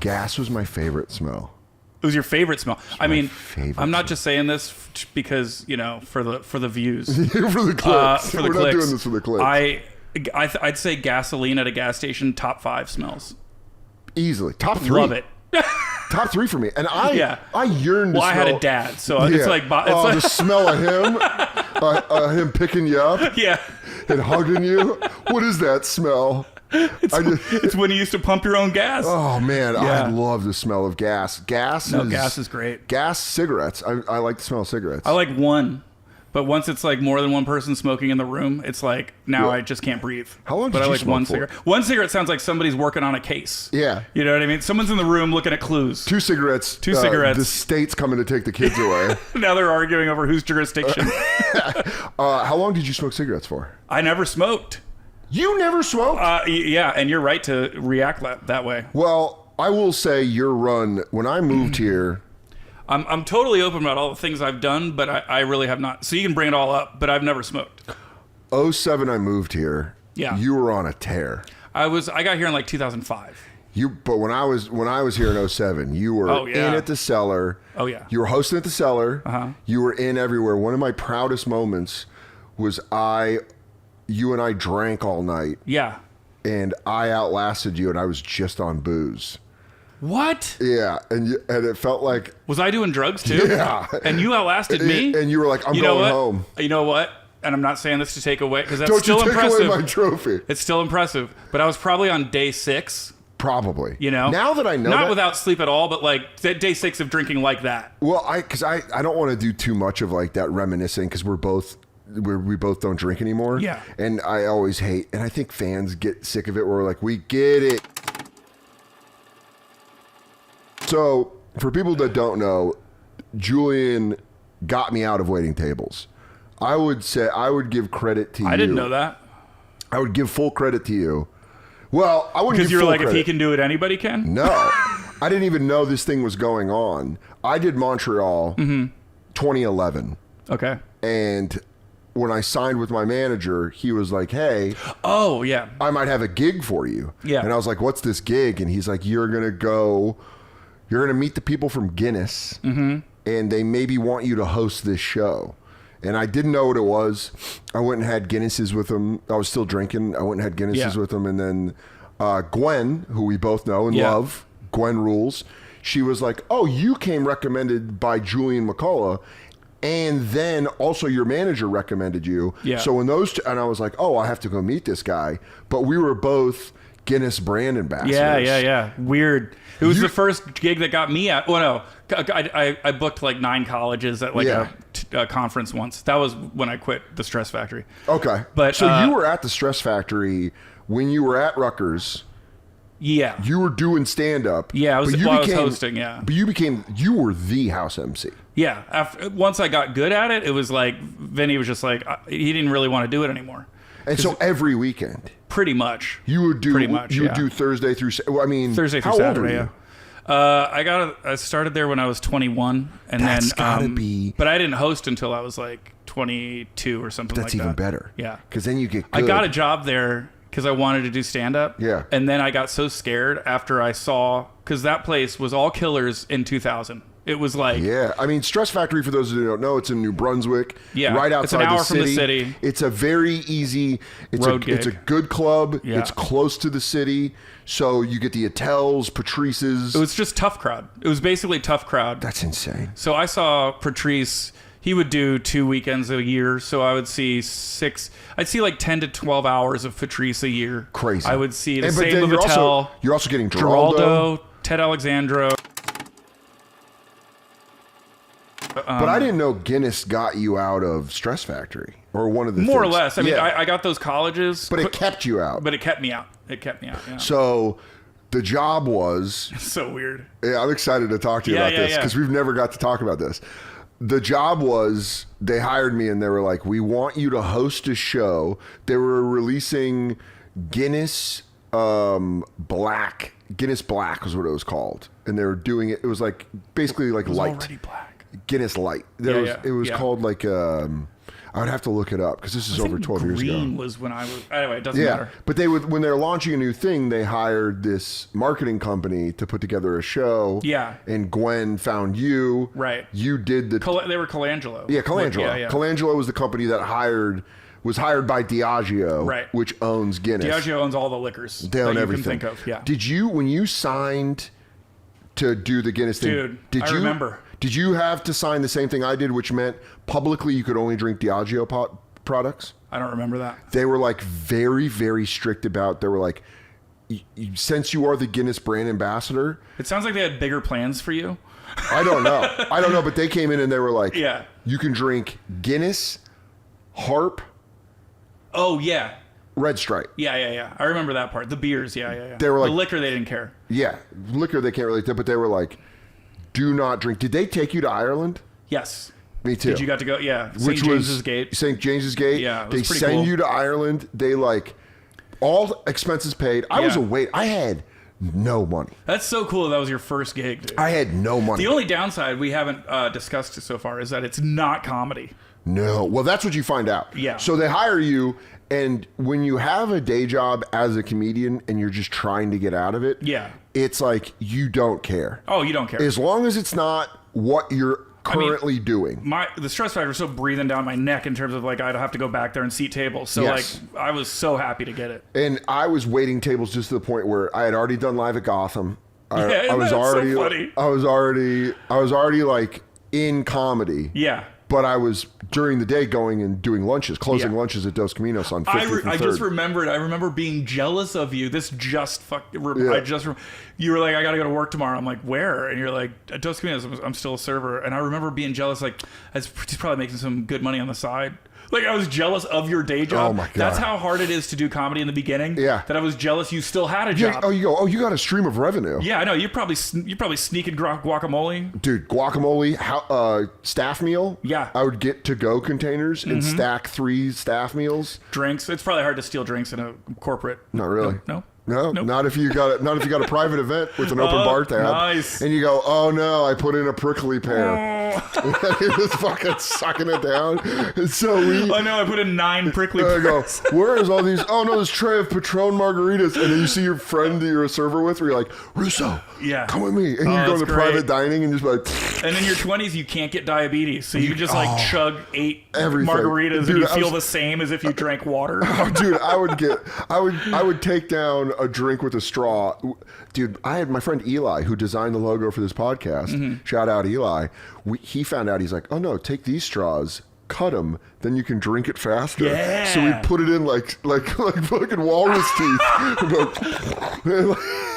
Gas was my favorite smell. It was your favorite smell. I mean, I'm not smell. just saying this because, for the views. For the clicks. For the We're clicks. not doing this for the clicks. I'd say gasoline at a gas station, top 5 smells. Easily. Top 3. Love it. Top 3 for me. And I yearn to Well, I smell. had a dad, so it's like... the smell of him. Him picking you up. Yeah. And hugging you. What is that smell? It's when you used to pump your own gas. Oh, man. Yeah. I love the smell of gas. Gas is great. Gas, cigarettes. I like the smell of cigarettes. I like one. But once it's like more than one person smoking in the room, it's like now I just can't breathe. How long but did I you like smoke one for? cigarette. One cigarette sounds like somebody's working on a case. Yeah. You know what I mean? Someone's in the room looking at clues. 2 cigarettes. 2 cigarettes. The state's coming to take the kids away. Now they're arguing over whose jurisdiction. How long did you smoke cigarettes for? I never smoked. You never smoked? Yeah, and you're right to react that way. Well, I will say your run, when I moved here... I'm totally open about all the things I've done, but I really have not. So you can bring it all up, but I've never smoked. 2007 I moved here. Yeah. You were on a tear. I got here in like 2005. But when I was here in 2007, you were in at the Cellar. Oh yeah. You were hosting at the Cellar. Uh-huh. You were in everywhere. One of my proudest moments was you and I drank all night. Yeah. And I outlasted you, and I was just on booze. What? Yeah, and it felt like... Was I doing drugs too? Yeah. And you outlasted me? And you were like, I'm going home. You know what? And I'm not saying this to take away, because that's Don't still you take impressive. away my trophy. It's still impressive. But I was probably on day 6. Probably. Now that I know Not that, without sleep at all, but like day 6 of drinking like that. Well, because I don't want to do too much of like that reminiscing, because we both don't drink anymore. Yeah. And I always hate, and I think fans get sick of it, where we're like, we get it. So, for people that don't know, Julian got me out of waiting tables. I would give credit to you. I didn't know that. I would give full credit to you. Well, I wouldn't give full credit. Because you were like, if he can do it, anybody can? No. I didn't even know this thing was going on. I did Montreal 2011. Okay. And when I signed with my manager, he was like, hey. Oh, yeah. I might have a gig for you. Yeah. And I was like, what's this gig? And he's like, you're going to meet the people from Guinness, and they maybe want you to host this show. And I didn't know what it was. I went and had Guinnesses with them. I was still drinking. I went and had Guinnesses with them. And then Gwen, who we both know and love, Gwen rules. She was like, oh, you came recommended by Julian McCullough. And then also your manager recommended you. Yeah. So when those two, and I was like, oh, I have to go meet this guy. But we were both Guinness brand ambassadors. Yeah. Weird. It was the first gig that got me out. Well, no, I booked like 9 colleges at like a conference once. That was when I quit the Stress Factory. Okay. But so you were at the Stress Factory when you were at Rutgers. Yeah. You were doing stand-up. Yeah, I was hosting, yeah. But you were the house MC. Yeah. Once I got good at it, it was like, Vinny was just like, he didn't really want to do it anymore. And so every weekend? Pretty much. You would do do Thursday through, Thursday through Saturday, yeah. I started there when I was 21, and that's then gotta be. But I didn't host until I was like 22 or something like that. That's even better. Yeah, because then you get good. I got a job there because I wanted to do stand up. Yeah, and then I got so scared after I saw, because that place was all killers in 2000. It was like, I mean, Stress Factory, for those who don't know, it's in New Brunswick, right outside it's an hour from the city. It's a very easy road gig. It's a good club. Yeah. It's close to the city, so you get the Attels, Patrice's. It was just tough crowd. It was basically tough crowd. That's insane. So I saw Patrice. He would do 2 weekends a year, so I would see I'd see like 10 to 12 hours of Patrice a year. Crazy. I would see the but same then of you're Attell. You're also getting Geraldo, Ted Alexandro. But I didn't know Guinness got you out of Stress Factory, or one of the more things. or less. I mean, I got those colleges, but it kept you out. But it kept me out. Yeah. So the job was so weird. Yeah, I'm excited to talk to you about this because we've never got to talk about this. The job was, they hired me and they were like, we want you to host a show. They were releasing Guinness Black. Guinness Black was what it was called. And they were doing it. It was like basically like light. Already black. Guinness Light. It was called like, I I would have to look it up because this is over 12 years ago. Green was when I was... Anyway, it doesn't matter. But when they're launching a new thing, they hired this marketing company to put together a show. Yeah. And Gwen found you. Right. You did the... They were Colangelo. Yeah, Colangelo. Yeah. Colangelo was the company that was hired by Diageo, right, which owns Guinness. Diageo owns all the liquors they own that you everything. can think of. Yeah. Did you, when you signed to do the Guinness thing, I remember. Did you have to sign the same thing I did, which meant publicly you could only drink Diageo products? I don't remember that. They were like very, very strict about. They were like, since you are the Guinness brand ambassador. It sounds like they had bigger plans for you. I don't know, but they came in and they were like, yeah, you can drink Guinness, Harp. Oh yeah. Red Stripe. Yeah. I remember that part. The beers, yeah. They were like, the liquor, they didn't care. Yeah, liquor they can't really do, but they were like, do not drink. Did they take you to Ireland? Yes. Me too. Did you got to go? Yeah. Which St. James's Gate. St. James's Gate. Yeah, they send you to Ireland. They like all expenses paid. I was away. I had no money. That's so cool. That was your first gig, dude. I had no money. The only downside we haven't discussed so far is that it's not comedy. No. Well, that's what you find out. Yeah. So they hire you, and when you have a day job as a comedian and you're just trying to get out of it, yeah, it's like you don't care. Oh, you don't care. As long as it's not what you're currently doing. The stress factor was so breathing down my neck in terms of like I'd have to go back there and seat tables. So yes. like I was so happy to get it. And I was waiting tables just to the point where I had already done live at Gotham. I was already so funny. I was already like in comedy. Yeah. But I was during the day going and doing lunches, closing lunches at Dos Caminos on 50th and 3rd. I just remembered. I remember being jealous of you. This just you were like, I got to go to work tomorrow. I'm like, where? And you're like, at Dos Caminos. I'm still a server. And I remember being jealous. Like, he's probably making some good money on the side. Like, I was jealous of your day job. Oh my God. That's how hard it is to do comedy in the beginning. Yeah. That I was jealous you still had a job. You got a stream of revenue. Yeah, I know. You're probably sneaking guacamole. Dude, guacamole, staff meal. Yeah. I would get to-go containers and stack 3 staff meals. Drinks. It's probably hard to steal drinks in a corporate. Not really. No. No, nope. Not if you got a private event with an open bar tab. Nice. And you go, oh no, I put in a prickly pear. You're just fucking sucking it down. And so I know, I put in 9 prickly pears. I go, where is all these? Oh no, this tray of Patron margaritas. And then you see your friend that you're a server with, where you're like, Russo, come with me. And you go to private dining and just like. And in your 20s, you can't get diabetes, so you just like chug 8 everything. Margaritas, dude, and you feel the same as if you drank water. Oh, dude, I would take down a drink with a straw. Dude, I had my friend Eli who designed the logo for this podcast. Shout out Eli. He found out, he's like, oh no, take these straws, cut them, then you can drink it faster. Yeah. So we put it in like fucking walrus teeth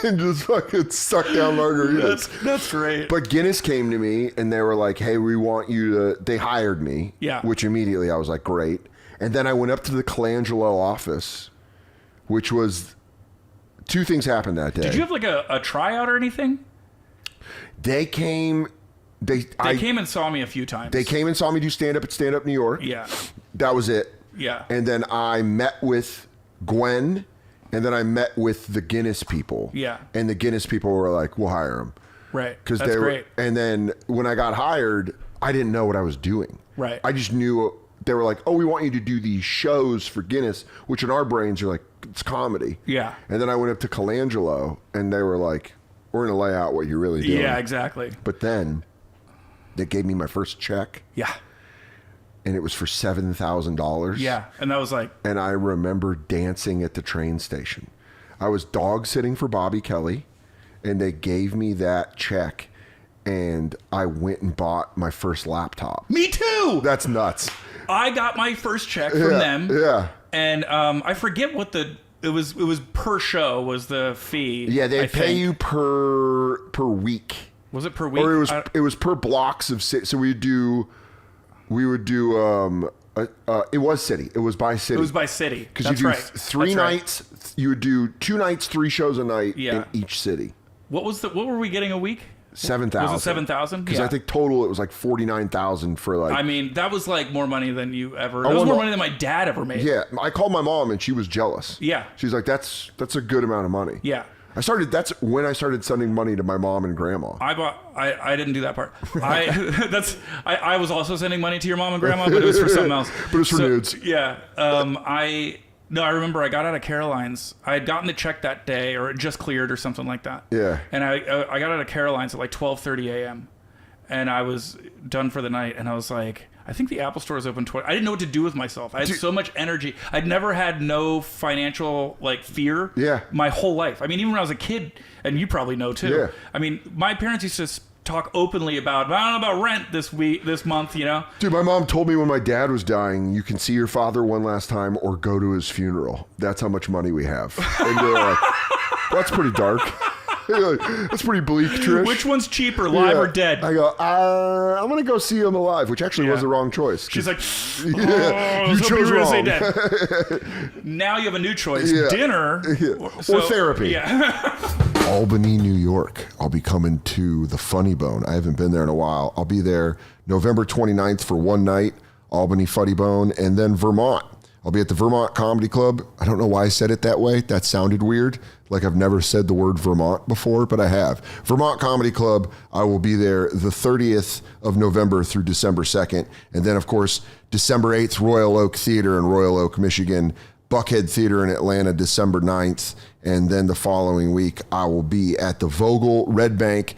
and just fucking suck down margaritas. That's great. But Guinness came to me and they were like, hey, we want you to, they hired me. Yeah. Which immediately I was like, great. And then I went up to the Colangelo office, which was, 2 things happened that day. Did you have like a tryout or anything? They came and saw me a few times. They came and saw me do stand-up at Stand Up New York. Yeah. That was it. Yeah. And then I met with Gwen, and then I met with the Guinness people. Yeah. And the Guinness people were like, we'll hire him. Right. Because That's great. And then when I got hired, I didn't know what I was doing. Right. I just knew they were like, oh, we want you to do these shows for Guinness, which in our brains are like, it's comedy. Yeah. And then I went up to Colangelo, and they were like, we're going to lay out what you're really doing. Yeah, exactly. But then they gave me my first check. Yeah. And it was for $7,000. Yeah. And that was like... And I remember dancing at the train station. I was dog sitting for Bobby Kelly, and they gave me that check, and I went and bought my first laptop. Me too! That's nuts. I got my first check from them. Yeah. And I forget what it was per show was the fee. Yeah, they pay you per week. Was it per week? Or it was per blocks of city. So we would do it was city. It was by city. It was by city. Because you do right. 3 nights. Right. You would do 2 nights, 3 shows a night in each city. What were we getting a week? 7,000. Was it 7,000? Because I think total it was like 49,000 for like. I mean, that was like more money than you ever. That was more money than my dad ever made. Yeah, I called my mom and she was jealous. Yeah, she's like, that's a good amount of money. Yeah, That's when I started sending money to my mom and grandma. I didn't do that part. I was also sending money to your mom and grandma, but it was for something else. But it's for nudes. Yeah. I remember I got out of Caroline's. I had gotten the check that day, or it just cleared or something like that. Yeah. And I got out of Caroline's at like 12:30 a.m. and I was done for the night, and I was like, I think the Apple Store is open 20. I didn't know what to do with myself. I had so much energy. I'd never had no financial fear my whole life. I mean, even when I was a kid, and you probably know too. Yeah. I mean, my parents used to talk openly about, I don't know about rent this month, Dude, my mom told me when my dad was dying, you can see your father one last time or go to his funeral. That's how much money we have. And you're like, that's pretty dark. That's pretty bleak, Trish. Which one's cheaper, live or dead? I go, I'm going to go see him alive, which actually was the wrong choice. She's like, you chose wrong. Say dead. Now you have a new choice, dinner or therapy. Yeah. Albany, New York. I'll be coming to the Funny Bone. I haven't been there in a while. I'll be there November 29th for one night, Albany Funny Bone, and then Vermont. I'll be at the Vermont Comedy Club. I don't know why I said it that way. That sounded weird. Like I've never said the word Vermont before, but I have. Vermont Comedy Club. I will be there the 30th of November through December 2nd. And then, of course, December 8th, Royal Oak Theater in Royal Oak, Michigan. Buckhead Theater in Atlanta, December 9th. And then the following week, I will be at the Vogel Red Bank.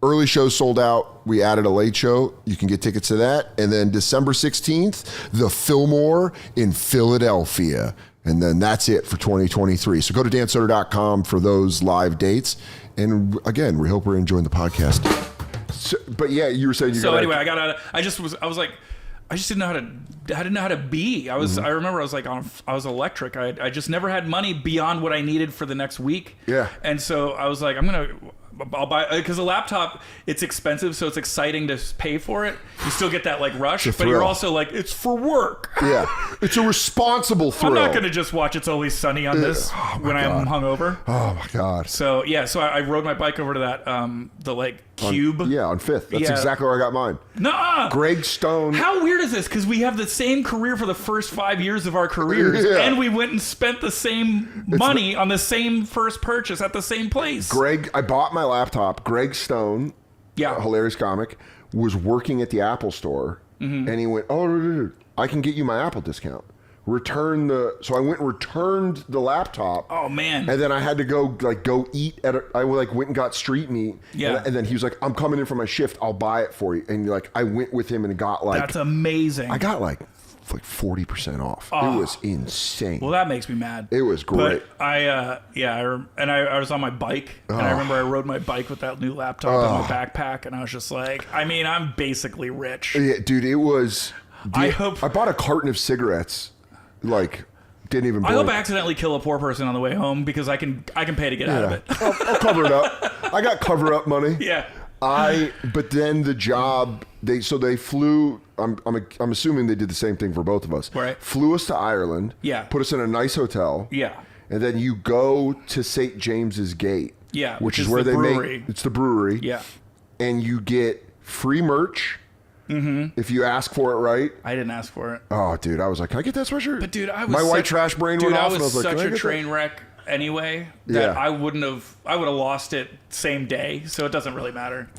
Early show sold out. We added a late show. You can get tickets to that. And then December 16th, the Fillmore in Philadelphia. And then that's it for 2023. So go to dansoder.com for those live dates. And again, we hope we're enjoying the podcast. So, but yeah, you were saying you anyway, I got out of, I just didn't know how to be. I remember I was electric. I just never had money beyond what I needed for the next week. Yeah. And so I was like, I'll buy, because a laptop, it's expensive, so it's exciting to pay for it. You still get that rush, but you're also like, it's for work. Yeah, it's a responsible thrill. I'm not going to just watch It's Always Sunny on this when I'm hungover. Oh my God. So I rode my bike over to that, Cube. On Fifth. That's exactly where I got mine. Nuh-uh. Greg Stone. How weird is this? Because we have the same career for the first 5 years of our careers, and we went and spent the same money on the same first purchase at the same place. I bought my laptop. Greg Stone, a hilarious comic, was working at the Apple Store, and he went, I can get you my Apple discount. So I went and returned the laptop. Oh man! And then I had to go eat I went and got street meat. Yeah. And then he was like, I'm coming in for my shift. I'll buy it for you. And I went with him and got that's amazing. I got like 40% off. It was insane. Well, that makes me mad. It was great. But I was on my bike, and I remember I rode my bike with that new laptop in my backpack, and I was just like, I'm basically rich. Yeah, dude, it was. I bought a carton of cigarettes. Didn't even blink. I hope I accidentally kill a poor person on the way home, because I can pay to get out of it. I'll cover it up. I got cover up money. Yeah. But then the job, they flew. I'm assuming they did the same thing for both of us. Right. Flew us to Ireland. Yeah. Put us in a nice hotel. Yeah. And then you go to St. James's Gate. Yeah. Which is where they brewery. make. It's the brewery. Yeah. And you get free merch. Mm-hmm. If you ask for it right. I didn't ask for it. Oh, dude, I was like, can I get that sweatshirt? But dude, my white trash brain went off, and I was like, such a train wreck anyway that I would have lost it same day, so it doesn't really matter.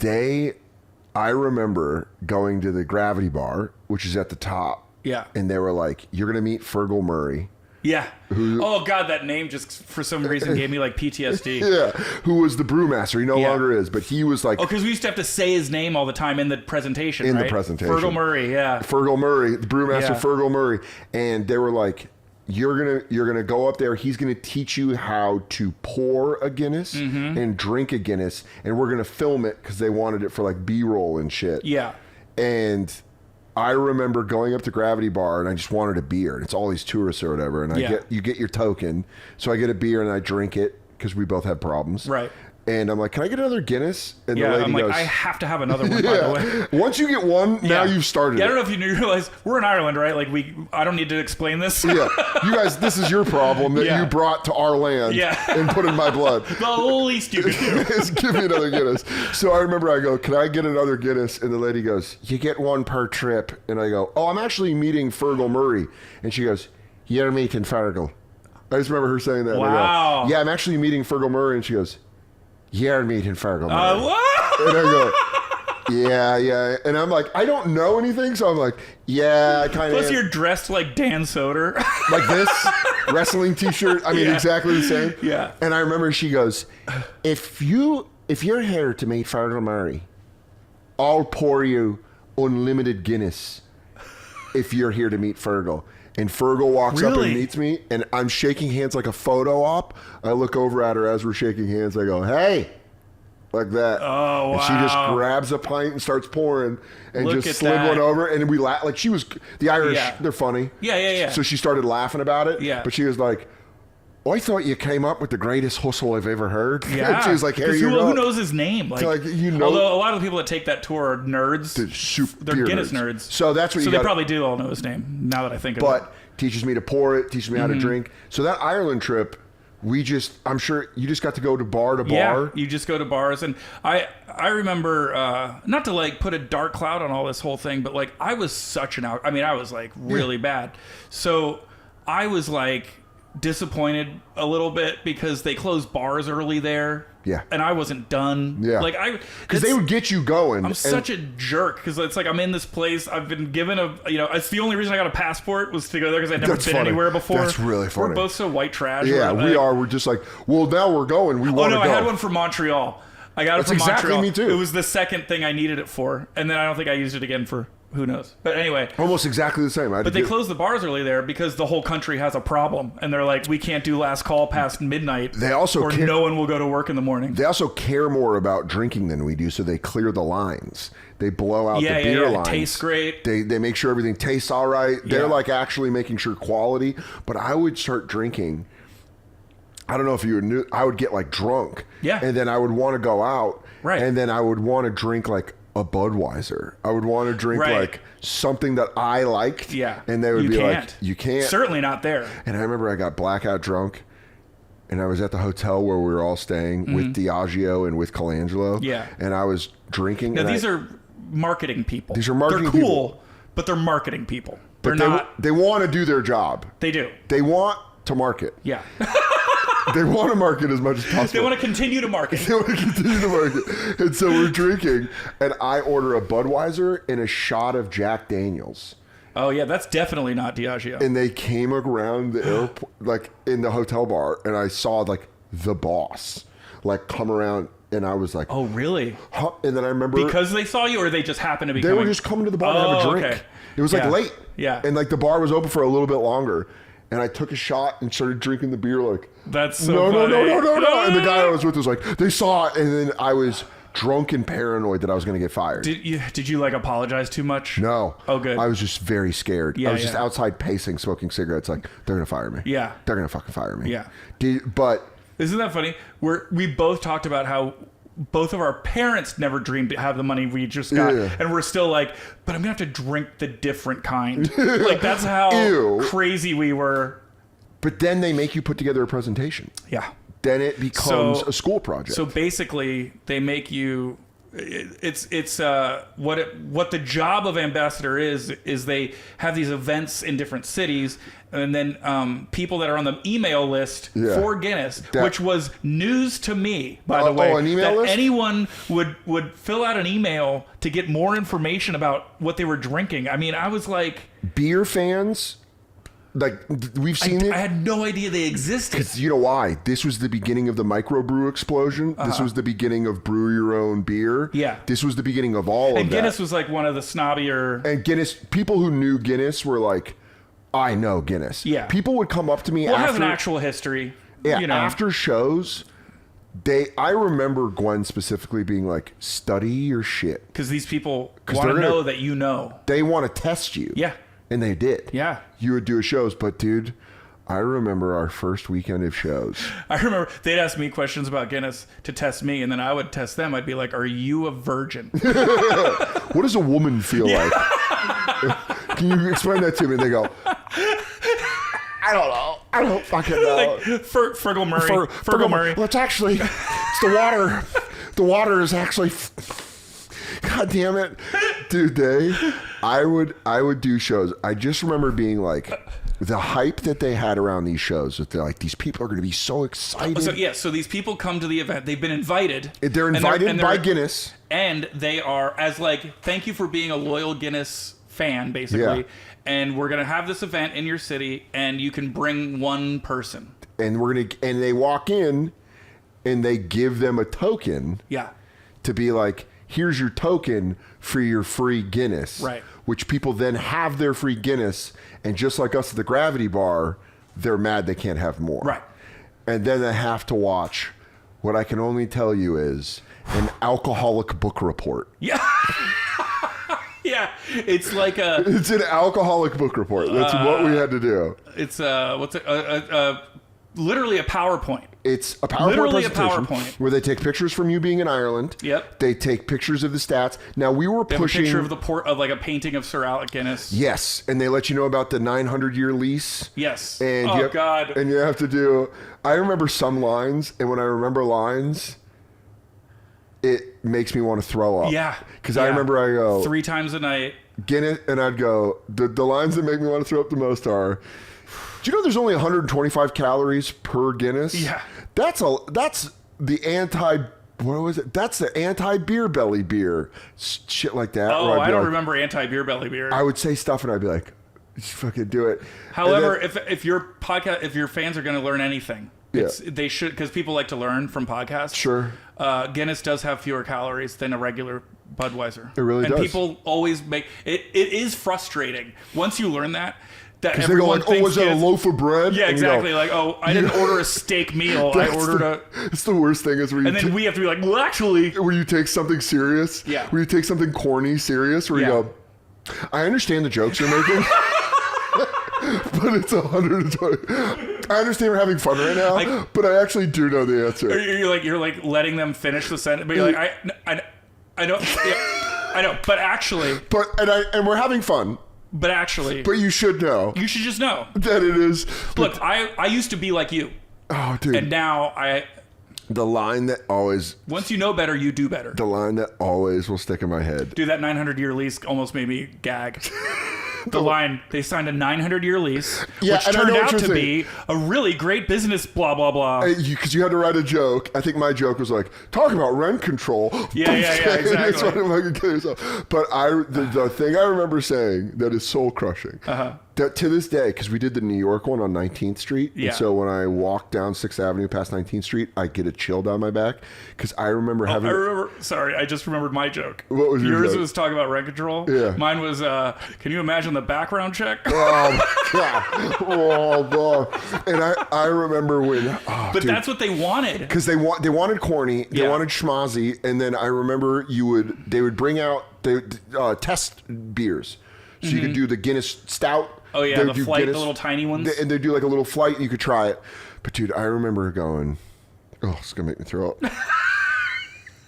I remember going to the Gravity Bar, which is at the top. Yeah. And they were like, you're going to meet Fergal Murray. Yeah. Oh God, that name just for some reason gave me PTSD. Yeah. Who was the brewmaster? He no longer is, but he was like. Oh, because we used to have to say his name all the time in the presentation. The presentation. Fergal Murray. Yeah. Fergal Murray, the brewmaster, Fergal Murray, and they were like, you're gonna go up there. He's gonna teach you how to pour a Guinness and drink a Guinness, and we're gonna film it because they wanted it for B-roll and shit. Yeah. And I remember going up to Gravity Bar, and I just wanted a beer. And it's all these tourists or whatever. And you get your token. So I get a beer and I drink it because we both have problems. Right. And I'm like, can I get another Guinness? And the lady I'm goes, I have to have another one, by the way. Once you get one, now you've started I don't know if you realize we're in Ireland, right? I don't need to explain this. Yeah. You guys, this is your problem that you brought to our land and put in my blood. The least you can do is give me another Guinness. So I remember I go, can I get another Guinness? And the lady goes, you get one per trip. And I go, I'm actually meeting Fergal Murray. And she goes, you're meeting Fergal. I just remember her saying that. Wow. I go, yeah, I'm actually meeting Fergal Murray. And she goes, you're meeting Fergal Murray. What? And I go, yeah. And I'm like, I don't know anything. So I'm like, yeah, I kind of. Plus, you're dressed like Dan Soder. Like this wrestling t-shirt. I mean, exactly the same. Yeah. And I remember she goes, if you're here to meet Fergal Murray, I'll pour you unlimited Guinness if you're here to meet Fergal. And Fergal walks up and meets me, and I'm shaking hands like a photo op. I look over at her as we're shaking hands. I go, hey, like that. Oh, wow. And she just grabs a pint and starts pouring and Look just at slid that. one over. And we laugh. Like, she was, the Irish, they're funny. Yeah. So she started laughing about it. Yeah. But she was like, I thought you came up with the greatest hustle I've ever heard. Yeah. And she was like, here you go. Who knows his name? Like, you know. Although a lot of the people that take that tour are nerds. They're Guinness nerds. So that's what So you they probably do all know his name, now that I think of it. But teaches me to pour it, teaches me how to drink. So that Ireland trip, I'm sure you just got to go to bar. Yeah, you just go to bars. And I remember, not to like put a dark cloud on all this whole thing, but like I was I was like really bad. So I was like disappointed a little bit because they closed bars early there. Yeah. And I wasn't done. Yeah. Like because they would get you going. I'm such a jerk because it's like I'm in this place. I've been given it's the only reason I got a passport was to go there because I'd never been anywhere before. That's really funny. We're both so white trash. Yeah, we are. We're just like, well, now we're going. We want to go. I had one for Montreal. I got it from exactly Montreal. Me too. It was the second thing I needed it for, and then I don't think I used it again for who knows. But anyway, almost exactly the same. But they closed the bars early there because the whole country has a problem, and they're like, we can't do last call past midnight. They also or no one will go to work in the morning. They also care more about drinking than we do, so they clear the lines. They blow out the beer lines. It tastes great. They make sure everything tastes all right. They're like actually making sure quality. But I would start drinking. I don't know if you knew. I would get like drunk. Yeah. And then I would want to go out. Right. And then I would want to drink like a Budweiser. I would want to drink like something that I liked. Yeah. And they would be like, you can't. Certainly not there. And I remember I got blackout drunk. And I was at the hotel where we were all staying with Diageo and with Colangelo. Yeah. And I was drinking. Now, these are marketing people. These are marketing people. They're cool, people. but they're marketing people. They're not. They want to do their job. They do. They want to market. Yeah. They want to market as much as possible. They want to continue to market. They want to continue to market. And so we're drinking, and I order a Budweiser and a shot of Jack Daniels. Oh, yeah, that's definitely not Diageo. And they came around the airport, like in the hotel bar, and I saw like the boss like come around, and I was like, oh, really? Huh? And then I remember. Because they saw you, or they just happened to be They were just coming to the bar to have a drink. Okay. It was like late. Yeah. And like the bar was open for a little bit longer. And I took a shot and started drinking the beer like, that's so no. funny. And the guy I was with was like, they saw it. And then I was drunk and paranoid that I was going to get fired. Did you like apologize too much? No. Oh, good. I was just very scared. Yeah, I was just outside pacing, smoking cigarettes. Like, they're going to fire me. Yeah. They're going to fucking fire me. Yeah. But isn't that funny? We both talked about how both of our parents never dreamed to have the money we just got. Yeah. And we're still like, but I'm going to have to drink the different kind. Like, that's how crazy we were. But then they make you put together a presentation. Yeah. Then it becomes a school project. So basically, they make you. It's what the job of ambassador is they have these events in different cities, and then people that are on the email list for Guinness, which was news to me, by the way, an email list? Anyone would fill out an email to get more information about what they were drinking. I mean, I was like, beer fans. Like, we've seen it. I had no idea they existed. Because you know why? This was the beginning of the microbrew explosion. This was the beginning of brew your own beer. Yeah. This was the beginning of all of that. And Guinness was like one of the snobbier. And Guinness, people who knew Guinness were like, I know Guinness. Yeah. People would come up to me after. after. It has an actual history. Yeah. You know. After shows, I remember Gwen specifically being like, study your shit. Because these people want to know that you know. They want to test you. Yeah. And they did. Yeah. You would do shows, but dude, I remember our first weekend of shows. I remember they'd ask me questions about Guinness to test me, and then I would test them. I'd be like, are you a virgin? What does a woman feel like? Can you explain that to me? And they go, I don't know. I don't fucking know. Like, Fergal Murray. Fergal Murray. Well, it's the water. The water is actually... God damn it. Dude, I would do shows. I just remember being like, the hype that they had around these shows, that they're like, these people are going to be so excited. So these people come to the event. They've been invited. They're invited by Guinness. And they are, as like, thank you for being a loyal Guinness fan, basically. Yeah. And we're going to have this event in your city, and you can bring one person. And and they walk in, and they give them a token. Yeah. To be like, here's your token for your free Guinness. Right. Which people then have their free Guinness, and just like us at the Gravity Bar, they're mad they can't have more. Right. And then they have to watch what I can only tell you is an alcoholic book report. Yeah. Yeah. It's like It's an alcoholic book report. That's what we had to do. It's literally a PowerPoint. It's a PowerPoint Literally a presentation PowerPoint. where they take pictures from you being in Ireland. Yep. They take pictures of the stats. Now we were They have pushing a picture of the port of like a painting of Sir Alec Guinness. Yes, and they let you know about the 900-year lease. Yes. And God. And you have to do. I remember some lines, and when I remember lines, it makes me want to throw up. Yeah. Because I remember I go 3 times a night. Guinness, and I'd go. The lines that make me want to throw up the most are. Do you know there's only 125 calories per Guinness? Yeah. That's the anti. What was it? That's the anti-beer belly beer. Shit like that. Oh, I don't remember anti-beer belly beer. I would say stuff and I'd be like, just fucking do it. However, if your fans are going to learn anything, Yeah. they should, because people like to learn from podcasts. Sure. Guinness does have fewer calories than a regular Budweiser. It really does. And people always make it. It is frustrating once you learn that. Because they go like, oh, was that a loaf of bread? Yeah, And exactly. you go, Like, oh, I didn't order a steak meal. I ordered a... It's the worst thing is where you And then we have to be like, well, actually... where you take something serious. Yeah. Where you take something corny serious. Where you go, I understand the jokes you're making. But it's 120. I understand we're having fun right now, but I actually do know the answer. You're like letting them finish the sentence, but you're like, I know, yeah, I know, but actually, and we're having fun. But actually, but you should know. You should just know that it is. Look, I used to be like you. Oh, dude. And now the line that always... Once you know better, you do better. The line that always will stick in my head. Dude, that 900-year lease almost made me gag. The line, they signed a 900-year lease, which turned out to be a really great business, blah, blah, blah. Because you had to write a joke. I think my joke was like, talk about rent control. Yeah, exactly. But the thing I remember saying that is soul-crushing, that to this day, because we did the New York one on 19th Street, and so when I walk down 6th Avenue past 19th Street, I get a chill down my back, because I remember having... Sorry, I just remembered my joke. What was yours? Joke? Was talking about rent control. Yeah. Mine was, can you imagine the background check? Oh, my God. Oh, God. And I remember when... Oh, but dude. That's what they wanted. Because they wanted corny, they wanted schmozzy, and then I remember they would bring out test beers. So you could do the Guinness Stout. Oh, yeah, the flight, Guinness, the little tiny ones. And they'd do like a little flight and you could try it. But, dude, I remember going, oh, it's going to make me throw up.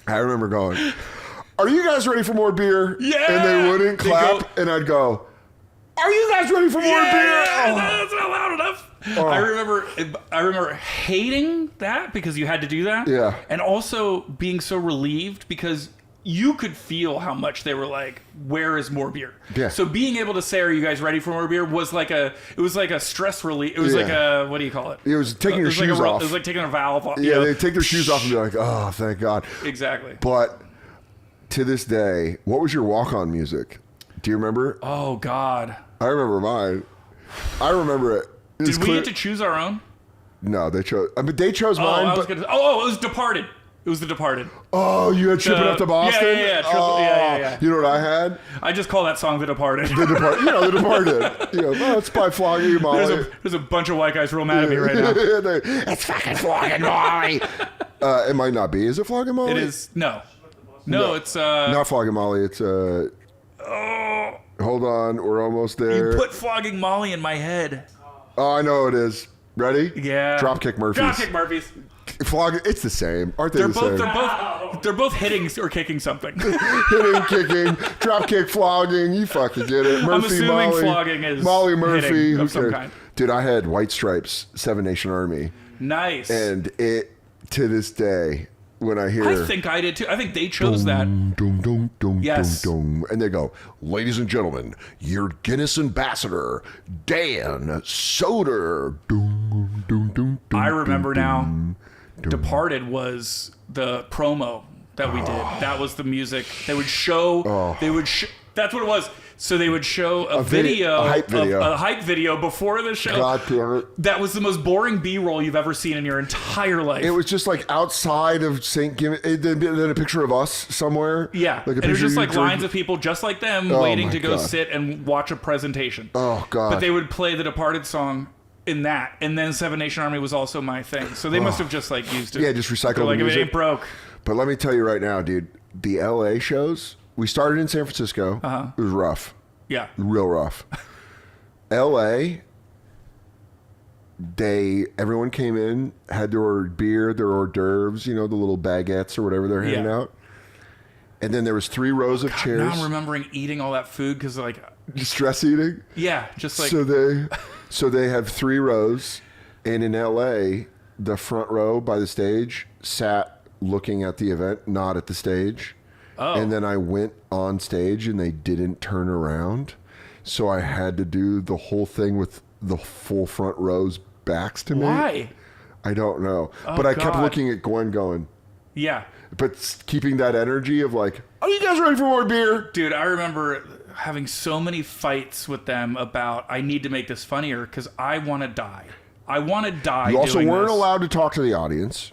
I remember going, are you guys ready for more beer? Yeah. And they wouldn't clap. And I'd go, are you guys ready for more beer? Yeah, that's not loud enough. Oh. I remember hating that because you had to do that. Yeah. And also being so relieved because you could feel how much they were like, where is more beer? Yeah. So being able to say, are you guys ready for more beer was like a stress relief. It was like a, what do you call it? It was taking your shoes off. It was like taking a valve off. Yeah, they take their shoes off and be like, oh, thank God. Exactly. But to this day, what was your walk-on music? Do you remember? Oh, God. I remember mine. I remember it. Did we get to choose our own? No, they chose. I mean, they chose mine. It was Departed. It was The Departed. Oh, you had Shipping Up to Boston? Yeah. Yeah. You know what I had? I just call that song The Departed. The Departed. The Departed. It's by Flogging Molly. There's a bunch of white guys real mad at me right now. It's fucking Flogging Molly. It might not be. Is it Flogging Molly? It is. No, it's... not Flogging Molly. It's... Hold on. We're almost there. You put Flogging Molly in my head. Oh, I know it is. Ready? Yeah. Dropkick Murphys. Dropkick Murphys. Flogging, it's the same. Aren't they the same? They're both hitting or kicking something. Hitting, kicking, dropkick, flogging. You fucking get it. Murphy, I'm assuming Molly, flogging is Molly Murphy of some kind. Dude, I had White Stripes, Seven Nation Army. Nice. And it, to this day, when I hear. I think I did too. I think they chose that. Dum, dum, dum, Yes. dum, dum. And they go, ladies and gentlemen, your Guinness ambassador, Dan Soder. Dum, dum, dum, dum, I remember dum, now. dum, dum. Departed was the promo that we did. That was the music. They would show. That's what it was. So they would show a hype video before the show. God damn it. That was the most boring B-roll you've ever seen in your entire life. It was just like outside of St. Gibbons, then a picture of us somewhere. Yeah. Like and it was just like lines of people just like them waiting to go sit and watch a presentation. Oh, God. But they would play the Departed song in that. And then Seven Nation Army was also my thing. So they must have just like used it. Yeah, just recycled like the if music. it ain't broke. But let me tell you right now, dude, the LA shows, we started in San Francisco. It was rough. Yeah. Real rough. LA, everyone came in, had their beer, their hors d'oeuvres, the little baguettes or whatever they're handing out. And then there was 3 rows of chairs. Now I'm remembering eating all that food because like... Stress eating? Yeah, just like... So they have 3 rows. And in LA, the front row by the stage sat looking at the event, not at the stage. Oh. And then I went on stage and they didn't turn around. So I had to do the whole thing with the full front rows backs to me. Why? I don't know. Oh, but I kept God. looking at Gwen going. Yeah. But keeping that energy of like, are you guys ready for more beer? Dude, I remember having so many fights with them about I need to make this funnier because I want to die. I want to die. You also doing weren't this. allowed to talk to the audience.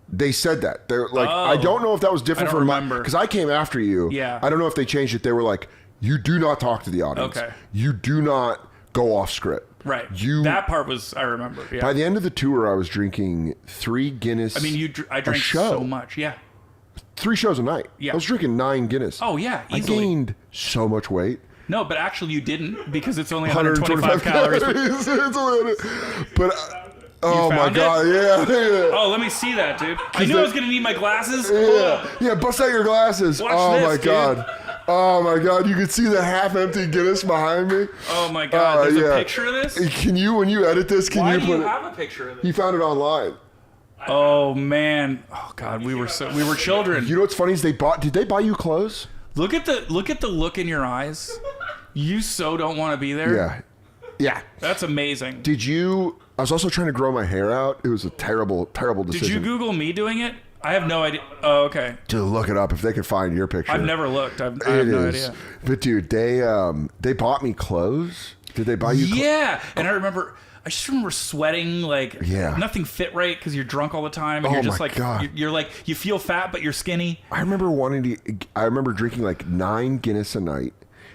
They said that. They're like, I don't know if that was different from remember. because I came after you. Yeah. I don't know if they changed it. They were like, you do not talk to the audience. Okay. You do not go off script. Right. You. That part was I remember. Yeah. By the end of the tour, I was drinking 3 Guinness. I mean, I drank so much. Yeah. 3 shows a night. Yeah. I was drinking 9 Guinness. Oh yeah, easily. I gained so much weight. No, but actually you didn't because it's only 125 calories. But oh my God, yeah. Oh, let me see that, dude. I knew I was gonna need my glasses. Yeah, bust out your glasses. Watch oh this, my dude. God. Oh my God, you can see the half-empty Guinness behind me. Oh my God, there's a picture of this? Can you, when you edit this, Why you do put you it? have a picture of this? He found it online. Oh man. Oh God, we were children. You know what's funny is did they buy you clothes? Look at the look in your eyes. You so don't want to be there. Yeah. Yeah. That's amazing. I was also trying to grow my hair out. It was a terrible, terrible decision. Did you Google me doing it? I have no idea. Oh, okay. To look it up if they could find your picture. I've never looked. I have no idea. But dude, they bought me clothes. Did they buy you clothes? Yeah. And I just remember sweating like nothing fit right because you're drunk all the time and you're just like God. you're like you feel fat but you're skinny. I remember drinking like 9 Guinness a night.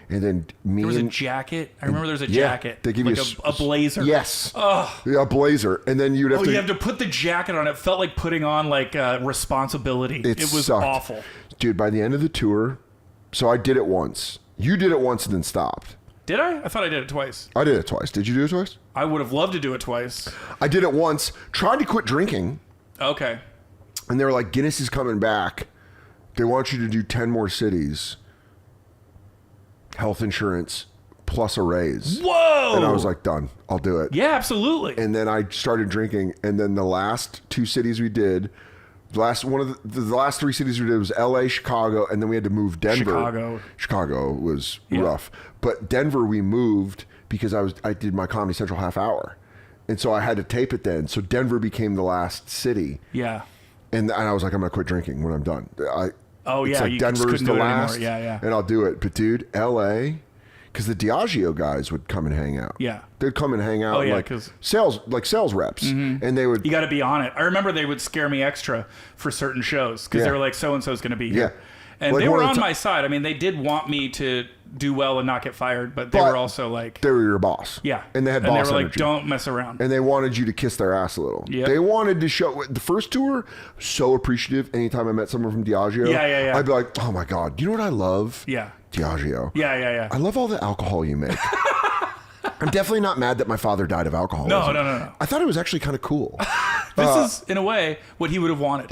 And then There was a jacket. I remember there was a jacket. They give like you a blazer. Yes. Oh. Yeah, a blazer. And then you'd have to... you have to put the jacket on. It felt like putting on like responsibility. It was sucked. awful. Dude, by the end of the tour, so I did it once. You did it once and then stopped. Did I? I thought I did it twice. I did it twice. Did you do it twice? I would have loved to do it twice. I did it once. Tried to quit drinking. Okay. And they were like, Guinness is coming back. They want you to do 10 more cities. Health insurance plus a raise. Whoa! And I was like, done. I'll do it. Yeah, absolutely. And then I started drinking. And then the last 2 cities we did, the last 3 cities we did was LA, Chicago, and then we had to move Denver. Chicago was rough. But Denver we moved because I did my Comedy Central half hour. And so I had to tape it then. So Denver became the last city. Yeah. And I was like, I'm going to quit drinking when I'm done. It's like you Denver's couldn't the do it last, anymore. Yeah. and I'll do it. But dude, LA, because the Diageo guys would come and hang out. Yeah, they'd come and hang out. Oh yeah, like sales reps, and they would. You got to be on it. I remember they would scare me extra for certain shows because they were like, so and so's going to be here. And like they were on my side. I mean, they did want me to do well and not get fired, but they were also like... They were your boss. Yeah. And they had boss they were energy. like, don't mess around. And they wanted you to kiss their ass a little. Yep. They wanted to show... The first tour, so appreciative. Anytime I met someone from Diageo, I'd be like, oh my God, you know what I love? Yeah. Diageo. Yeah. I love all the alcohol you make. I'm definitely not mad that my father died of alcoholism. No. I thought it was actually kind of cool. This is, in a way, what he would have wanted.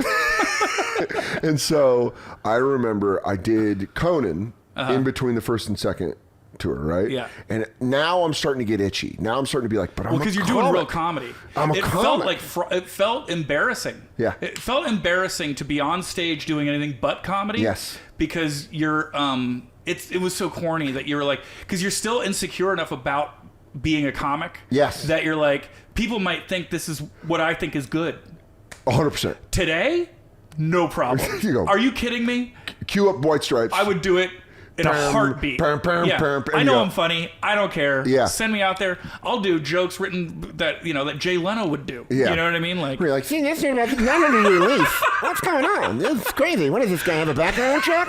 And so I remember I did Conan in between the first and second tour, right? Yeah. And now I'm starting to get itchy. Now I'm starting to be like, but I'm because you're doing real comedy. It felt like it felt embarrassing. Yeah. It felt embarrassing to be on stage doing anything but comedy. Yes. Because you're it was so corny that you were like, because you're still insecure enough about being a comic. Yes. That you're like, people might think this is what I think is good. 100%. Today, no problem. Are you kidding me? Cue up White Stripes. I would do it in a heartbeat. I know I'm funny. I don't care. Yeah. Send me out there. I'll do jokes written that Jay Leno would do. Yeah. You know what I mean? Like, You're like, see, this is none of the relief. What's going on? This is crazy. What does this guy have a background check?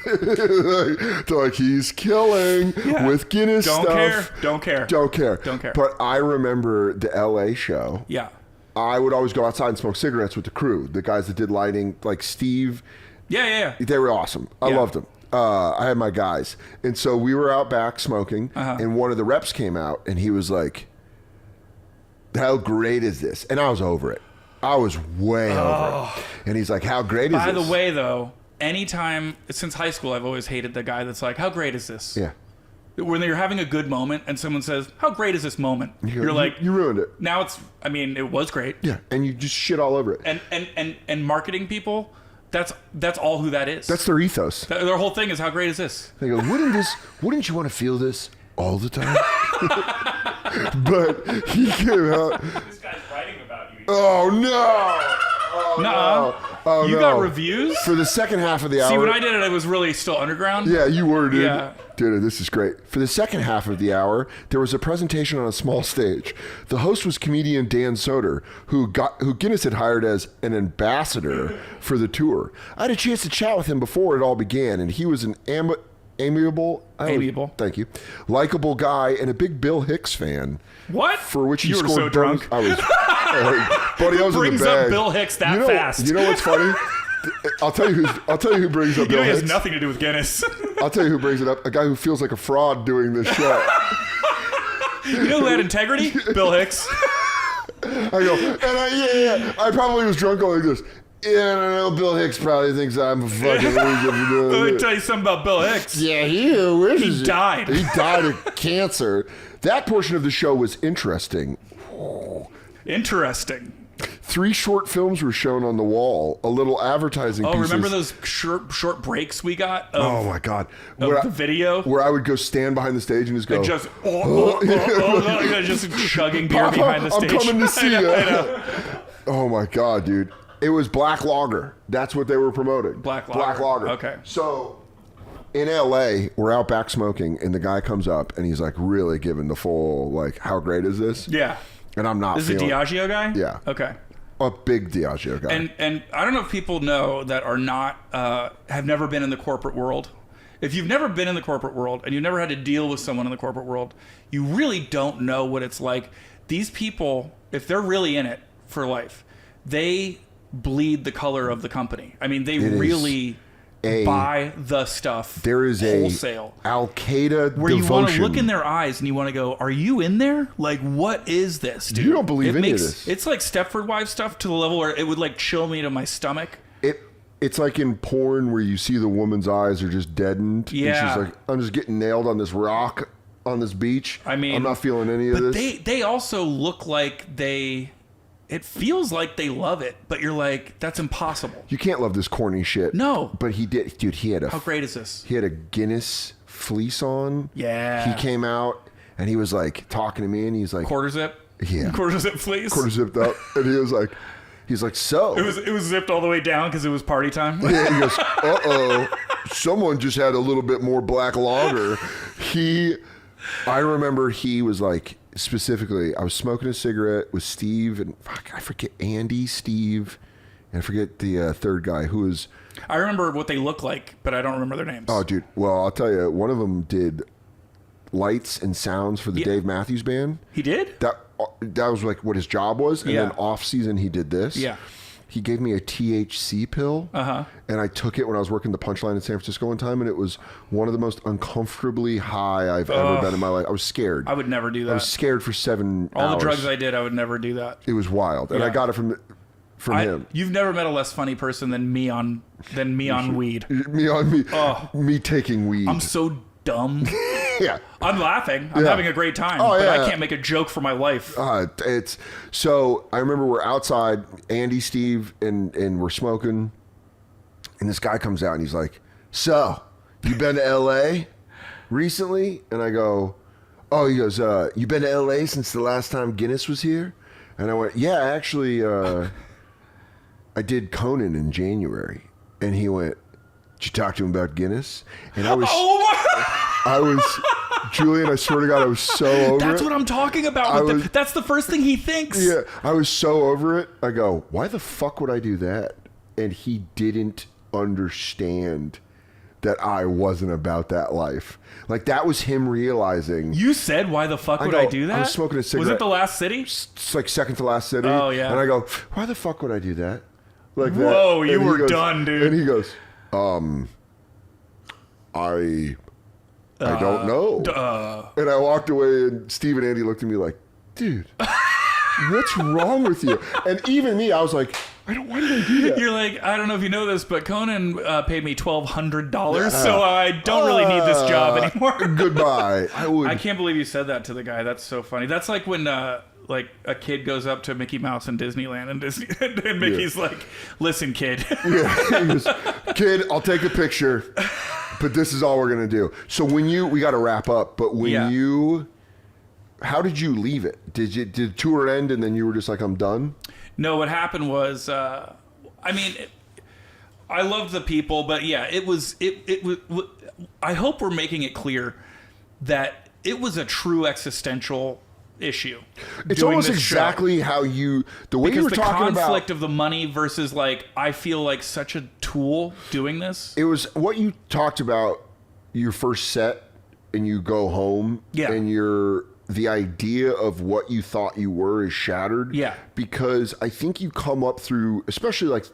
They're like, he's killing with Guinness don't stuff. Don't care. But I remember the LA show. Yeah. I would always go outside and smoke cigarettes with the crew, the guys that did lighting, like Steve. Yeah. They were awesome. I loved them. I had my guys. And so we were out back smoking, and one of the reps came out, and he was like, how great is this? And I was over it. I was way over it. And he's like, how great is this? By the way, though, anytime, since high school, I've always hated the guy that's like, how great is this? Yeah. When you're having a good moment and someone says, how great is this moment? You're like, you ruined it. Now it was great. Yeah. And you just shit all over it. And marketing people, that's all who that is. That's their ethos. Their whole thing is, how great is this? They go, wouldn't you want to feel this all the time? But he came out. This guy's writing about you. Oh, no. Oh, you got reviews? For the second half of the hour. See, when I did it was really still underground. Yeah, you were, dude. Yeah. Dude, this is great. For the second half of the hour, there was a presentation on a small stage. The host was comedian Dan Soder, who Guinness had hired as an ambassador for the tour. I had a chance to chat with him before it all began, and he was an amiable, thank you, likable guy and a big Bill Hicks fan. What? For which he you scored were so drunk. I was, buddy, I was in the brings bag. up Bill Hicks that fast? You know what's funny? I'll tell you who brings up Bill Hicks. It has nothing to do with Guinness. I'll tell you who brings it up. A guy who feels like a fraud doing this show. You know who had integrity? Bill Hicks. I go, and I probably was drunk going like this. Yeah, I know Bill Hicks probably thinks I'm a fucking loser. Let me tell you something about Bill Hicks. Yeah, he died. He died of cancer. That portion of the show was interesting. Interesting. 3 short films were shown on the wall. A little advertising. Oh, pieces. remember those short breaks we got? Oh my god! The video where I would go stand behind the stage and just go, and just just chugging beer Papa, behind the stage. I'm coming to see you. I know. Oh my god, dude! It was Black Lager. That's what they were promoting. Black Lager. Okay. So in LA, we're out back smoking, and the guy comes up and he's like really giving the full like, how great is this? Yeah. And I'm not. This is a Diageo guy? Yeah. Okay. A big Diageo guy. And I don't know if people know that are not have never been in the corporate world. If you've never been in the corporate world and you've never had to deal with someone in the corporate world, you really don't know what it's like. These people, if they're really in it for life, they bleed the color of the company. I mean, they really buy the stuff. There is wholesale. Al Qaeda where devotion. You want to look in their eyes and you want to go, are you in there? Like, what is this, dude? You don't believe any of this. It's like Stepford Wives stuff to the level where it would like chill me to my stomach. It's like in porn where you see the woman's eyes are just deadened. Yeah. And she's like, I'm just getting nailed on this rock on this beach. I mean, I'm not feeling any of this. But they also look like it feels like they love it, but you're like, that's impossible. You can't love this corny shit. No. But he did. Dude, How great is this? He had a Guinness fleece on. Yeah. He came out and he was like talking to me and he's like. Quarter zip? Yeah. Quarter zip fleece? Quarter zipped up. And he's like, so. It was zipped all the way down because it was party time? Yeah, he goes, uh-oh. Someone just had a little bit more Black Lager. I remember he was like, specifically, I was smoking a cigarette with Steve and I forget Andy, Steve, and I forget the third guy who was. I remember what they look like, but I don't remember their names. Oh, dude. Well, I'll tell you, one of them did lights and sounds for the Dave Matthews Band. He did? That was like what his job was, and then off season he did this. Yeah. He gave me a THC pill, and I took it when I was working the Punchline in San Francisco one time, and it was one of the most uncomfortably high I've ever been in my life. I was scared. I would never do that. I was scared for 7 hours. All the drugs I did, I would never do that. It was wild, and I got it from him. You've never met a less funny person than me on weed. Me taking weed. I'm so dumb. Yeah. I'm laughing. I'm having a great time. But I can't make a joke for my life. So I remember we're outside, Andy, Steve, and we're smoking. And this guy comes out and he's like, so, you been to LA recently? And I go, oh, he goes, you been to LA since the last time Guinness was here? And I went, yeah, actually, I did Conan in January. And he went, did you talk to him about Guinness? And I was, Julian, I swear to God, I was so over it. That's what I'm talking about. That's the first thing he thinks. Yeah, I was so over it. I go, why the fuck would I do that? And he didn't understand that I wasn't about that life. Like, that was him realizing. You said, why the fuck would I do that? I was smoking a cigarette. Was it the last city? It's like second to last city. Oh, yeah. And I go, why the fuck would I do that? Like that. Whoa, you were done, dude. And he goes, I don't know. And I walked away, and Steve and Andy looked at me like, dude, what's wrong with you? And even me, I was like, why did I do that? You're like, I don't know if you know this, but Conan paid me $1,200, so I don't really need this job anymore. Goodbye. I can't believe you said that to the guy. That's so funny. That's like when like a kid goes up to Mickey Mouse in Disneyland, and Mickey's like, listen, kid. Yeah. He goes, kid, I'll take a picture, but this is all we're going to do. So we got to wrap up, but how did you leave it? Did the tour end and then you were just like, I'm done? No, what happened was, I loved the people, but yeah, it was, I hope we're making it clear that it was a true existential issue. It's almost exactly how the way you were talking about. Because the conflict of the money versus like, I feel like such a tool doing this. It was what you talked about your first set and you go home and the idea of what you thought you were is shattered. Yeah. Because I think you come up through, especially like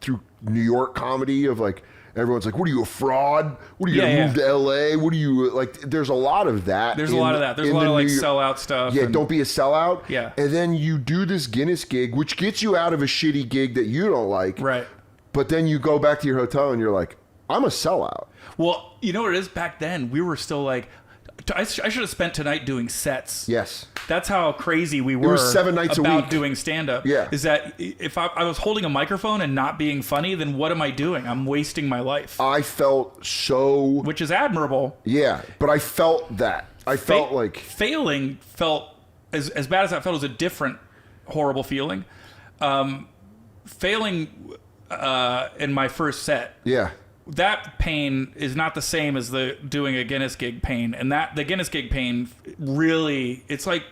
through New York comedy of like, everyone's like, what are you, a fraud? What are you going to move to LA? What are you, like, there's a lot of that. There's a lot of that. There's a lot of like sellout stuff. Yeah, don't be a sellout. Yeah. And then you do this Guinness gig, which gets you out of a shitty gig that you don't like. Right. But then you go back to your hotel and you're like, I'm a sellout. Well, you know what it is? Back then, we were still like, I should have spent tonight doing sets. Yes. That's how crazy we were. It was 7 nights a week. About doing stand-up. Yeah. Is that if I was holding a microphone and not being funny, then what am I doing? I'm wasting my life. I felt so... Which is admirable. Yeah, but I felt that. I felt like... Failing felt... As bad as that felt, was a different horrible feeling. Failing in my first set... Yeah. That pain is not the same as the doing a Guinness gig pain. And the Guinness gig pain really, it's like,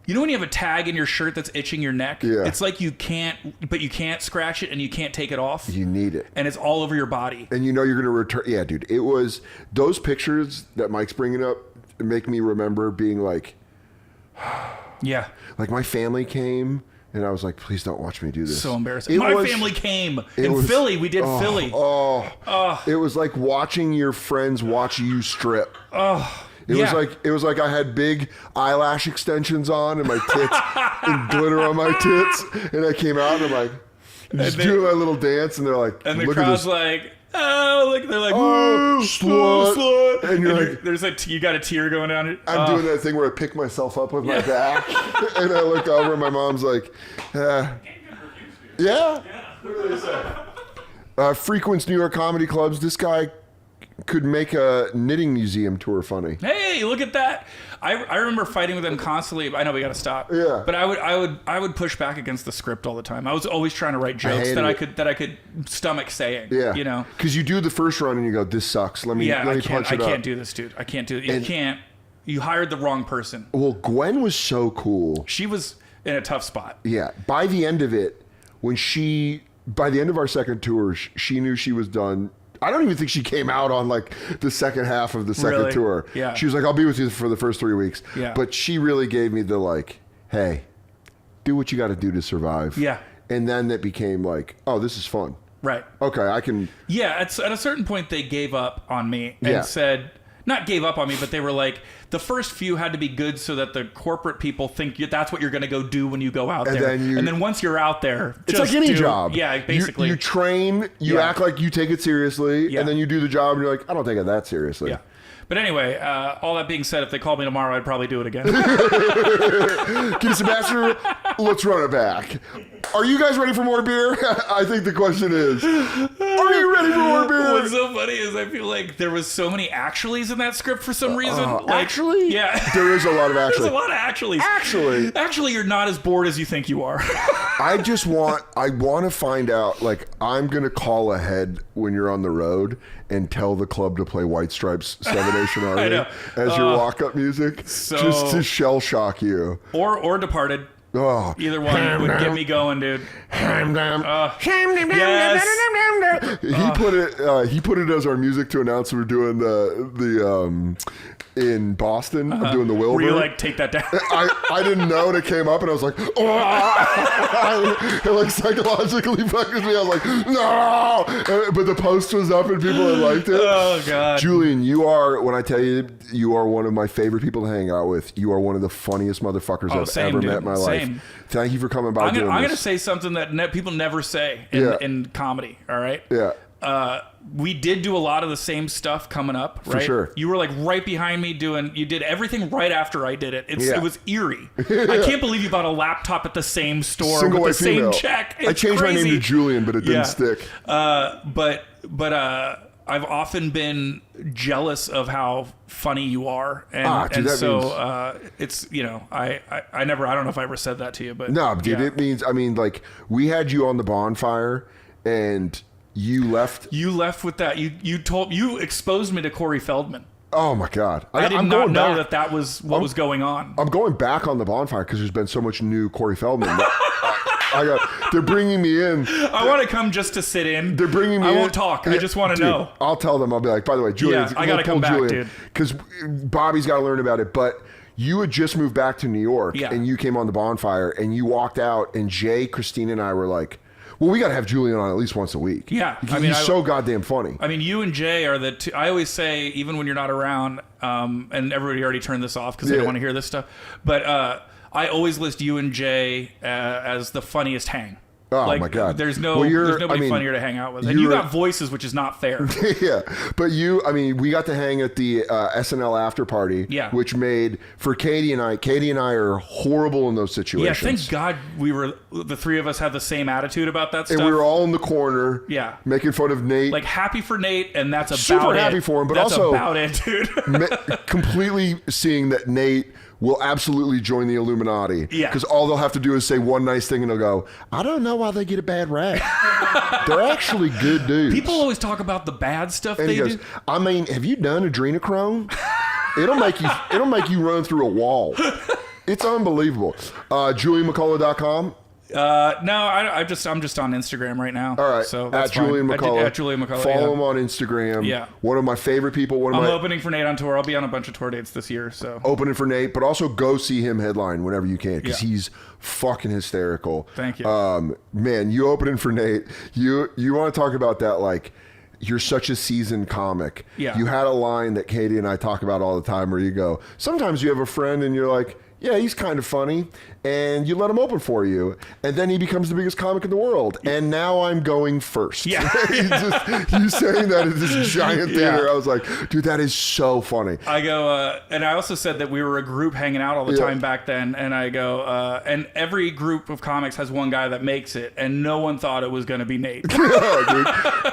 you know when you have a tag in your shirt that's itching your neck? Yeah. It's like you can't scratch it and you can't take it off. You need it. And it's all over your body. And you know you're going to return. Yeah, dude. It was, those pictures that Mike's bringing up make me remember being like, yeah. Like my family came. And I was like, please don't watch me do this. So embarrassing. My family came. In Philly, we did Philly. It was like watching your friends watch you strip. It was like I had big eyelash extensions on and my tits and glitter on my tits. And I came out and I'm like, just doing my little dance. And they're like, and the crowd's like, oh, like they're like, oh, slut. And you're like, there's you got a tear going down it. I'm doing that thing where I pick myself up with my back, and I look over, and my mom's like, yeah. What do they say? Frequents New York comedy clubs. This guy could make a knitting museum tour funny. Hey, look at that! I remember fighting with him constantly. I know we got to stop. Yeah. But I would push back against the script all the time. I was always trying to write jokes that I could stomach saying. Yeah. You know. Because you do the first run and you go, this sucks. Let me punch it up. I can't do this, dude. I can't do it. You can't. You hired the wrong person. Well, Gwen was so cool. She was in a tough spot. Yeah. By the end of it, by the end of our second tour, she knew she was done. I don't even think she came out on like the second half of the second tour. Yeah. She was like, I'll be with you for the first 3 weeks. Yeah. But she really gave me the like, hey, do what you got to do to survive. Yeah. And then it became like, oh, this is fun. Right. Okay, I can. Yeah. At a certain point, they gave up on me and said, not gave up on me, but they were like, the first few had to be good so that the corporate people think that's what you're going to go do when you go out there. And then once you're out there, it's like any job. Yeah, basically. You train, you act like you take it seriously, and then you do the job and you're like, I don't take it that seriously. Yeah. But anyway, all that being said, if they called me tomorrow, I'd probably do it again. Guinness Ambassador, let's run it back. Are you guys ready for more beer? I think the question is, are you ready for more beer? What's so funny is I feel like there was so many actuallys in that script for some reason. Actually? Yeah. There is a lot of actually. There's a lot of actuallys. Actually, you're not as bored as you think you are. I want to find out, like, I'm going to call ahead when you're on the road and tell the club to play White Stripes 7 Nation Army as your walk-up music, just to shell shock you. Or Departed. Oh, either one would get me going, dude. Yes. He put it as our music to announce we're doing the in Boston. I'm doing the Wilbur. Were you like, take that down? I didn't know, and it came up, and I was like, oh! It like psychologically fucked me. I was like, no! But the post was up, and people had liked it. Oh, God. Julian, when I tell you, you are one of my favorite people to hang out with. You are one of the funniest motherfuckers I've ever met in my life. Thank you for coming by. I'm going to say something that people never say in comedy, all right? Yeah. We did do a lot of the same stuff coming up, right? For sure. You were like right behind me you did everything right after I did it. It was eerie. I can't believe you bought a laptop at the same store Single with the female. same check. It's I changed crazy. my name to Julian, but it didn't stick. But I've often been jealous of how funny you are, and it's I don't know if I ever said that to you, but no, dude, it means like we had you on the bonfire and. You left with that. You exposed me to Corey Feldman. Oh my God! I did not know that was what was going on. I'm going back on the bonfire because there's been so much new Corey Feldman. They're bringing me in. I want to come just to sit in. They're bringing me in. I won't talk. I just want to know. I'll tell them. I'll be like, by the way, Julian, I got to come back, dude. Because Bobby's got to learn about it. But you had just moved back to New York, and you came on the bonfire, and you walked out, and Jay, Christine, and I were like, well, we got to have Julian on at least once a week. Yeah. He's so goddamn funny. I mean, you and Jay are the two. I always say, even when you're not around, and everybody already turned this off because they don't want to hear this stuff, but I always list you and Jay as the funniest hang. Oh, my God. There's nobody funnier to hang out with. And you got voices, which is not fair. Yeah. But we got to hang at the SNL after party, which made, for Katie and I are horrible in those situations. Yeah, thank God the three of us had the same attitude about that stuff. And we were all in the corner, making fun of Nate. Like, happy for Nate, and that's about it. Super happy for him, but that's also about it, dude. Completely seeing that Nate will absolutely join the Illuminati. Yeah. Because all they'll have to do is say one nice thing and they'll go, I don't know why they get a bad rap. They're actually good dudes. People always talk about the bad stuff and they he goes, do. I mean, have you done adrenochrome? It'll make you run through a wall. It's unbelievable. JulianMcCullough.com. No, I'm just on Instagram right now. All right, so at Julian McCullough. At Julian McCullough. Follow him on Instagram. Yeah, one of my favorite people. I'm opening for Nate on tour. I'll be on a bunch of tour dates this year. So opening for Nate, but also go see him headline whenever you can because he's fucking hysterical. Thank you. Man, you opening for Nate. You want to talk about that? Like, you're such a seasoned comic. Yeah. You had a line that Katie and I talk about all the time where you go, sometimes you have a friend and you're like, yeah, he's kind of funny, and you let him open for you, and then he becomes the biggest comic in the world, and now I'm going first. Yeah. You saying that at this giant theater, I was like, dude, that is so funny. I go, and I also said that we were a group hanging out all the time back then, and I go, and every group of comics has one guy that makes it, and no one thought it was going to be Nate. Yeah, dude.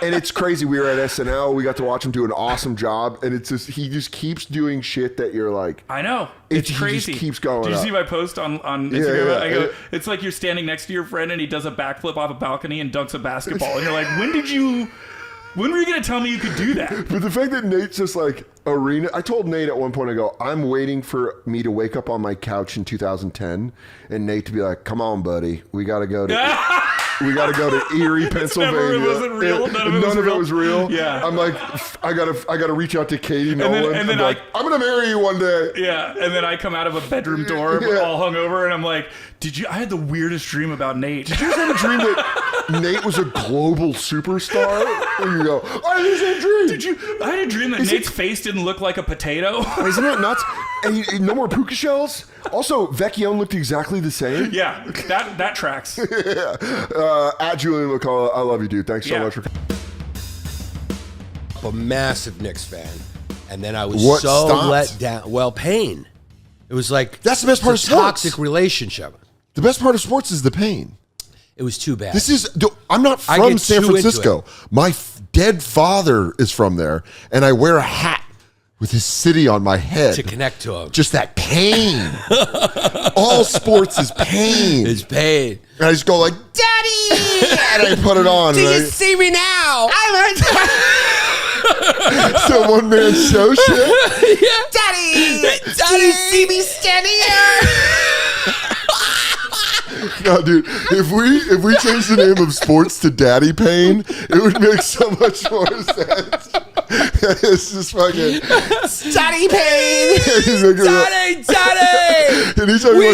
And it's crazy. We were at SNL. We got to watch him do an awesome job, and it's just he just keeps doing shit that you're like, I know. It's crazy. He just keeps going. Did you see my post on Instagram? Yeah. I go, it's like you're standing next to your friend and he does a backflip off a balcony and dunks a basketball, and you're like, when were you going to tell me you could do that? But the fact that Nate's just like arena. I told Nate at one point, I go, I'm waiting for me to wake up on my couch in 2010 and Nate to be like, come on, buddy, we got to go to We got to go to Erie, Pennsylvania. It wasn't real. None of it was real. Yeah. I'm like, I gotta reach out to Katie Nolan. And then I'm I'm gonna marry you one day. Yeah, and then I come out of a bedroom door all hungover, and I'm like, I had the weirdest dream about Nate. Did you just have a dream that Nate was a global superstar? There you go. I had the same dream. I had a dream that Nate's face didn't look like a potato. Isn't it nuts? And no more puka shells. Also, Vecchione looked exactly the same. Yeah, that tracks. At Julian McCullough, I love you, dude. Thanks so much for. A massive Knicks fan, and then I was stopped? let down. Well, pain. It was like That's the best part of sports. Toxic relationship. The best part of sports is the pain. It was too bad. I'm not from San Francisco. My dead father is from there, and I wear a hat with his city on my head to connect to him. Just that pain. All sports is pain. It's pain. And I just go like, Daddy! And I put it on. Do you see me now? So one man show shit. Yeah. Daddy! Do you see me standing here? No, dude. If we change the name of sports to Daddy Pain, it would make so much more sense. It's just fucking Daddy Pain. Daddy. Anytime We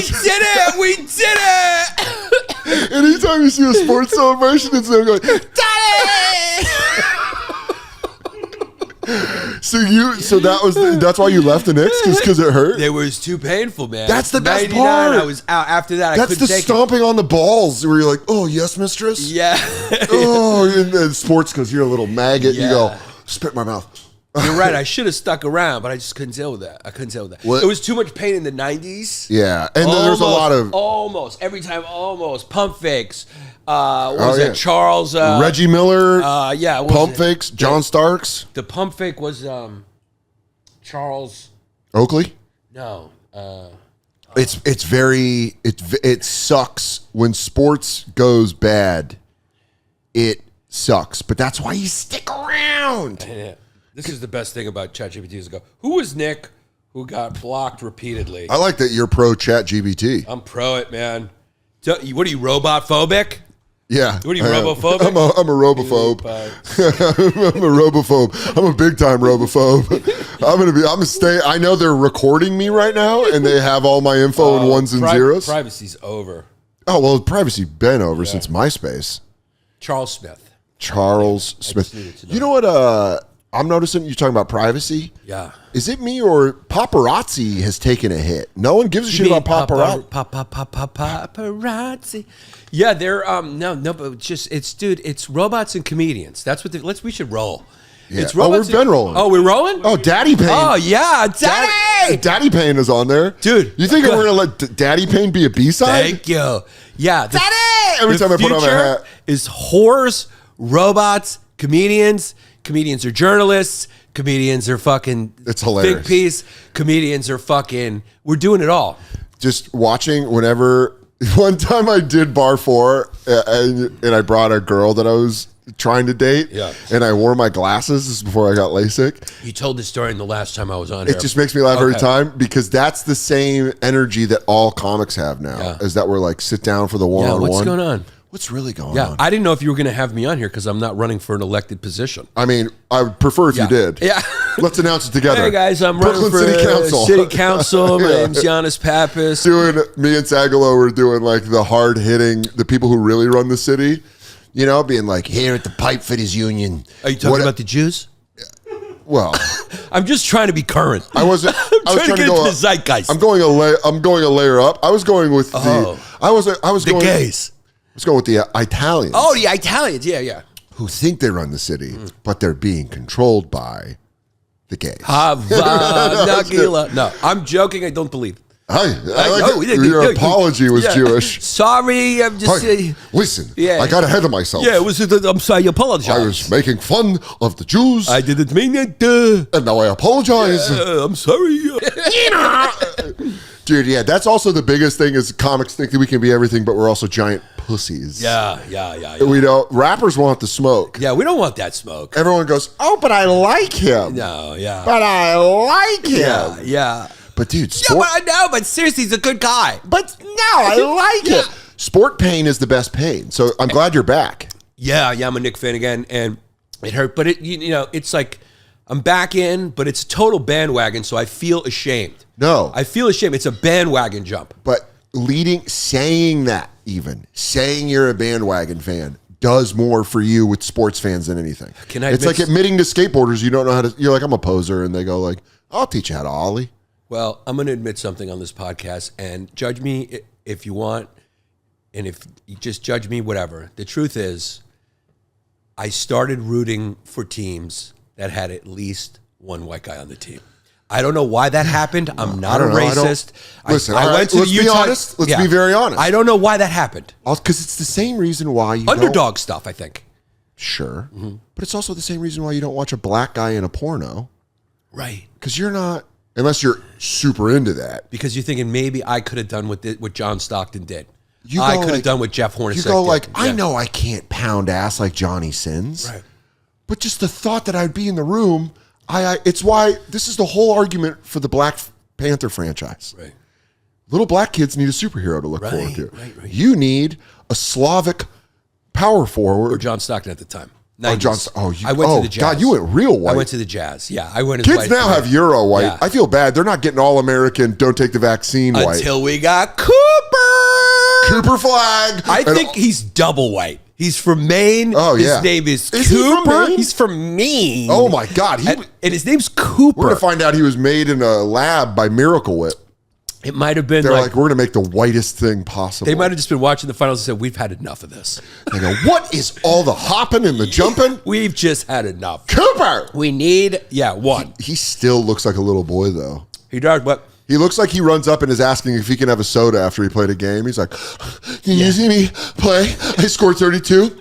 did it. Anytime you see a sports celebration, it's them going, Daddy. So that's why you left the Knicks, because it hurt. It was too painful, man. That's the best 99, part. I was out after that. That's the stomping on the balls where you're like, oh yes, mistress. Yeah. Oh, and sports because you're a little maggot. Yeah. You go spit in my mouth. You're right. I should have stuck around, but I just couldn't deal with that. What? It was too much pain in the 90s. Yeah, and then there's a lot of every time pump fakes. What was that? Charles Reggie Miller. Pump fakes. John Starks. The pump fake was Charles Oakley. No. It sucks when sports goes bad. It sucks, but that's why you stick around. Yeah. This is the best thing about ChatGPT is go, who was Nick who got blocked repeatedly? I like that you're pro ChatGPT. I'm pro it, man. What are you, robot phobic? Yeah. What are you, robophobic? I'm a robophobe. I'm a robophobe. I'm a big time robophobe. I know they're recording me right now and they have all my info in ones and zeros. Privacy's over. Oh, well, privacy been over since MySpace. Charles Smith. You know what I'm noticing? You're talking about privacy? Yeah. Is it me or paparazzi has taken a hit? No one gives a shit about paparazzi. Paparazzi. Yeah, they're no, but it's robots and comedians. That's what we should roll. Yeah. It's robots. We've been rolling. Oh, we're rolling? Oh, Daddy Pain. Oh, yeah, Daddy! Daddy Pain is on there. Dude. You think we're going to let Daddy Pain be a B-side? Thank you. Yeah. Daddy! Every time I put on my hat. Is whores, robots, comedians. Comedians are journalists. Comedians are fucking it's hilarious. Big piece. Comedians are fucking, we're doing it all. Just watching whenever, one time I did bar 4 and I brought a girl that I was trying to date. Yeah. And I wore my glasses. This is before I got LASIK. You told this story in the last time I was on here. It just makes me laugh every time because that's the same energy that all comics have now. Yeah. Is that we're like sit down for the one-on-one. What's going on? What's really going Yeah, on? I didn't know if you were going to have me on here because I'm not running for an elected position. I mean, I would prefer if you did. Yeah. Let's announce it together. Hey guys, I'm Brooklyn running for City Council. City Council. My name's Giannis Pappas. Me and Sagalo were doing like the hard hitting, the people who really run the city. You know, being like here at the Pipe Fitters Union. Are you talking about the Jews? Well, I'm just trying to be current. I was trying to get into the zeitgeist. I'm going a layer up. I was going with the. I was going gays. Let's go with the Italians. Oh, the Italians. Yeah. Who think they run the city, but they're being controlled by the gays. No, I'm joking. I don't believe. Your apology was Jewish. Sorry, I'm just listen, I got ahead of myself. Yeah, I'm sorry, I apologize. I was making fun of the Jews. I didn't mean it. And now I apologize. I'm sorry. Dude, yeah, that's also the biggest thing is comics think that we can be everything, but we're also giant pussies. Yeah. We don't. Rappers want the smoke. Yeah, we don't want that smoke. Everyone goes, oh, but I like him. No, yeah. But I like him. Yeah. But dude, but seriously, he's a good guy. But no, I like it. sport pain is the best pain. So I'm glad you're back. Yeah, I'm a Knicks fan again, and it hurt. But it's like I'm back in, but it's a total bandwagon, so I feel ashamed. No. I feel ashamed. It's a bandwagon jump. But saying you're a bandwagon fan does more for you with sports fans than anything. It's like admitting to skateboarders you don't know how to, you're like, I'm a poser, and they go like, I'll teach you how to ollie. Well, I'm going to admit something on this podcast, and judge me if you want, and if you just judge me, whatever. The truth is, I started rooting for teams that had at least one white guy on the team. I don't know why that happened. I'm not a racist. Listen, let's be honest. Let's be very honest. I don't know why that happened. Because it's the same reason why you underdog stuff, I think. Sure. Mm-hmm. But it's also the same reason why you don't watch a black guy in a porno. Right. Because you're not, unless you're super into that. Because you're thinking maybe I could have done what John Stockton did. I could have done what Jeff Hornacek did. You go like, I know I can't pound ass like Johnny Sins. Right. But just the thought that I'd be in the room, it's why this is the whole argument for the Black Panther franchise. Right. Little black kids need a superhero to look forward to. Right. You need a Slavic power forward. Or John Stockton at the time. I went to the Jazz. God, you went real white. I went to the Jazz. Yeah, I went as Kids white. now have Euro white. Yeah. I feel bad. They're not getting All-American, don't take the vaccine white. Until we got Cooper. Cooper Flag. I think he's double white. He's from Maine. Oh, yeah. His name is Is Cooper. He's from Maine. Oh, my God. And his name's Cooper. We're going to find out he was made in a lab by Miracle Whip. It might have been They're like, we're going to make the whitest thing possible. They might have just been watching the finals and said, we've had enough of this. They go, what is all the hopping and the jumping? We've just had enough. Cooper! We need, one. He still looks like a little boy, though. He does, but... He looks like he runs up and is asking if he can have a soda after he played a game. He's like, can you see me play? I scored 32.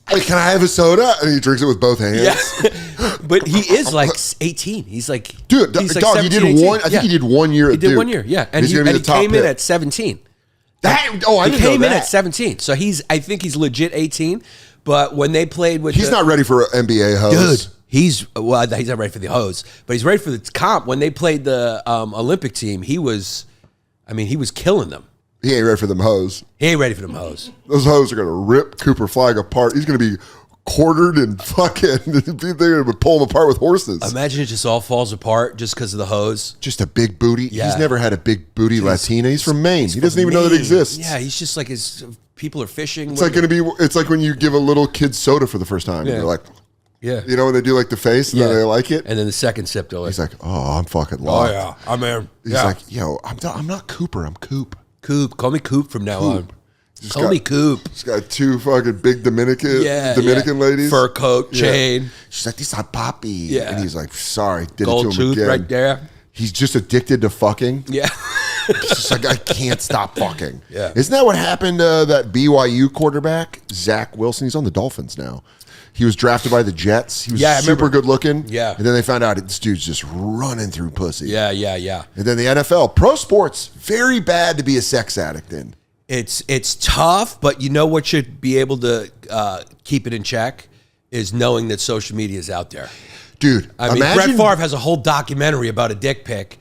Hey, can I have a soda? And he drinks it with both hands. Yeah. But he is like 18. He's like, dude, he's dog, 17, he did 18. one. I think he did 1 year. He did 1 year, yeah. And he came in at 17. I didn't know He came that. in at 17. So I think he's legit 18. But when they played with, he's not ready for an NBA hose. Dude, he's not ready for the hose, but he's ready for the comp. When they played the Olympic team, he was killing them. He ain't ready for them hoes. He ain't ready for them hoes. Those hoes are going to rip Cooper Flag apart. He's going to be quartered and fucking, they're going to pull him apart with horses. Imagine it just all falls apart just because of the hose. Just a big booty. Yeah. He's never had a big booty Latina. He's from Maine. He doesn't even know that it exists. Yeah, he's just like people are fishing. It's like it's like when you give a little kid soda for the first time. Yeah. And they're like, yeah. You know, when they do like the face and then they like it. And then the second sip, they're like, he's like, oh, I'm fucking lost. Oh, yeah. I'm in. He's like, yo, I'm not Cooper. I'm Coop. Coop. Call me Coop from now on. Call me Coop. He's got two fucking big Dominican ladies. Fur coat, chain. She's like, these are Poppy. Yeah. And he's like, sorry, did Gold it to him tooth again. right there. He's just addicted to fucking. Yeah. It's just like, I can't stop fucking. Yeah. Isn't that what happened to that BYU quarterback, Zach Wilson? He's on the Dolphins now. He was drafted by the Jets. He was super good looking. Yeah. And then they found out this dude's just running through pussy. Yeah. And then the NFL, pro sports, very bad to be a sex addict in. It's tough, but you know what should be able to keep it in check is knowing that social media is out there. Dude, I mean, Brett Favre has a whole documentary about a dick pic.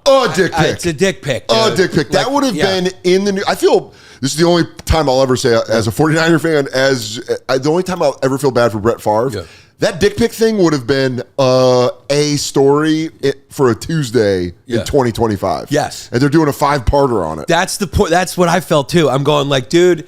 Oh, dick pic. It's a dick pic. Oh, dick pic. That would have been in the news. I feel this is the only time I'll ever say, as a 49er fan, the only time I'll ever feel bad for Brett Favre. Yeah. That dick pic thing would have been a story for a Tuesday in 2025. Yes. And they're doing a 5-parter on it. That's the point. That's what I felt too. I'm going like, dude,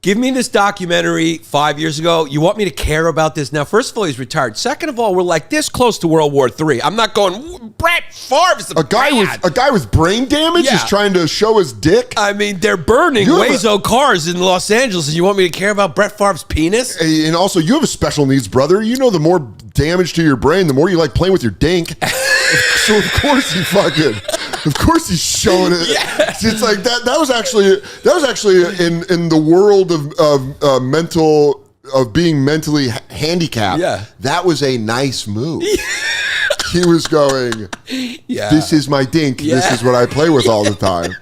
give me this documentary 5 years ago. You want me to care about this now? First of all, he's retired. Second of all, we're like this close to World War III. I'm not going, Brett Favre is a guy with brain damage is trying to show his dick. I mean, they're burning Wazo cars in Los Angeles, and you want me to care about Brett Favre's penis? And also, you have a special needs brother. You know, the more damage to your brain, the more you like playing with your dink. So of course he's showing it. Yes. It's like that. That was actually in the world of being mentally handicapped. Yeah. That was a nice move. He was going, this is my dink. Yeah. This is what I play with all the time.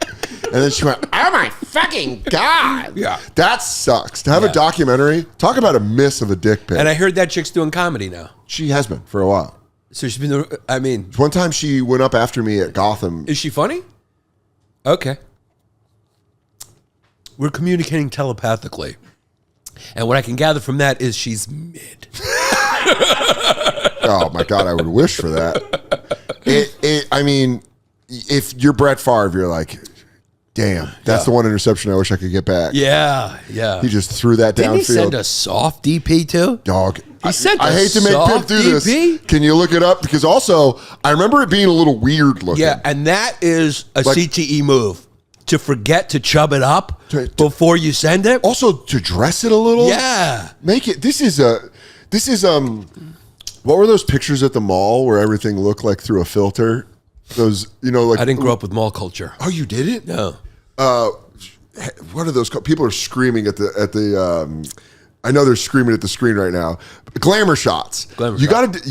And then she went, oh my fucking God. Yeah. That sucks. To have a documentary, talk about a miss of a dick pic. And I heard that chick's doing comedy now. She has been for a while. So she's been, I mean. One time she went up after me at Gotham. Is she funny? Okay. We're communicating telepathically. And what I can gather from that is she's mid. Oh my God, I would wish for that. I mean, if you're Brett Favre, you're like, damn, that's the one interception I wish I could get back. Yeah. He just threw that Didn't downfield. he send a soft DP too? Dog. He sent I hate to make Pip do this. DP? Can you look it up? Because also, I remember it being a little weird looking. Yeah, and that is a Like- CTE move. To forget to chub it up before you send it. Also, to dress it a little. Yeah. Make it. This is what were those pictures at the mall where everything looked like through a filter? Those, like I didn't grow up with mall culture. Oh, you didn't? No. What are those called? People are screaming at the. I know they're screaming at the screen right now. Glamour shots. You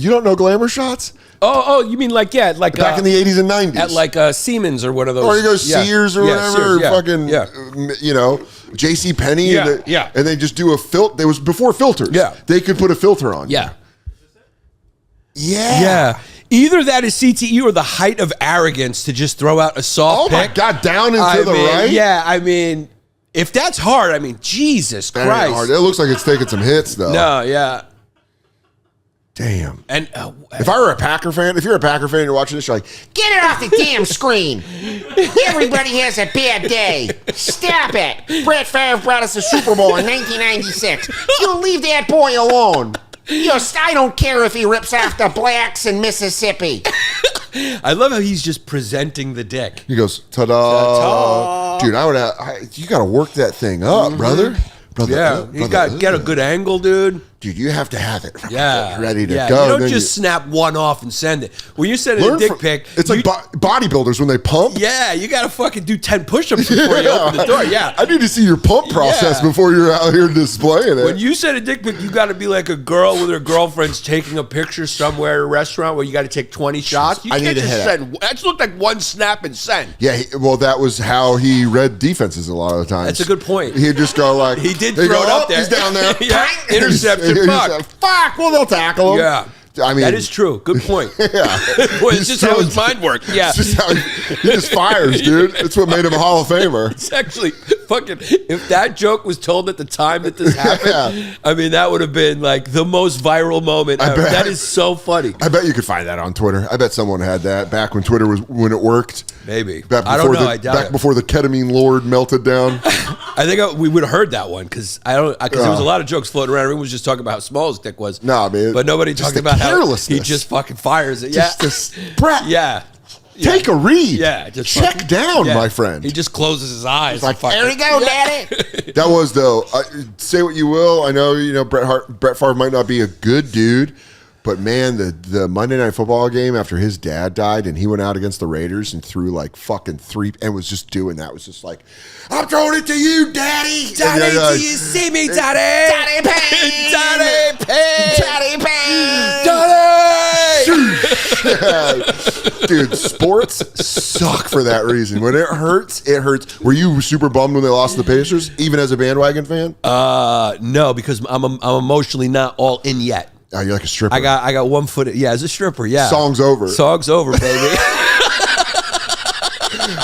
don't know glamour shots? Oh, you mean like Back in the 80s and 90s. at like Siemens or one of those. Or you go Sears or whatever, Sears, J.C. Penney, Yeah. and they just do a filter. It was before filters. Yeah. They could put a filter on. Yeah. Yeah. Either that is CTE or the height of arrogance to just throw out a soft Oh my pick. God, down and to the right? Yeah, I mean, if that's hard, Jesus That ain't Christ. hard. It looks like it's taking some hits, though. No, yeah. Damn. And If I were a Packer fan, if you're a Packer fan and you're watching this, you're like, Get it off the damn screen. Everybody has a bad day. Stop it. Brett Favre brought us a Super Bowl in 1996. You leave that boy alone. I don't care if he rips off the blacks in Mississippi. I love how he's just presenting the dick. he goes, ta-da. Dude, you got to work that thing up, brother. Yeah, you got get a good angle, dude. Dude, you have to have it Yeah, ready to yeah. go. You don't Then just snap one off and send it. When you send a learn dick from- pic, It's like bodybuilders when they pump. yeah, you got to fucking do 10 push-ups before you open the door. Yeah. I need to see your pump process Yeah. before you're out here displaying it. When you send a dick pic, you got to be like a girl with her girlfriends taking a picture somewhere at a restaurant where you got to take 20 shots. You I can't need to just hit send. That just looked like one snap and send. Yeah, well, that was how he read defenses a lot of the times. That's a good point. He'd just go like, He did he'd throw go, it up "Oh, there. He's down there. Yeah, interception, He's fuck. like, fuck. Well, they'll tackle him. Yeah. I mean, That is true. Good point. Yeah. Boy, it's just how his mind works. Yeah. It's just how he just fires, dude. That's what made him a Hall of Famer. It's actually fucking. If that joke was told at the time that this happened, Yeah. I mean, that would have been like the most viral moment ever. bet. That is so funny. I bet you could find that on Twitter. I bet someone had that back when Twitter when it worked. Maybe. Back I don't know. before I doubt back it. before the ketamine lord melted down. I think we would have heard that one because there was a lot of jokes floating around. Everyone was just talking about how small his dick was. Nah, man. But nobody Just talked the about how carelessness. he just fucking fires it. Yeah. Brett, Yeah. take a read. Yeah. Just check fucking- down, yeah. my friend. He just closes his eyes. like, and fucking- There we go, Daddy. That was though. Say what you will. I know Brett Favre might not be a good dude, but man, the Monday Night Football game after his dad died and he went out against the Raiders and threw like fucking 3 and was just doing that. Was just like, I'm throwing it to you, Daddy. Daddy, do you see me, Daddy? Daddy Payne. Daddy Payne. Daddy Payne. Daddy. Dude, sports suck for that reason. When it hurts, it hurts. Were you super bummed when they lost to the Pacers, even as a bandwagon fan? No, because I'm emotionally not all in yet. Oh, you're like a stripper. I got 1 foot. Yeah, as a stripper. Yeah. Song's over. Song's over, baby.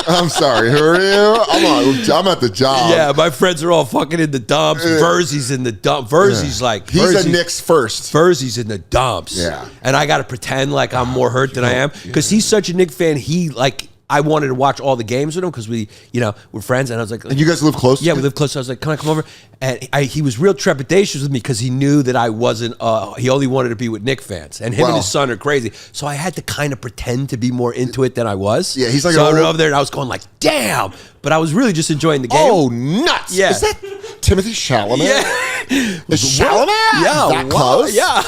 I'm sorry. Who are you? I'm at the job. Yeah, my friends are all fucking in the dumps. Verzi's in the dump. Verzi's like He's a Knicks first. Verzi's in the dumps. Yeah. And I got to pretend like I'm more hurt than I am because he's such a Knicks fan. I wanted to watch all the games with him because we're friends. And I was like, And you guys live close? yeah, we live close. So I was like, can I come over? And he was real trepidatious with me because he knew that I wasn't, he only wanted to be with Knicks fans. And him and Wow. his son are crazy. So I had to kind of pretend to be more into it than I was. Yeah, he's like so an I went old- over there and I was going like, damn. But I was really just enjoying the game. Oh, nuts. Yeah. Is that Timothy Chalamet? Yeah. Is Chalamet? Yeah. That what? close? Yeah.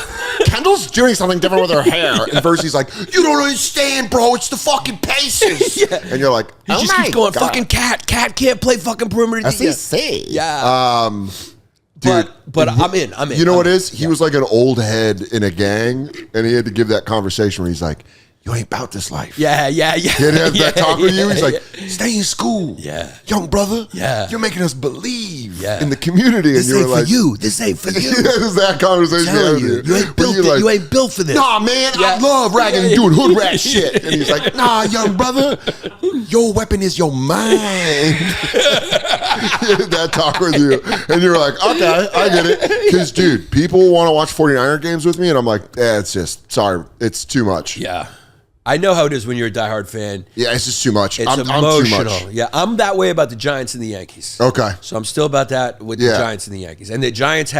Kendall's doing something different with her hair. And Versy's like, you don't understand, bro. It's the fucking Pacers. Yeah. And you're like, He just keeps going, fucking cat. Cat can't play fucking perimeter. SEC. Yeah. Dude, but I'm in. You know what it is? He was like an old head in a gang, and he had to give that conversation where he's like, you ain't about this life. Yeah. He had to have that talk with you. He's like, yeah. stay in school. Yeah. Young brother. Yeah. You're making us believe. in the community, This and you ain't were like, for you. This ain't for you. Is that conversation? Telling you ain't built You're like, you ain't built for this. Nah, man, I love ragging and doing hood rat shit. And he's like, nah, young brother, your weapon is your mind. That talk with you. And you're like, okay, I get it. Because, dude, people want to watch 49er games with me, and I'm like, it's just, sorry, it's too much. Yeah. I know how it is when you're a diehard fan. Yeah, it's just too much. It's I'm emotional. too much. Yeah, I'm that way about the Giants and the Yankees. Okay. So I'm still about that with the Giants and the Yankees. And the Giants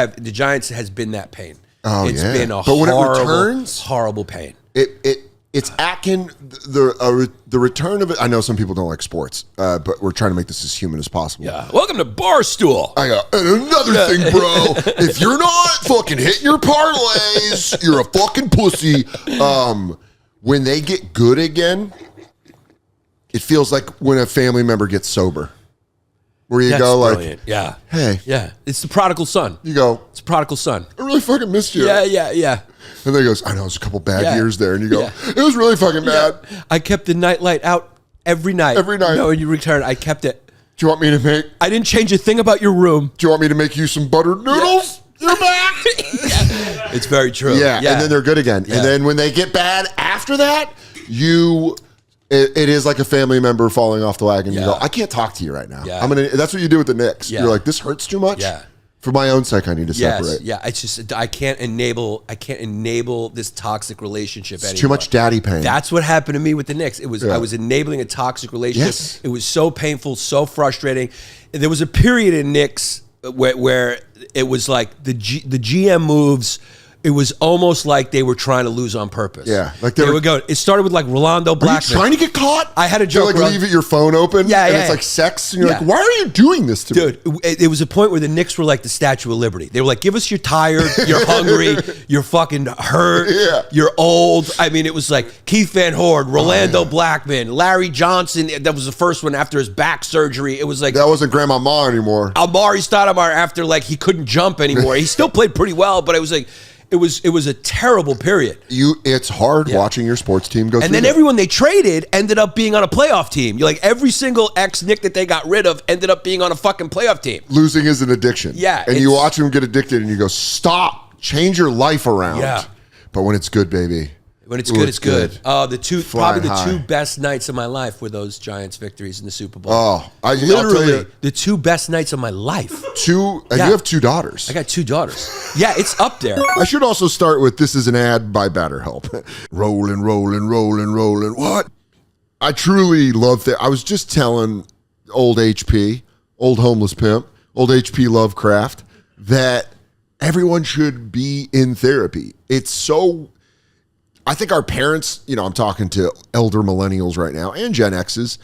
has been that pain. Oh, it's yeah. been a But when it horrible, returns, horrible pain. It's Atkin, the return of it. I know some people don't like sports, but we're trying to make this as human as possible. Yeah. Welcome to Barstool. I go, and another thing, bro. If you're not fucking hitting your parlays, you're a fucking pussy. When they get good again, it feels like when a family member gets sober. Where you go brilliant. like, yeah. Hey. Yeah. It's the prodigal son. You go, It's the prodigal son. I really fucking missed you. Yeah. And then he goes, I know, it was a couple bad years there. And you go, Yeah. it was really fucking bad. I kept the nightlight out every night. Every night. No, when you returned, I kept it. Do you want me to make, I didn't change a thing about your room. do you want me to make you some buttered noodles? You're back. It's very true. Yeah, and then they're good again. Yeah. And then when they get bad after that, it is like a family member falling off the wagon. You Yeah. go, I can't talk to you right now. Yeah. That's what you do with the Knicks. Yeah. You're like, this hurts too much. Yeah. For my own sake, I need to separate. Yeah. It's just I can't enable this toxic relationship anymore. It's too much daddy pain. That's what happened to me with the Knicks. I was enabling a toxic relationship. Yes. It was so painful, so frustrating. There was a period in Knicks where it was like the GM moves. It was almost like they were trying to lose on purpose. Yeah, like they they were were going. It started with like Rolando Are you Blackman. trying to get caught? I had a You joke. like leave your phone open. Yeah, and yeah, it's yeah. like sex, and you're Yeah. like, why are you doing this to me? Dude, it was a point where the Knicks were like the Statue of Liberty. They were like, give us you're tired, you're hungry, you're fucking hurt, Yeah. you're old. I mean, it was like Keith Van Horn, Rolando Blackman, Larry Johnson. That was the first one after his back surgery. It was like That wasn't Grandma Ma anymore. Amari Stoudemire after like he couldn't jump anymore. He still played pretty well, but it was like it was a terrible period. It's hard watching your sports team go through And then that. everyone they traded ended up being on a playoff team. You're like every single ex-Nick that they got rid of ended up being on a fucking playoff team. Losing is an addiction. Yeah, And you it's- watch them get addicted and you go, stop, change your life around. Yeah. But when it's good, baby. When it's Ooh, good, it's good. Probably Flying the high. two best nights of my life were those Giants victories in the Super Bowl. Oh, I'll tell Literally, you, the two best nights of my life. and Yeah. you have two daughters. I got two daughters. Yeah, it's up there. I should also start with this is an ad by BetterHelp. rolling. What? I truly love that. I was just telling old HP, old homeless pimp, old HP Lovecraft, that everyone should be in therapy. It's so... I think our parents, I'm talking to elder millennials right now and Gen X's,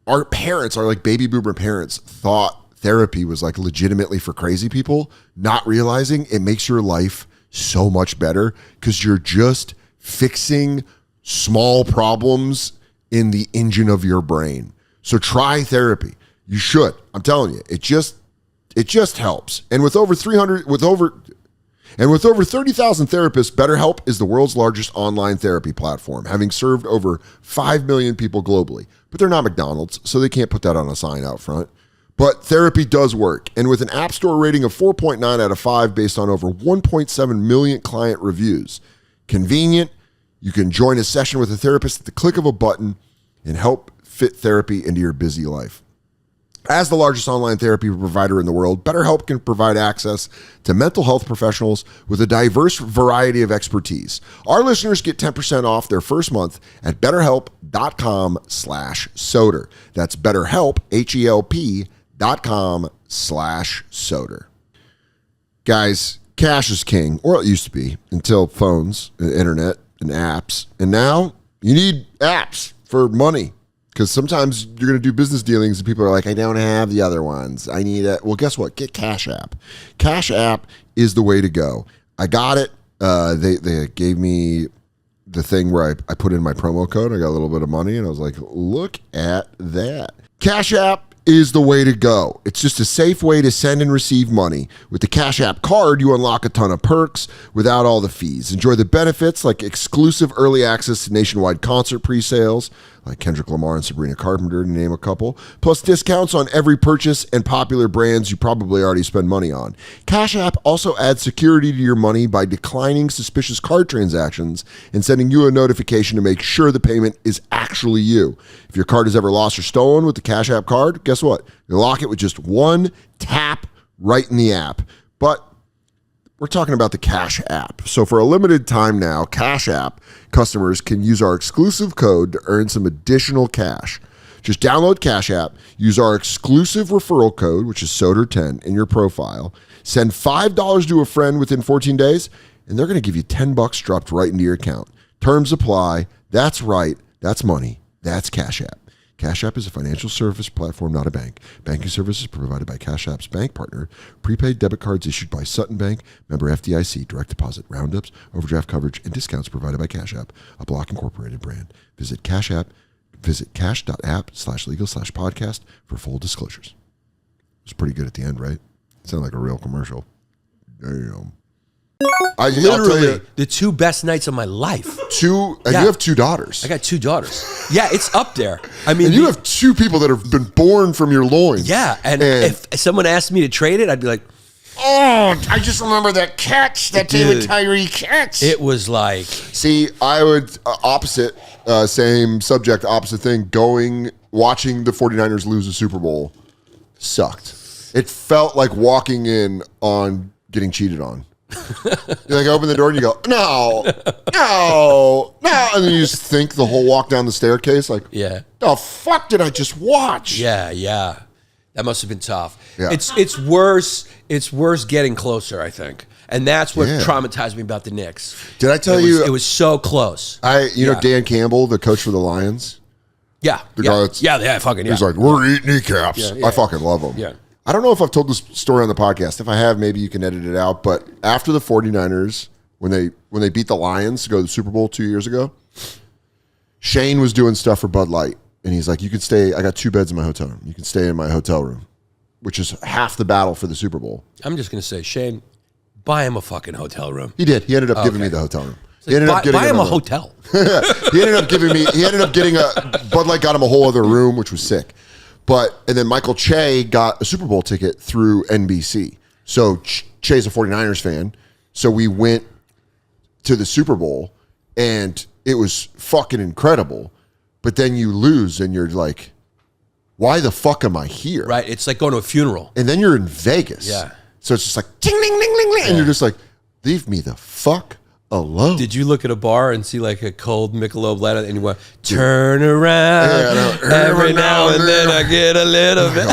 our parents, our like baby boomer parents, thought therapy was like legitimately for crazy people, not realizing it makes your life so much better because you're just fixing small problems in the engine of your brain. So try therapy. You should. I'm telling you, it just helps. And with over 30,000 therapists, BetterHelp is the world's largest online therapy platform, having served over 5 million people globally. But they're not McDonald's, so they can't put that on a sign out front. But therapy does work. And with an App Store rating of 4.9 out of 5 based on over 1.7 million client reviews, convenient, you can join a session with a therapist at the click of a button and help fit therapy into your busy life. As the largest online therapy provider in the world, BetterHelp can provide access to mental health professionals with a diverse variety of expertise. Our listeners get 10% off their first month at BetterHelp.com/Soder. That's BetterHelp, HELP.com/Soder. Guys, cash is king, or it used to be, until phones, and internet, and apps. And now you need apps for money. Because sometimes you're going to do business dealings and people are like, I don't have the other ones. I need it. Well, guess what? Get Cash App. Cash App is the way to go. I got it. They gave me the thing where I put in my promo code. I got a little bit of money and I was like, look at that. Cash App is the way to go. It's just a safe way to send and receive money. With the Cash App card, you unlock a ton of perks without all the fees. Enjoy the benefits like exclusive early access to nationwide concert pre-sales, like Kendrick Lamar and Sabrina Carpenter, to name a couple, plus discounts on every purchase and popular brands you probably already spend money on. Cash App also adds security to your money by declining suspicious card transactions and sending you a notification to make sure the payment is actually you. If your card is ever lost or stolen with the Cash App card, guess what? You lock it with just one tap right in the app. But we're talking about the Cash App. So for a limited time now, Cash App customers can use our exclusive code to earn some additional cash. Just download Cash App, use our exclusive referral code, which is Soder10, in your profile, send $5 to a friend within 14 days, and they're going to give you $10 dropped right into your account. Terms apply. That's right. That's money. That's Cash App. Cash App is a financial service platform, not a bank. Banking services provided by Cash App's bank partner. Prepaid debit cards issued by Sutton Bank, member FDIC, direct deposit, roundups, overdraft coverage, and discounts provided by Cash App, a Block Incorporated brand. Visit cash.app/legal/podcast for full disclosures. It's pretty good at the end, right? Sounded like a real commercial. Damn. Literally, the 2 best nights of my life. You have 2 daughters. I got 2 daughters. Yeah, it's up there. I mean, and you have 2 people that have been born from your loins. Yeah, and if someone asked me to trade it, I'd be like, Oh, I just remember that catch, that David Tyree catch. it was like, See, I would, opposite, same subject, opposite thing, watching the 49ers lose the Super Bowl sucked. It felt like walking in on getting cheated on. You like open the door and you go, no, and then you just think the whole walk down the staircase, like, yeah. the fuck did I just watch? Yeah. That must have been tough. Yeah. It's worse. It's worse getting closer, I think. And that's what traumatized me about the Knicks. Did I tell you? It was so close. You know Dan Campbell, the coach for the Lions? Yeah. The guy that's, He's he's like, we're eating kneecaps. I fucking love him. Yeah. I don't know if I've told this story on the podcast. If I have, maybe you can edit it out. But after the 49ers, when they beat the Lions to go to the Super Bowl 2 years ago, Shane was doing stuff for Bud Light. And he's like, you can stay. I got 2 beds in my hotel room. You can stay in my hotel room, which is half the battle for the Super Bowl. I'm just going to say, Shane, buy him a fucking hotel room. He did. He ended up giving me the hotel room. He ended up getting buy him a hotel. He ended up getting Bud Light got him a whole other room, which was sick. And then Michael Che got a Super Bowl ticket through NBC. So Che's a 49ers fan. So we went to the Super Bowl, and it was fucking incredible. But then you lose, and you're like, why the fuck am I here? Right. It's like going to a funeral. And then you're in Vegas. Yeah. So it's just like, ding, ding, ding, ding, ding. And you're just like, leave me the fuck alone. Did you look at a bar and see like a cold Michelob Light and you went, turn around every now and then I get a little bit.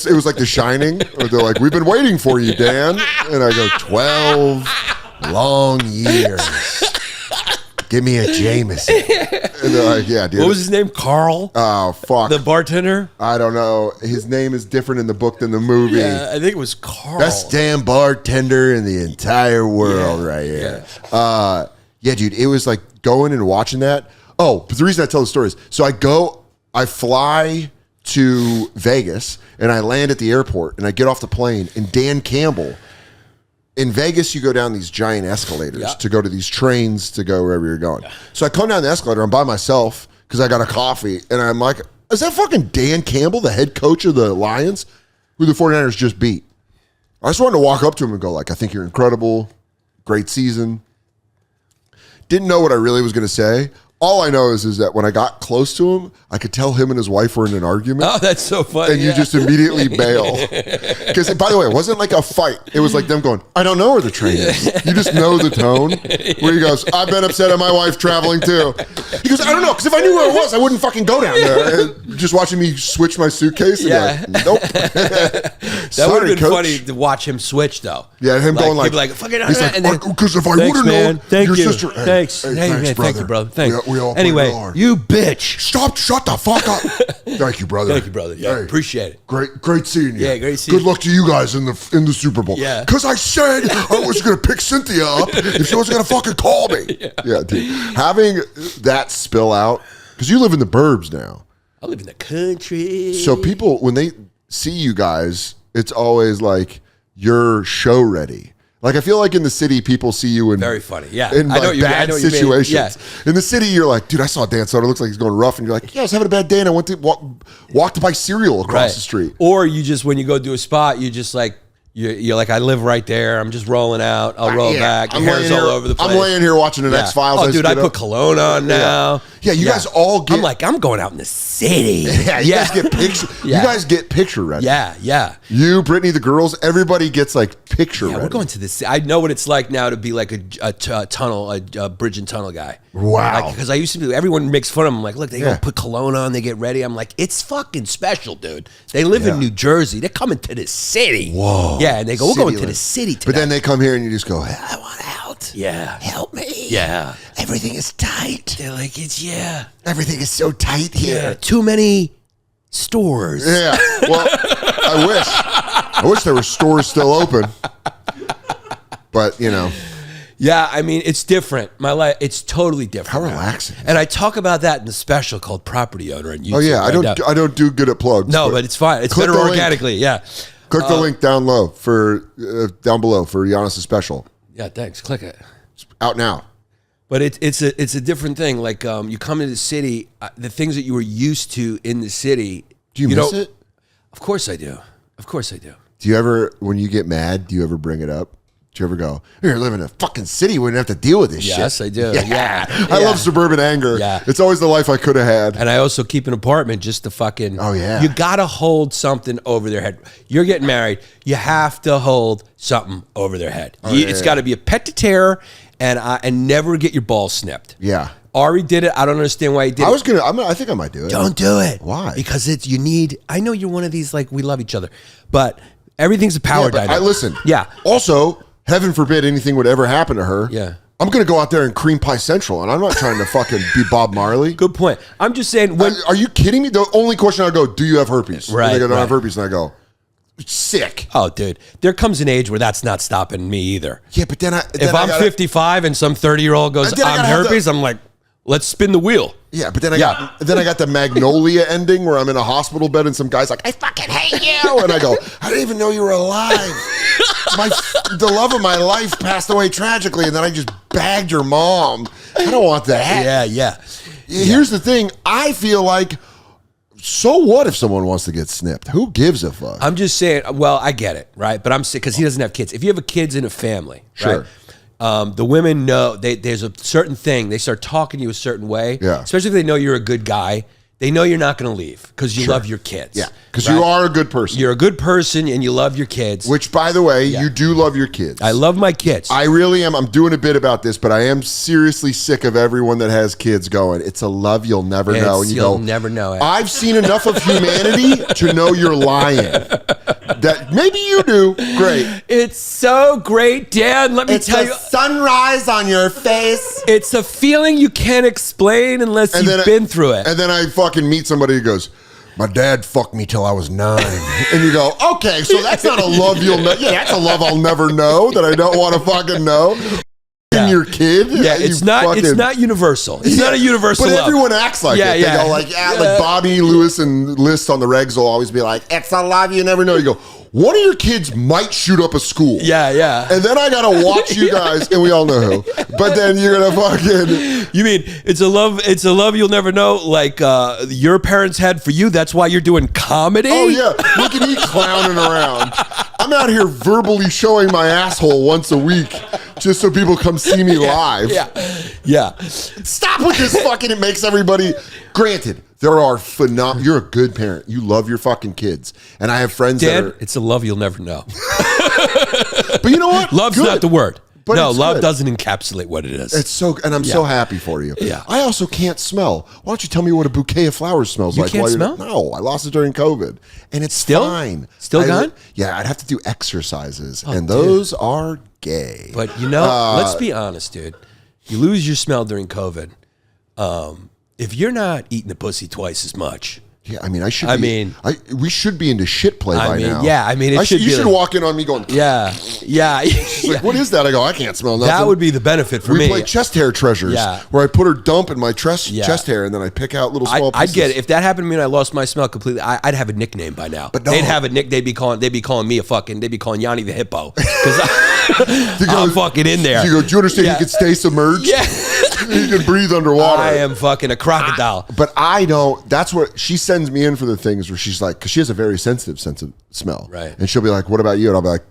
It was like The Shining. Where they're like, we've been waiting for you, Dan. And I go, 12 long years. Give me a Jameson. And they're like, yeah, dude. What was his name? Carl? Oh, fuck. The bartender? I don't know. His name is different in the book than the movie. Yeah, I think it was Carl. Best damn bartender in the entire world right here. Yeah, dude, it was like going and watching that. Oh, but the reason I tell the story is, so I fly to Vegas, and I land at the airport, and I get off the plane, and Dan Campbell, in Vegas, you go down these giant escalators to go to these trains to go wherever you're going. So I come down the escalator. I'm by myself because I got a coffee. And I'm like, is that fucking Dan Campbell, the head coach of the Lions, who the 49ers just beat? I just wanted to walk up to him and go, like, I think you're incredible. Great season. Didn't know what I really was going to say. All I know is that when I got close to him, I could tell him and his wife were in an argument. Oh, that's so funny. And you just immediately bail. Because, by the way, it wasn't like a fight. It was like them going, I don't know where the train is. You just know the tone. Where he goes, I've been upset at my wife traveling too. He goes, I don't know. Because if I knew where it was, I wouldn't fucking go down there. And just watching me switch my suitcase. And like, nope. That would have been funny to watch him switch, though. Yeah, him going like, he'd be like, fucking, he's like, because if I would have known, thank your you. sister. Thanks. Hey, thanks, brother. Thank you, brother. Thanks. We all anyway, you bitch. Shut the fuck up. Thank you, brother. Thank you, brother. Yeah, hey, appreciate it. Great seeing you. Yeah, great seeing you. Good luck to you guys in the Super Bowl. Yeah. Because I said I was going to pick Cynthia up if she wasn't going to fucking call me. Yeah, dude. Having that spill out, because you live in the burbs now. I live in the country. So people, when they see you guys, it's always like, you're show ready. Like, I feel like in the city, people see you in Very funny. Yeah. in I know like, you- I bad know what you mean. situations. Yeah. In the city, you're like, dude, I saw Dan Soder. Looks like he's going rough, and you're like, yeah, I was having a bad day, and I went to walk to buy cereal across the street. Or you just, when you go do a spot, you just like, you're like, I live right there. I'm just rolling out. I'll roll back. Your hair's all over the place. I'm laying here watching an X-Files. Oh, dude, I put cologne on now. Yeah, you guys all get. I'm like, I'm going out in the city. Yeah, you guys get picture. Yeah. You guys get picture ready. Yeah. You, Brittany, the girls, everybody gets like picture ready. We're going to this. I know what it's like now to be like a tunnel, a bridge and tunnel guy. Wow. Because I used to be, everyone makes fun of them. Like, look, they Yeah. go put cologne on, they get ready. I'm like, it's fucking special, dude. They live in New Jersey. They're coming to the city. Whoa. Yeah, and they go, we're City going to life. the city tonight. But then they come here and you just go, I want out. Yeah. Help me. Yeah. Everything is tight. They're like, Everything is so tight here. too many stores. Yeah. Well, I wish there were stores still open. But, you know. Yeah, I mean, it's different. My life, it's totally different. How now. relaxing. And I talk about that in the special called Property Owner on YouTube. Oh, yeah. right now. I don't do good at plugs. No, but it's fine. It's click better the link. organically. Yeah. Click the link down below for Giannis' special. Yeah, thanks. Click it. It's out now. But it's a different thing. Like you come into the city, the things that you were used to in the city. Do you miss don't- it? Of course I do. Of course I do. Do you ever, when you get mad, do you ever bring it up? Do you ever go, you're living in a fucking city, we wouldn't have to deal with this shit? Yes, I do. Yeah. I love suburban anger. Yeah. It's always the life I could have had. And I also keep an apartment just to fucking. Oh, yeah. You gotta hold something over their head. You're getting married. You have to hold something over their head. It's got to be a pet to terror, and never get your balls snipped. Yeah. Ari did it. I don't understand why he did it. I think I might do it. Don't do it. Why? Because you need. I know you're one of these like we love each other, but everything's a power But dynamic. listen. Yeah. Also, heaven forbid anything would ever happen to her. Yeah. I'm going to go out there and cream pie central, and I'm not trying to fucking be Bob Marley. Good point. I'm just saying when. Are you kidding me? The only question I go, do you have herpes? Right, And they go, don't right. have herpes. And I go, sick. Oh, dude, there comes an age where that's not stopping me either. Yeah, but then If I'm 55 and some 30-year-old goes, And then I I'm gotta have herpes, I'm like, let's spin the wheel. Yeah, but then I got the Magnolia ending where I'm in a hospital bed and some guy's like, I fucking hate you. And I go, I didn't even know you were alive. The love of my life passed away tragically, and then I just bagged your mom. I don't want that. Yeah. Here's the thing. I feel like, so what if someone wants to get snipped? Who gives a fuck? I'm just saying, well, I get it, right? But I'm sick because he doesn't have kids. If you have a kids in a family, Sure. right? The women know there's a certain thing. They start talking to you a certain way. Yeah. Especially if they know you're a good guy. They know you're not going to leave because you love your kids. Yeah, because you are a good person. You're a good person and you love your kids. Which, by the way, you do love your kids. I love my kids. I really am. I'm doing a bit about this, but I am seriously sick of everyone that has kids going, it's a love you'll never know. And You'll never know it. I've seen enough of humanity to know you're lying. That maybe you do. Great. It's so great, Dan. Let me tell you. sunrise on your face. It's a feeling you can't explain unless you've been through it. And then I fucking meet somebody who goes, my dad fucked me till I was 9. And you go, okay, so that's not a love you'll know. Yeah, that's a love I'll never know that I don't want to fucking know. Your kid? Yeah, it's not universal. It's not a universal But love. everyone acts like it. They go like, like Bobby Lewis and List on the regs will always be like, it's a love you never know. You go, one of your kids might shoot up a school. Yeah. And then I gotta watch you guys, and we all know who. But then you're gonna fucking. You mean it's a love you'll never know, like your parents had for you. That's why you're doing comedy. Oh yeah, look at me clowning around. I'm out here verbally showing my asshole once a week, just so people come see me live. Yeah. Stop with this fucking. It makes everybody. Granted, there are phenomenal. You're a good parent. You love your fucking kids, and I have friends Dan, that are. it's a love you'll never know. But you know what? Love's Good. not the word. But no, it's love good. doesn't encapsulate what it is. It's so, and I'm so happy for you. Yeah. I also can't smell. Why don't you tell me what a bouquet of flowers smells You like? can't while smell? No, I lost it during COVID, and it's Still? fine. Still gone? Yeah, I'd have to do exercises, and those are gay. But you know, let's be honest, dude. You lose your smell during COVID. If you're not eating the pussy twice as much, Yeah, I mean, we should be into shit play by now. Yeah, I mean, you should walk in on me going, yeah. She's like, what is that? I go, I can't smell nothing. That would be the benefit for me. We play chest hair treasures, where I put her dump in my chest hair, and then I pick out little small pieces. I'd get it. If that happened to me and I lost my smell completely, I'd have a nickname by now. But no. They'd have a nick. They'd be calling me they'd be calling Yanni the hippo because I'm fucking in there. You go, do you understand you can stay submerged? Yeah. You can breathe underwater. I am fucking a crocodile. But I don't. That's what she sends me in for the things where she's like, because she has a very sensitive sense of smell. Right. And she'll be like, what about you? And I'll be like,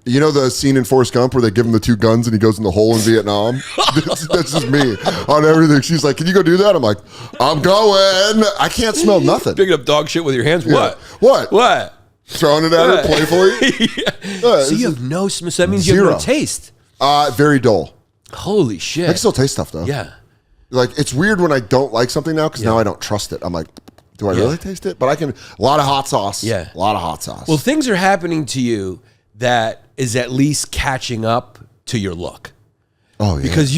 you know the scene in Forrest Gump where they give him the 2 guns and he goes in the hole in Vietnam? That's just me on everything. She's like, can you go do that? I'm like, I'm going. I can't smell nothing. Picking up dog shit with your hands? Yeah. What? Throwing it at her playfully? So you have no smell. So that means you have no taste. Very dull. Holy shit. I can still taste stuff though. Yeah. Like, it's weird when I don't like something now because now I don't trust it. I'm like, do I really taste it? But I can. A lot of hot sauce. Yeah. A lot of hot sauce. Well, things are happening to you that is at least catching up to your look. Oh, yeah. Because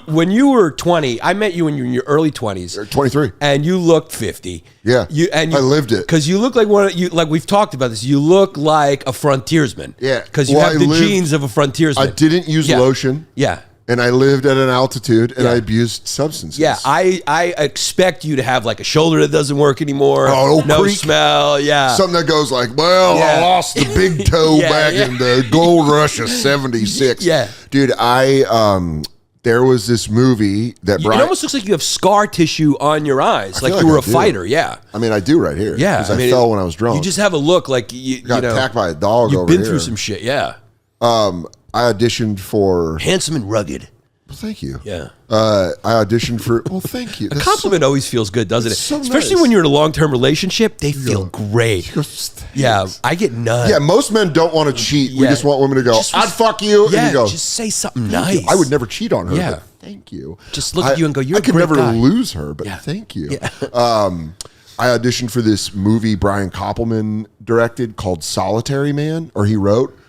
when you were 20, I met you when you were in your early 20s. 23. And you looked 50. Yeah. I lived it. Because you look like like we've talked about this, you look like a frontiersman. Yeah. Because you have the genes of a frontiersman. I didn't use lotion. Yeah. And I lived at an altitude, and I abused substances. Yeah, I expect you to have like a shoulder that doesn't work anymore. Oh, no creak. Smell. Yeah, something that goes like, well, I lost the big toe back in the gold rush of '76. Yeah, dude, there was this movie that it almost looks like you have scar tissue on your eyes, like you were a fighter. Yeah, I mean, I do right here. Yeah, because I fell when I was drunk. You just have a look like you got attacked by a dog. You've over been here. through some shit. Yeah. I auditioned for Handsome and Rugged. Well, thank you. Yeah. I auditioned for. Well, thank you. A compliment always feels good, doesn't it? So Especially nice. when you're in a long-term relationship, they feel great. Yeah, I get none. Yeah, most men don't want to cheat. We just want women to go, I'd fuck you. Yeah, and you go, just say something nice. I would never cheat on her. Yeah. But thank you. Just look at you and go, you're a I could great never guy. lose her, but thank you. Yeah. I auditioned for this movie Brian Koppelman directed called Solitary Man, or he wrote,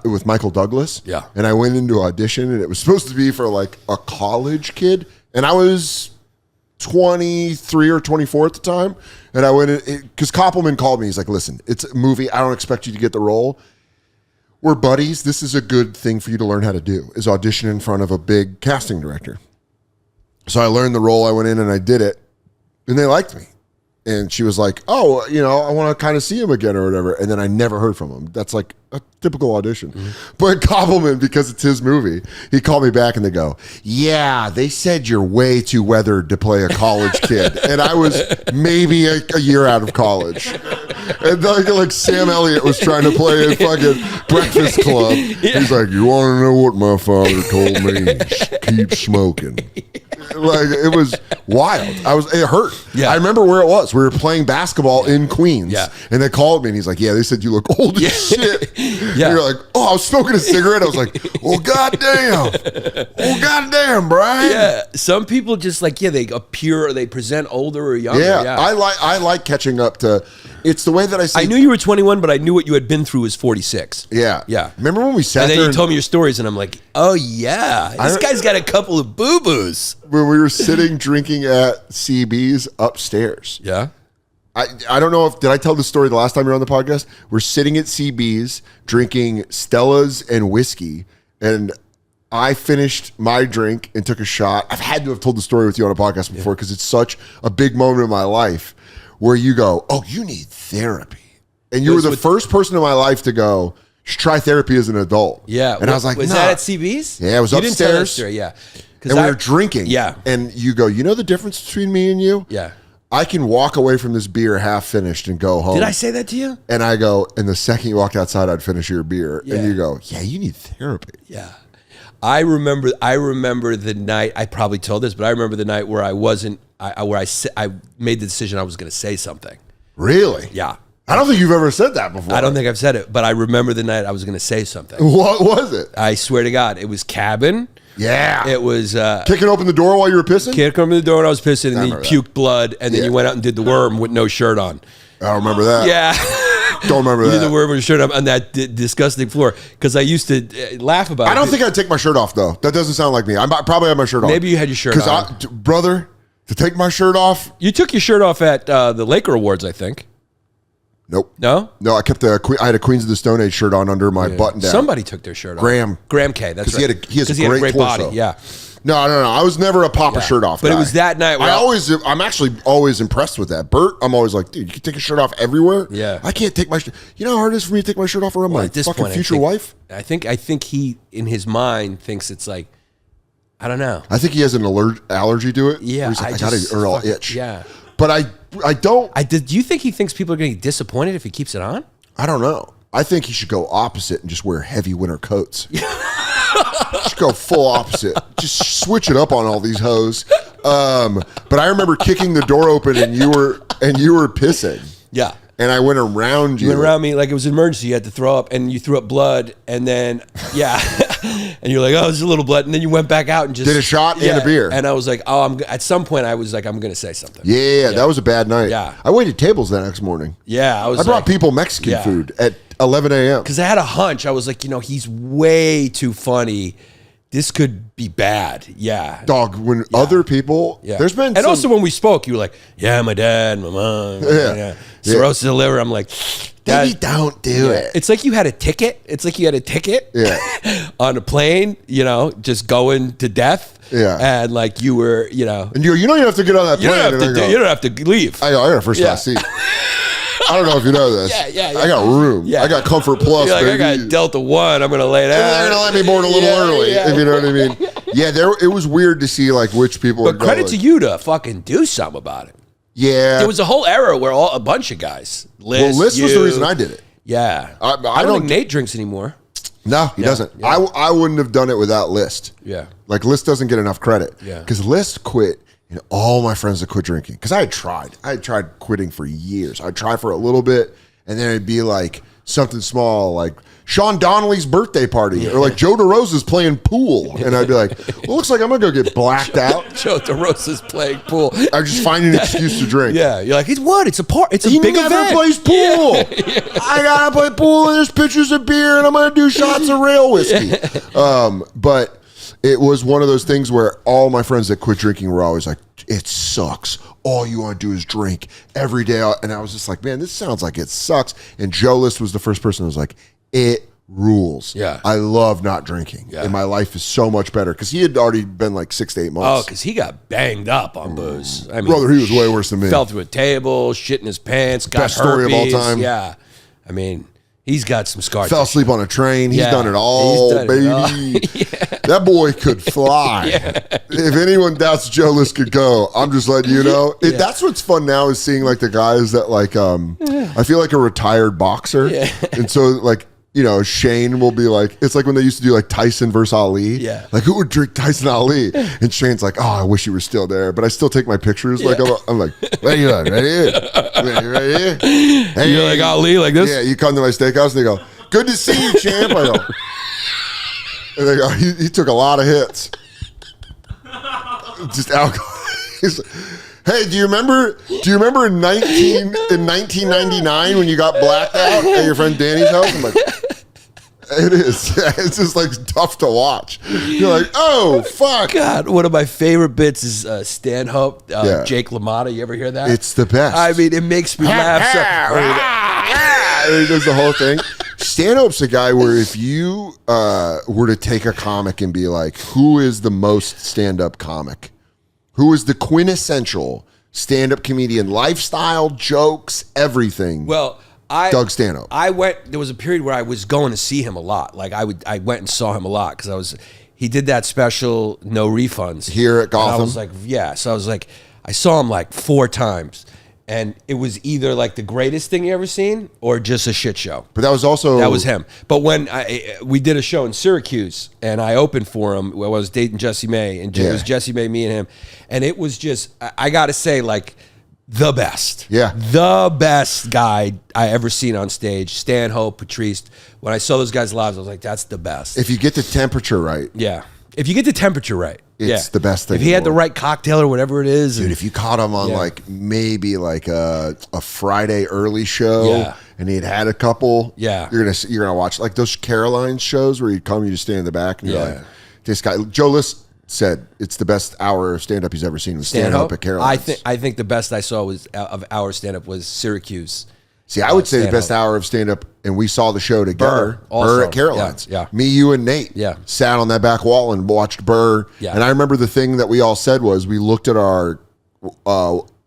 with Michael Douglas. Yeah. And I went into audition, and it was supposed to be for like a college kid, and I was 23 or 24 at the time, and I went in because Koppelman called me. He's like, listen, it's a movie. I don't expect you to get the role. We're buddies. This is a good thing for you to learn how to do, is audition in front of a big casting director. So I learned the role. I went in and I did it, and they liked me. And she was like, oh, I want to kind of see him again or whatever. And then I never heard from him. That's like a typical audition. Mm-hmm. But Koppelman, because it's his movie, he called me back and they go, yeah, they said you're way too weathered to play a college kid. And I was maybe a year out of college. And like Sam Elliott was trying to play a fucking Breakfast Club. Yeah. He's like, you want to know what my father told me? Keep smoking. Like, it was wild. It hurt. Yeah. I remember where it was. We were playing basketball in Queens. Yeah. And they called me and he's like, yeah, they said you look old as shit. Yeah. And you're like, oh, I was smoking a cigarette. I was like, oh, goddamn. Oh, goddamn, Brian. Yeah. Some people just like, they appear, or they present older or younger. Yeah. I like catching up to, it's the way that I say. I knew you were 21, but I knew what you had been through was 46. Yeah. Yeah. Remember when we sat there? And then you told me your stories and I'm like, oh yeah, this guy's got a couple of boo-boos. When we were sitting drinking at CB's upstairs. Yeah. I don't know did I tell the story the last time you were on the podcast? We're sitting at CB's drinking Stella's and whiskey, and I finished my drink and took a shot. I've had to have told the story with you on a podcast before because it's such a big moment in my life where you go, oh, you need therapy. And you were the first person in my life to go, try therapy as an adult. Yeah. And I was like, was that at CB's? Yeah, it was upstairs. Didn't tell that story, yeah. And we were drinking. Yeah. And you go, you know the difference between me and you? Yeah. I can walk away from this beer half finished and go home. Did I say that to you? And I go, and the second you walked outside, I'd finish your beer. Yeah. And you go, yeah, you need therapy. Yeah. I remember the night, I probably told this, but I remember the night where I made the decision I was going to say something. Really? Yeah. I don't think you've ever said that before. I don't think I've said it, but I remember the night I was going to say something. What was it? I swear to God, it was cabin. Yeah. It was... kicking open the door while you were pissing? Kicking open the door when I was pissing, and then you puked blood, and then you went out and did the worm with no shirt on. I don't remember that. Yeah. Don't remember that. You did the worm with your shirt on that disgusting floor, because I used to laugh about it. I don't think I'd take my shirt off, though. That doesn't sound like me. I probably have my shirt on. Maybe you had your shirt on. Because, brother, To take my shirt off? You took your shirt off at the Laker Awards, I think. Nope. No? No, I had a Queens of the Stone Age shirt on under my button down. Somebody took their shirt off. Graham K, that's right. He has a had great torso. body, yeah. No. I was never a pop a shirt off But guy. it was that night. I'm actually always impressed with that. Bert, I'm always like, dude, you can take your shirt off everywhere? Yeah. I can't take my shirt. You know how hard it is for me to take my shirt off around my at this fucking point, future wife? I think he, in his mind, thinks it's like, I don't know. I think he has an allergy to it. Yeah. He's like, I got an Earl itch. Yeah. But I don't. Do you think he thinks people are going to get disappointed if he keeps it on? I don't know. I think he should go opposite and just wear heavy winter coats. Just go full opposite. Just switch it up on all these hoes. But I remember kicking the door open and you were pissing. Yeah. And I went around you. You went around me like it was an emergency. You had to throw up, and you threw up blood, and then, yeah. And you're like, oh, there's a little blood. And then you went back out and just... Did a shot and a beer. And I was like, at some point, I was like, I'm going to say something. Yeah, that was a bad night. Yeah. I waited tables the next morning. Yeah. I brought people Mexican food at 11 a.m. Because I had a hunch. I was like, he's way too funny. This could be bad. Yeah. Dog, when other people... Yeah. There's been And also when we spoke, you were like, yeah, my dad, my mom. Yeah. Cirrhosis of the liver. I'm like... Maybe don't do it. It's like you had a ticket. Yeah. On a plane, just going to death. Yeah. And like you were, And you go, you don't have to get on that plane. You don't have to leave. I got a first class seat. I don't know if you know this. Yeah. I got room. Yeah. I got Comfort Plus, You're like, baby. I got Delta 1. I'm going to lay down. They're going to let me board a little early, if you know what I mean. Yeah, it was weird to see like which people But credit to you to fucking do something about it. Yeah. There was a whole era where a bunch of guys. Liz was the reason I did it. Yeah. I don't think Nate drinks anymore. No, he doesn't. Yeah. I wouldn't have done it without List. Yeah. Like List doesn't get enough credit. Yeah. Because List quit and all my friends had quit drinking. Because I had tried quitting for years. I'd try for a little bit and then it'd be like something small like Sean Donnelly's birthday party or like Joe DeRosa's playing pool. And I'd be like, well, looks like I'm going to go get blacked out. Joe DeRosa's playing pool. I just find an excuse to drink. Yeah. You're like, it's what? It's a He big never event. plays pool. I got to play pool and there's pictures of beer and I'm going to do shots of rail whiskey. But it was one of those things where all my friends that quit drinking were always like, it sucks. All you want to do is drink every day. And I was just like, man, this sounds like it sucks. And Joe List was the first person who was like, it rules. Yeah. I love not drinking. Yeah. And my life is so much better. Because he had already been like 6 to 8 Oh, months. because he got banged up on booze. I mean, Brother, he was way worse than me. Fell through a table, shit in his pants, got Best story of all herpes. time. Yeah. I mean, he's got some scar Fell tissue. asleep on a train. He's Yeah. done it all, He's done baby. it all. That boy could fly. If anyone doubts Joe List could go, I'm just letting you know. That's what's fun now is seeing like the guys that like, I feel like a retired boxer. Yeah. And so like, Shane will be like, it's like when they used to do like Tyson versus Ali. Yeah. Like who would drink Tyson Ali? And Shane's like, oh, I wish he were still there. But I still take my pictures. Like I'm like, what you doing? Right here. Right here. Hey, You're like Ali, like this? Yeah, you come to my steakhouse and they go, good to see you, champ. I go, and they go, he took a lot of hits. Just alcohol. He's like, hey, do you remember in 1999 when you got blacked out at your friend Danny's house? I'm like, it is. It's just like tough to watch. You're like, oh, fuck. God, one of my favorite bits is Stanhope, Jake LaMotta. You ever hear that? It's the best. I mean, it makes me laugh. He does the whole thing. Stanhope's a guy where if you were to take a comic and be like, who is the most stand-up comic? Who is the quintessential stand-up comedian? Lifestyle, jokes, everything. Well, Doug Stanhope. There was a period where I was going to see him a lot. Like I went and saw him a lot because he did that special No Refunds Here at Gotham. And I was like, so I was like, I saw him like 4 times. And it was either like the greatest thing you ever seen or just a shit show. But that was him. But when we did a show in Syracuse and I opened for him, I was dating Jessie May, and it was Jessie May, me and him. And it was just, I got to say, like, the best. Yeah. The best guy I ever seen on stage. Stanhope, Patrice. When I saw those guys live, I was like, that's the best. if you get the temperature right. Yeah. If you get the temperature right. It's the best thing If in he the had the world. right cocktail or whatever it is. Dude, if you caught him on like maybe like a Friday early show and he'd had a couple, you're gonna watch like those Caroline shows where he'd come, you just stand in the back and you're like, this guy, Joe List said it's the best hour of stand-up he's ever seen. Was stand-up at Caroline's. I think the best I saw was of our stand-up was Syracuse. See, I would say the best hour of stand-up, and we saw the show together. Burr at Caroline's. Yeah. Me, you, and Nate sat on that back wall and watched Burr. Yeah. And I remember the thing that we all said was we looked at our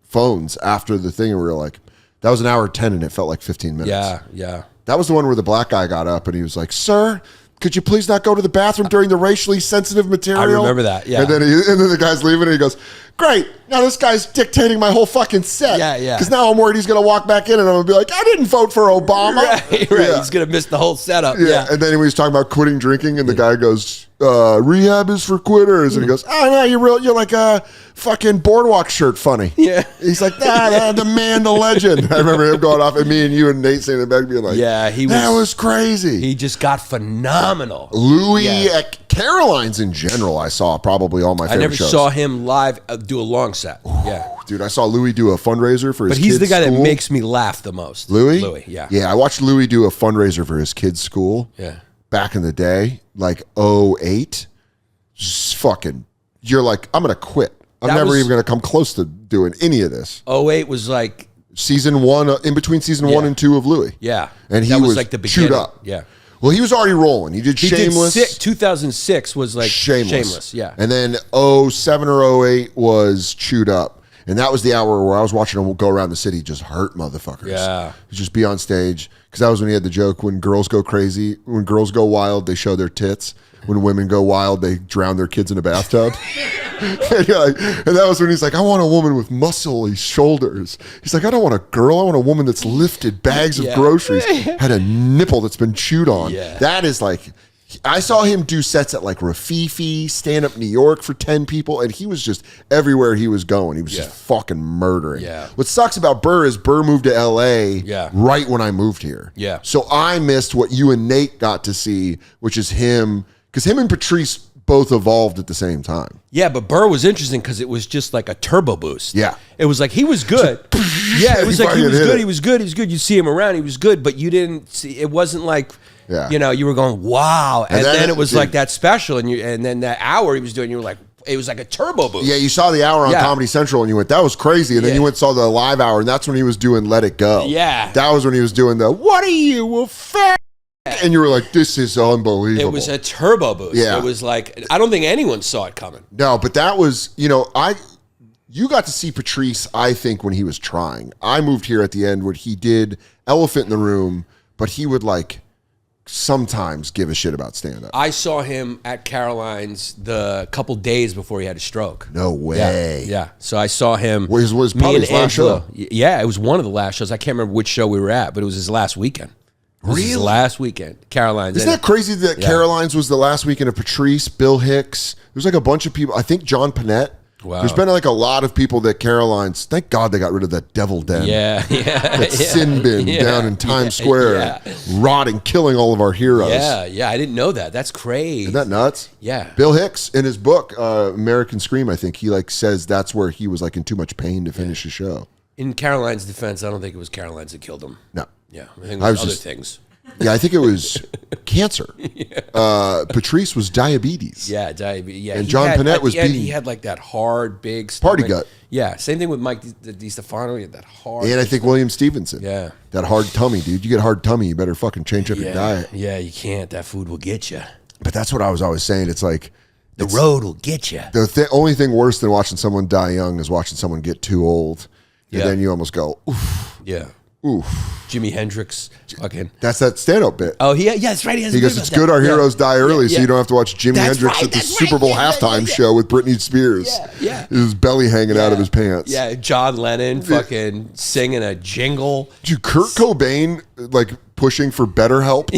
phones after the thing, and we were like, that was an hour 10, and it felt like 15 minutes. Yeah. That was the one where the black guy got up, and he was like, sir, could you please not go to the bathroom during the racially sensitive material? I remember that, yeah. And then the guy's leaving, and he goes, great, now this guy's dictating my whole fucking set. Yeah. Because now I'm worried he's going to walk back in, and I'm going to be like, I didn't vote for Obama. Right. Yeah. He's going to miss the whole setup. Yeah. And then he was talking about quitting drinking, and the guy goes, rehab is for quitters. And he goes, oh, no, you're like a fucking boardwalk shirt funny. Yeah. He's like, the man, the legend. I remember him going off, and me and you and Nate saying it back, being like, that was crazy. He just got phenomenal. Louis at Caroline's in general, I saw probably all my favorite shows. I never saw him live do a long set. Yeah. Dude, I saw Louis do a fundraiser for his kids' But he's the guy school. that makes me laugh the most. Louis? Yeah. Yeah, I watched Louis do a fundraiser for his kids' school. Yeah. Back in the day, like 2008. Just fucking, you're like, I'm going to quit. I'm never even going to come close to doing any of this. 2008 was like season one, in between season 1 and 2 of Louis. Yeah. And he that was like the beginning. chewed up. Yeah. Well, he was already rolling. He did Shameless. 2006 was like Shameless. Yeah. And then 07 or 08 was Chewed Up. And that was the hour where I was watching him go around the city just hurt motherfuckers. Yeah. Just be on stage. Because that was when he had the joke, when girls go crazy, when girls go wild, they show their tits. When women go wild, they drown their kids in a bathtub. and that was when he's like, I want a woman with muscly shoulders. He's like, I don't want a girl. I want a woman that's lifted bags of groceries, had a nipple that's been chewed on. Yeah. That is like, I saw him do sets at like Rafifi, stand up New York for 10 people, and he was just everywhere he was going. He was just fucking murdering. Yeah. What sucks about Burr is Burr moved to LA right when I moved here. Yeah. So I missed what you and Nate got to see, which is him. Because him and Patrice both evolved at the same time. Yeah, but Burr was interesting because it was just like a turbo boost. Yeah. It was like he was good. Yeah, it was like he was good. It. He was good. He was good. You see him around. He was good, but you didn't see. It wasn't like, you were going, wow. And then it was like that special, and then that hour he was doing, you were like, it was like a turbo boost. Yeah, you saw the hour on Comedy Central, and you went, that was crazy. And then you went and saw the live hour, and that's when he was doing Let It Go. Yeah. That was when he was doing the, what are you, a fat? And you were like, this is unbelievable. It was a turbo boost. Yeah. It was like, I don't think anyone saw it coming. No, but that was, you got to see Patrice, I think, when he was trying. I moved here at the end when he did Elephant in the Room, but he would like sometimes give a shit about stand-up. I saw him at Caroline's the couple days before he had a stroke. No way. Yeah. So I saw him. Was probably his last show. Yeah, it was one of the last shows. I can't remember which show we were at, but it was his last weekend. His last weekend, Caroline's. Isn't that crazy that Caroline's was the last weekend of Patrice, Bill Hicks? There's like a bunch of people. I think John Panette. Wow. There's been like a lot of people that Caroline's. Thank God they got rid of that devil den. That sin bin down in Times Square, rotting, killing all of our heroes. Yeah. I didn't know that. That's crazy. Isn't that nuts? Yeah. Bill Hicks in his book American Scream, I think he like says that's where he was like in too much pain to finish the show. In Caroline's defense, I don't think it was Caroline's that killed him. No. Yeah, I think it was other things. Yeah, I think it was cancer. Patrice was diabetes. Yeah, diabetes. Yeah, and John Panette was beating. He had like that hard, big party gut. Yeah, same thing with Mike DiStefano. He had that hard. And I think William Stevenson. Yeah, that hard tummy, dude. You get hard tummy, you better fucking change up your diet. Yeah, you can't. That food will get you. But that's what I was always saying. It's like the road will get you. The only thing worse than watching someone die young is watching someone get too old. And then you almost go, oof. Yeah. Oof. Jimi Hendrix. Fucking. That's that stand-up bit. Oh, yeah, that's right. He goes, it's good our heroes die early, so you don't have to watch Jimi Hendrix at the Super Bowl halftime show with Britney Spears. Yeah. His belly hanging out of his pants. Yeah, John Lennon fucking singing a jingle. Dude, Kurt Cobain, like, pushing for better help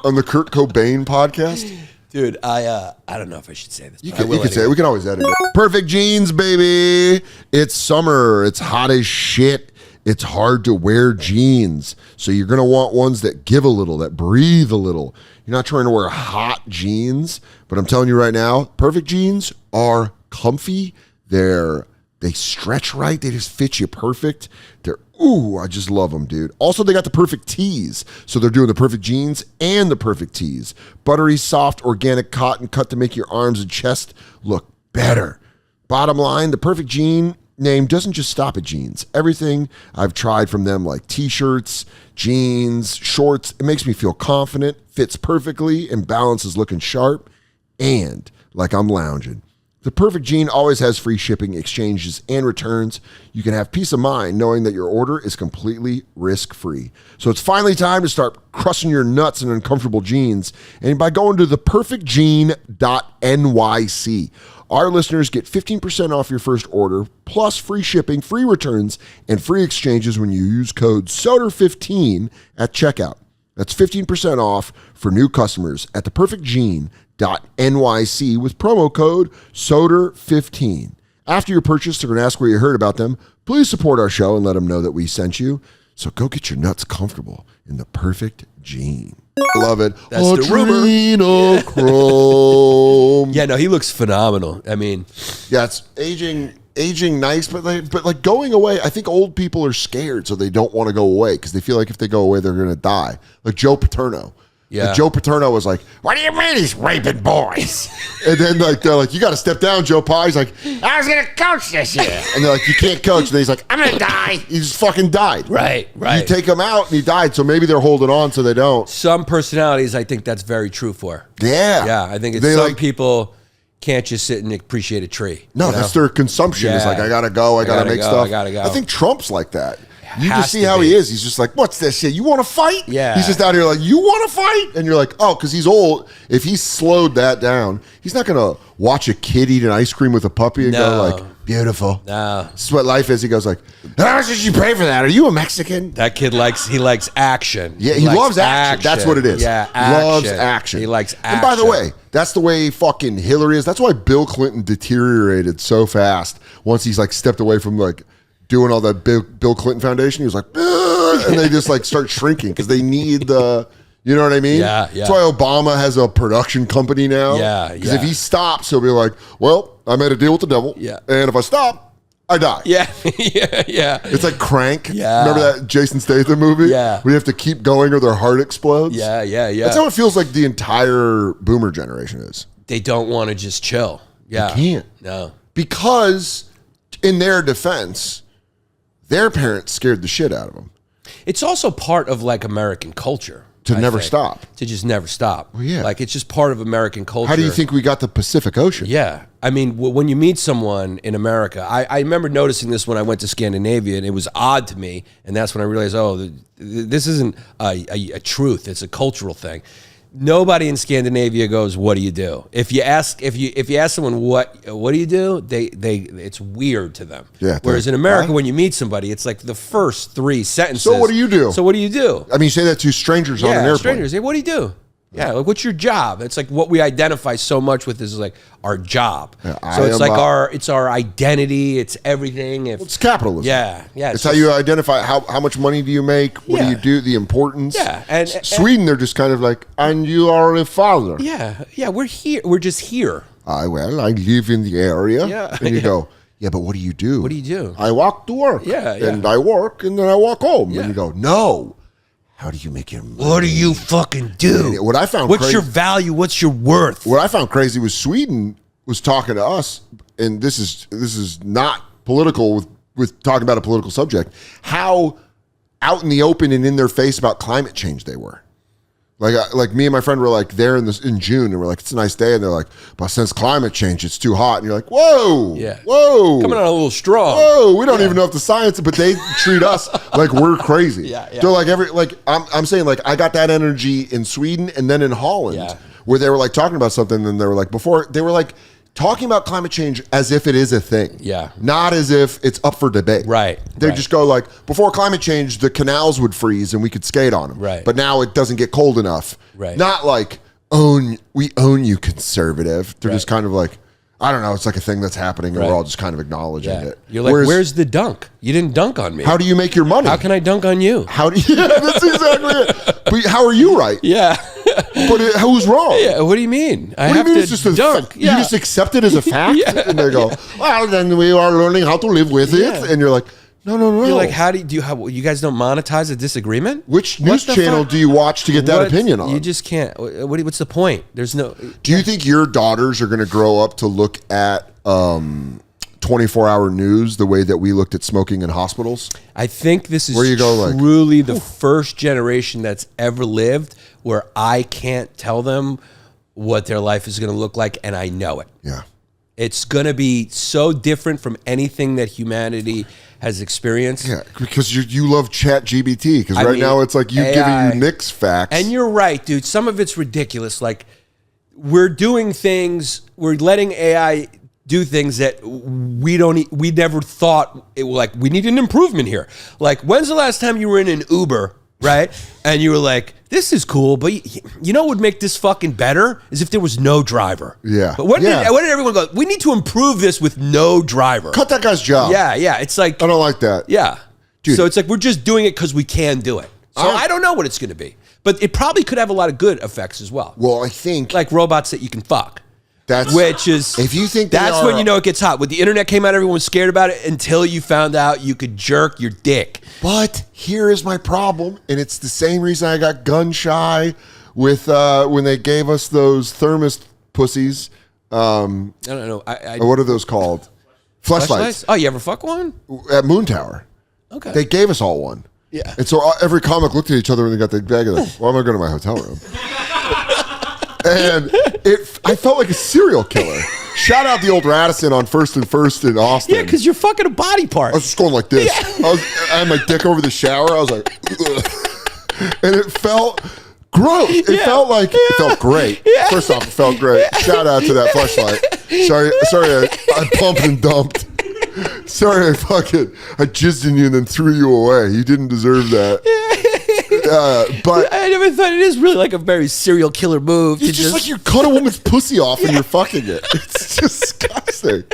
on the Kurt Cobain podcast. Dude, I don't know if I should say this. You can say it. We can always edit it. Perfect jeans, baby. It's summer. It's hot as shit. It's hard to wear jeans. So you're going to want ones that give a little, that breathe a little. You're not trying to wear hot jeans. But I'm telling you right now, Perfect jeans are comfy. They're They stretch right. They just fit you perfect. I just love them, dude. Also, they got the perfect tees. So they're doing the perfect jeans and the perfect tees. Buttery, soft, organic cotton cut to make your arms and chest look better. Bottom line, the perfect jean name doesn't just stop at jeans. Everything I've tried from them, like t-shirts, jeans, shorts, it makes me feel confident, fits perfectly, and balance is looking sharp, and like I'm lounging. The perfect jean always has free shipping, exchanges, and returns. You can have peace of mind knowing that your order is completely risk-free. So it's finally time to start crushing your nuts in uncomfortable jeans, and by going to theperfectjean.nyc. Our listeners get 15% off your first order, plus free shipping, free returns, and free exchanges when you use code SODER15 at checkout. That's 15% off for new customers at theperfectjean.nyc with promo code SODER15. After your purchase, they're going to ask where you heard about them. Please support our show and let them know that we sent you. So go get your nuts comfortable in the perfect jean. Love it. That's the rumor. Adrenochrome. Yeah, no, he looks phenomenal. I mean, Yeah, it's aging nice, but like going away. I think old people are scared, so they don't want to go away because they feel like if they go away, they're going to die. Like Joe Paterno. Yeah. Like Joe Paterno was like, What do you mean he's raping boys? and then like they're like, you got to step down, Joe Pa. He's like, I was going to coach this year. and they're like, you can't coach. And he's like, I'm going to die. he just fucking died. right. You take him out and he died, so maybe they're holding on so they don't. Some personalities, I think that's very true for. Yeah. Yeah, I think it's They some like- people can't just sit and appreciate a tree. No, you know? that's their consumption. It's Yeah. like, I got to go. I got to make go, stuff. I gotta go. I think Trump's like that. You Has just see to how be. he is. He's just like, what's this shit? You want to fight? Yeah. He's just out here like, you want to fight? And you're like, oh, because he's old. If he slowed that down, he's not going to watch a kid eat an ice cream with a puppy and go No. like, beautiful. No. This is what life is. He goes like, how much did you pay for that? Are you a Mexican? That kid likes action. Yeah, he likes loves action. That's what it is. Yeah, Loves action. He likes action. And by the way, that's the way fucking Hillary is. That's why Bill Clinton deteriorated so fast once he's like stepped away from like doing all that Bill Clinton Foundation. He was like, "Ugh," and they just like start shrinking because they need the, you know what I mean? Yeah. That's why Obama has a production company now. Yeah, Because if he stops, he'll be like, well, I made a deal with the devil. Yeah. And if I stop, I die. Yeah, yeah. It's like Crank. Yeah. Remember that Jason Statham movie? Yeah. We have to keep going or their heart explodes. Yeah. That's how it feels like the entire boomer generation is. They don't want to just chill. Yeah. They can't. No. Because in their defense, their parents scared the shit out of them It's also part of like American culture. to I never think. stop. To just never stop. yeah. Like it's just part of American culture. How do you think we got the Pacific Ocean? Yeah. I mean, when you meet someone in America, I remember noticing this when I went to Scandinavia, and it was odd to me. And that's when I realized, this isn't a truth. It's a cultural thing. Nobody in Scandinavia goes, "What do you do?" If you ask someone what do you do, they it's weird to them. Yeah, Whereas in America, when you meet somebody, it's like the first 3 sentences. So what do you do? So what do you do? I mean, you say that to strangers on an airplane. Strangers. Hey, what do you do? Yeah, like what's your job? It's like what we identify so much with is like our job. Yeah, so it's like a- it's our identity. It's everything. It's capitalism. Yeah. It's how you identify how much money do you make? What do Yeah. you do? The importance. Yeah, and Sweden, they're just kind of like, and you are a father. Yeah. We're here. We're just here. I live in the area. Yeah. And you go, yeah, but what do you do? What do you do? I walk to work. Yeah. And I work, and then I walk home. Yeah. And you go, no. How do you make your money? What do you fucking do? What I found What's crazy- your value? What's your worth? What I found crazy was Sweden was talking to us, and this is not political with talking about a political subject, how out in the open and in their face about climate change they were. Like me and my friend were like there in June, and we're like, it's a nice day, and they're like, but since climate change, it's too hot, and you're like, whoa, Yeah. whoa, Coming on a little strong. whoa, we don't even know if the science, but they treat us like we're crazy. Yeah. They're like I'm saying, like, I got that energy in Sweden and then in Holland, Yeah. where they were like talking about something, and they were like, before they were like talking about climate change as if it is a thing. Yeah. Not as if it's up for debate. Right, They right. just go like, before climate change, the canals would freeze and we could skate on them. Right. But now it doesn't get cold enough. Right. Not like, we own you, conservative. They're just kind of like, I don't know, it's like a thing that's happening, and Right. we're all just kind of acknowledging Yeah. it. You're like, Whereas, where's the dunk? You didn't dunk on me. how do you make your money? How can I dunk on you? How do you, yeah, that's exactly it. But how are you right? Yeah. But who's wrong? Yeah, what do you mean? What do you mean it's just a dunk. You just accept it as a fact? And they go, well, then we are learning how to live with it. And you're like, no. You're like, how do you guys don't monetize a disagreement? Which news channel do you watch to get that opinion on? You just can't. What's the point? There's no. Do you think your daughters are going to grow up to look at 24-hour news the way that we looked at smoking in hospitals? I think this is truly the first generation that's ever lived where I can't tell them what their life is going to look like, and I know it. Yeah. It's going to be so different from anything that humanity has experienced. Yeah, because you love ChatGPT, because now it's like AI, giving you Nick's facts. And you're right, dude. Some of it's ridiculous. Like, we're doing things, we're letting AI do things that we never thought, we need an improvement here. Like, when's the last time you were in an Uber, right? And you were like, this is cool, but you know what would make this fucking better is if there was no driver. Yeah. But when did everyone go, we need to improve this with no driver? Cut that guy's job. Yeah. It's like, I don't like that. Yeah. Dude. So it's like, we're just doing it because we can do it. So I don't know what it's going to be. But it probably could have a lot of good effects as well. Well, I think. Like robots that you can fuck. If you think that's when you know it gets hot. When the internet came out, everyone was scared about it until you found out you could jerk your dick. But here is my problem, and it's the same reason I got gun shy with when they gave us those thermos pussies. I don't know. What are those called? Fleshlights. Oh, you ever fuck one? At Moon Tower. Okay. They gave us all one. Yeah. And so every comic looked at each other when they got the bag of them. Well, I'm going to go to my hotel room. And I felt like a serial killer. Shout out the old Radisson on First and First in Austin. Yeah, because you're fucking a body part. I was just going like this. Yeah. I had my dick over the shower. I was like, ugh. And it felt gross. It felt great. Yeah. First off, it felt great. Shout out to that Fleshlight. Sorry, I pumped and dumped. Sorry, I jizzed in you and then threw you away. You didn't deserve that. But I never thought it is really like a very serial killer move. It's just like you cut a woman's pussy off and you're fucking it. It's disgusting.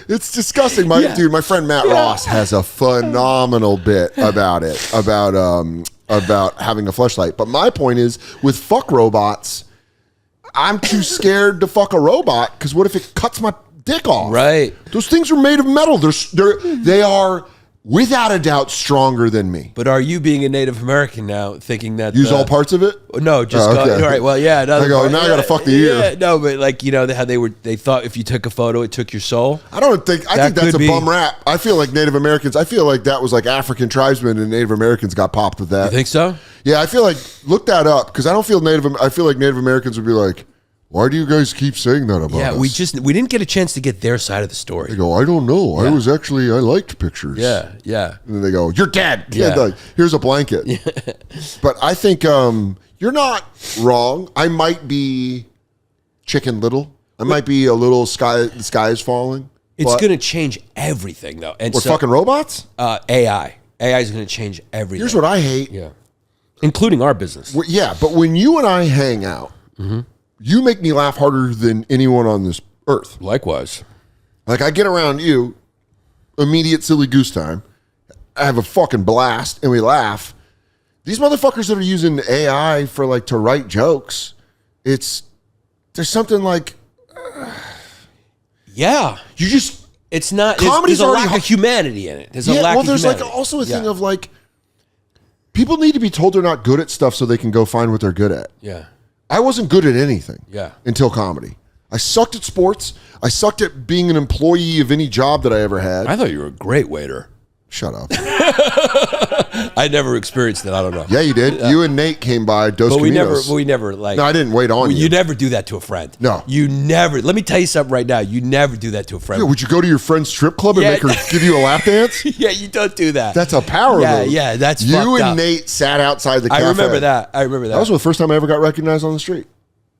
It's disgusting. My friend Matt Ross has a phenomenal bit about it, about having a fleshlight. But my point is, with fuck robots, I'm too scared to fuck a robot because what if it cuts my dick off? Right. Those things are made of metal. They are without a doubt stronger than me. But are you being a Native American now thinking that use all parts of it? No, just all right. Well, yeah. I gotta fuck the ear. Yeah, no, but like how they thought if you took a photo, it took your soul. I think that's a bum rap. I feel like Native Americans. I feel like that was like African tribesmen and Native Americans got popped with that. You think so? Yeah, I feel like look that up because I feel like Native Americans would be like, why do you guys keep saying that about us? Yeah, we didn't get a chance to get their side of the story. They go, I don't know. Yeah. I liked pictures. Yeah. And then they go, you're dead. Yeah. Here's a blanket. Yeah. But I think you're not wrong. I might be Chicken Little. I might be a little the sky is falling. It's going to change everything, though. And fucking robots? AI. AI is going to change everything. Here's what I hate. Yeah. Including our business. Yeah, but when you and I hang out, you make me laugh harder than anyone on this earth. Likewise. Like, I get around you, immediate silly goose time. I have a fucking blast, and we laugh. These motherfuckers that are using AI for, to write jokes, there's something like... yeah. You just... It's not... There's a lack of humanity in it. There's a lack of humanity. There's, also a thing of, people need to be told they're not good at stuff so they can go find what they're good at. Yeah. I wasn't good at anything until comedy. I sucked at sports. I sucked at being an employee of any job that I ever had. I thought you were a great waiter. Shut up. I never experienced that. I don't know. Yeah, you did. You and Nate came by Dos Caminos. We never No, I didn't wait on you. You never do that to a friend. No. You never. Let me tell you something right now. You never do that to a friend. Yeah, would you go to your friend's strip club and make her give you a lap dance? Yeah, you don't do that. That's a power move. Yeah, that's you fucked and up. Nate sat outside the cafe. I remember that. That was the first time I ever got recognized on the street.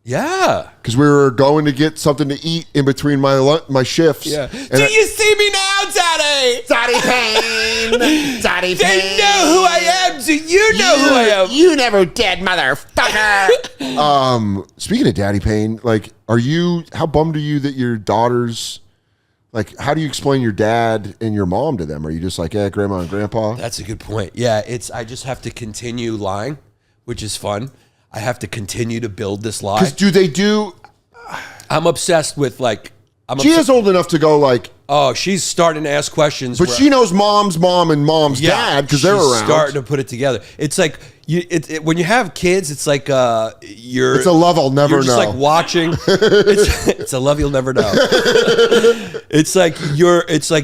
Yeah. Because we were going to get something to eat in between my shifts. Yeah. Do you see me now, Daddy? Daddy Payne. Daddy Payne. They know who I am. Do you know who I am? You never did, motherfucker. Speaking of Daddy Payne, how bummed are you that your daughters... how do you explain your dad and your mom to them? Are you just like, grandma and grandpa? That's a good point. Yeah, I just have to continue lying, which is fun. I have to continue to build this lie. Because do they do? I'm obsessed with like. She is old enough to go like. Oh, she's starting to ask questions. But she knows mom's mom and mom's dad because they're around. Starting to put it together. It's like when you have kids, it's like you're. It's a love I'll never you're just know. like watching. It's a love you'll never know. It's like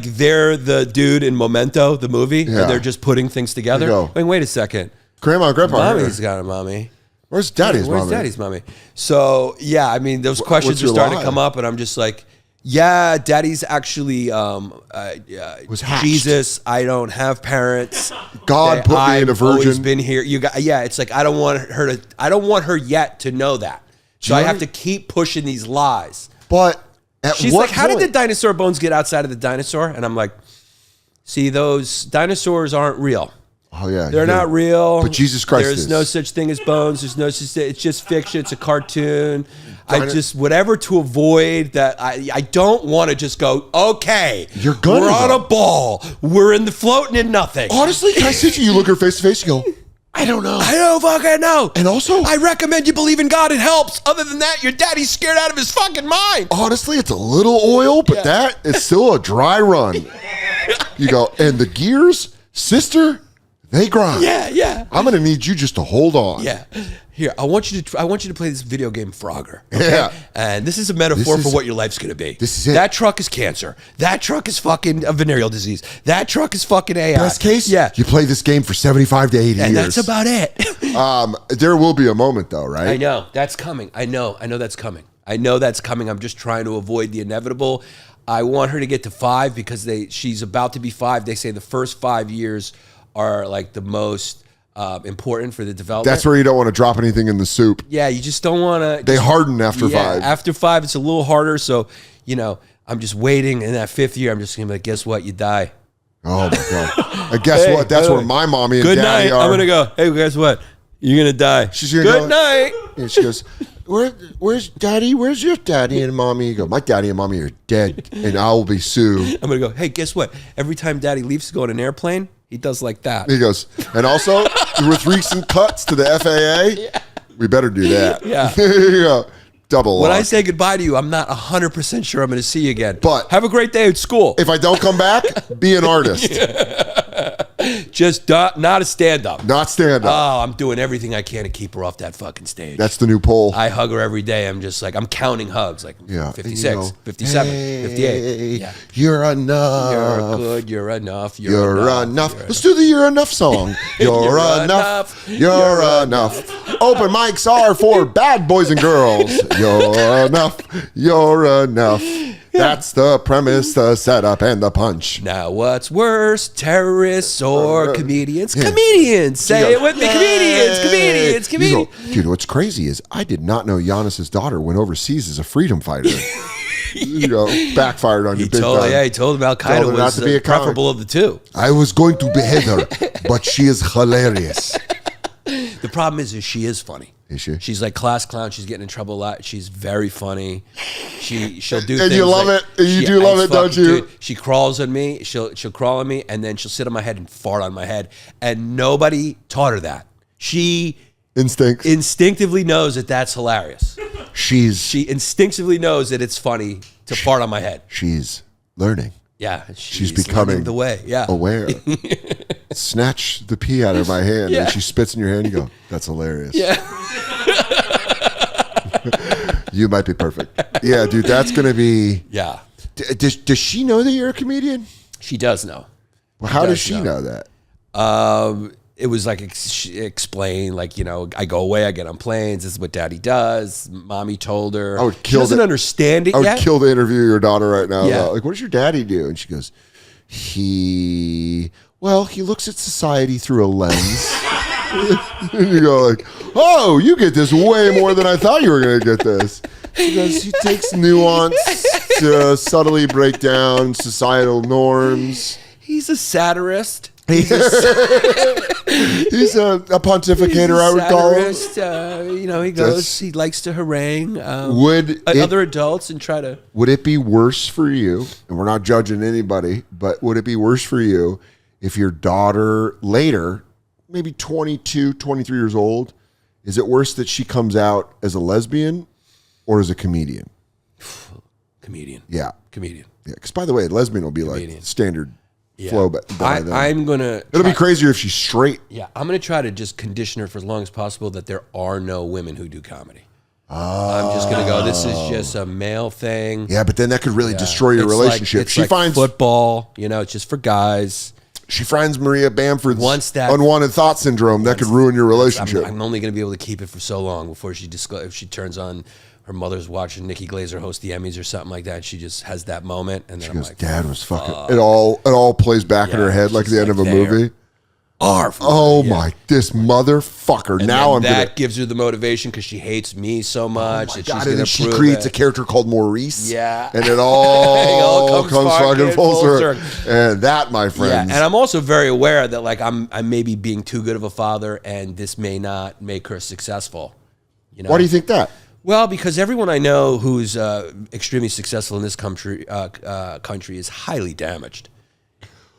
they're the dude in Memento, the movie, and they're just putting things together. Go. Wait a second. Grandma and grandpa. Mommy's got a mommy. Where's daddy's mommy? Where's daddy's mommy? So yeah, I mean, those questions are starting to come up, and I'm just like. Yeah, daddy's actually was hatched. Jesus. I don't have parents. God put me in a virgin. I've always been here. It's like I don't want her yet to know that. So I have to keep pushing these lies. But she's like, how did the dinosaur bones get outside of the dinosaur? And I'm like, see, those dinosaurs aren't real. Oh yeah, they're not real. But Jesus Christ, there's no such thing as bones. There's no such thing. It's just fiction. It's a cartoon. I just whatever to avoid that. I don't want to just go. Okay, we're on a ball. We're in the floating in nothing. Honestly, can I say to you? You look her face to face. You go. I don't know. I don't fucking know. And also, I recommend you believe in God. It helps. Other than that, your daddy's scared out of his fucking mind. Honestly, it's a little oil, but that is still a dry run. You go, and the gears, sister. They grind. Yeah. I'm gonna need you just to hold on. Yeah. Here, I want you to play this video game Frogger. Okay? Yeah. And this is a metaphor for what your life's gonna be. This is it. That truck is cancer. That truck is fucking a venereal disease. That truck is fucking AI. Best case, yeah. You play this game for 75 to 80 years. And that's about it. There will be a moment though, right? I know. That's coming. I know that's coming. I'm just trying to avoid the inevitable. I want her to get to 5 because she's about to be 5. They say the first 5 years are like the most important for the development. That's where you don't want to drop anything in the soup. Yeah, you just don't want to. They harden after 5. After 5, it's a little harder. So, I'm just waiting. In that 5th year, I'm just going to be like, guess what? You die. Oh, my God. And guess what? That's where my mommy and Good daddy night. are. I'm going to go, hey, guess what? You're going to die. She's going to go. Good night. And she goes, where's daddy? Where's your daddy and mommy? You go, my daddy and mommy are dead, and I will be sued. I'm going to go, hey, guess what? Every time daddy leaves to go on an airplane, he does like that. He goes, and also, with recent cuts to the FAA, we better do that. Yeah. You go, double When lock. I say goodbye to you, I'm not 100% sure I'm going to see you again. But have a great day at school. If I don't come back, be an artist. Just not a stand-up. Not stand-up. Oh, I'm doing everything I can to keep her off that fucking stage. That's the new poll. I hug her every day. I'm just like, I'm counting hugs. Like 56, 57, 58. Yeah. You're enough. You're good. You're enough. You're enough. Let's do the You're Enough song. You're enough. You're enough. Open mics are for bad boys and girls. You're enough. You're enough. That's the premise, the setup, and the punch. Now, what's worse, terrorists or comedians? Comedians. Say it with me. Comedians. You go, dude, what's crazy is I did not know Giannis's daughter went overseas as a freedom fighter. Backfired on you big time. Yeah, he told him Al Qaeda was the preferable of the two. I was going to behead her, but she is hilarious. The problem is she is funny. Is she? She's like class clown. She's getting in trouble a lot. She's very funny. She'll do and things. You love like, it. You do love it, don't you? Dude, she crawls on me. She'll crawl on me, and then she'll sit on my head and fart on my head. And nobody taught her that. She instinctively knows that that's hilarious. She instinctively knows that it's funny to fart on my head. She's learning. Yeah, she's becoming the way. Yeah, aware. Snatch the pee out of my hand, and she spits in your hand. You go, that's hilarious. Yeah. You might be perfect. Yeah, dude, that's gonna be. Yeah. Does she know that you're a comedian? She does know. Well, how does she know that? It was like explain, like, I go away, I get on planes. This is what daddy does. Mommy told her. She doesn't understand it yet. I would kill to interview your daughter right now. Yeah. Like, what does your daddy do? And she goes, he looks at society through a lens. And you go like, oh, you get this way more than I thought you were going to get this. She goes, he takes nuance to subtly break down societal norms. He's a satirist. He's a pontificator, I would call him. He goes, he likes to harangue other adults and try to. Would it be worse for you, and we're not judging anybody, but would it be worse for you if your daughter later, maybe 22, 23 years old, Is it worse that she comes out as a lesbian or as a comedian? Comedian. Yeah. Comedian. Yeah. Because by the way, lesbian will be Comedian. like standard flow. But I'm going to... It'll be crazier if she's straight. Yeah, I'm going to try to just condition her for as long as possible that there are no women who do comedy. I'm just going to go, this is just a male thing. Yeah, but then that could really destroy your relationship. She finds football, it's just for guys. She finds Maria Bamford's that unwanted thought syndrome. That could ruin your relationship. I'm only going to be able to keep it for so long before if she turns on her mother's watching Nikki Glaser host the Emmys or something like that. She just has that moment, and then she I'm goes, like, "Dad was fucking." It all plays back in her head like the end of a movie. My, this motherfucker. And now that gives her the motivation because she hates me so much. Oh that God, she's and then she creates a character called Maurice. Yeah. And it all comes fucking full circle. And that, my friends. Yeah, and I'm also very aware that like I'm maybe being too good of a father, and this may not make her successful. Why do you think that? Well, because everyone I know who's extremely successful in this country is highly damaged.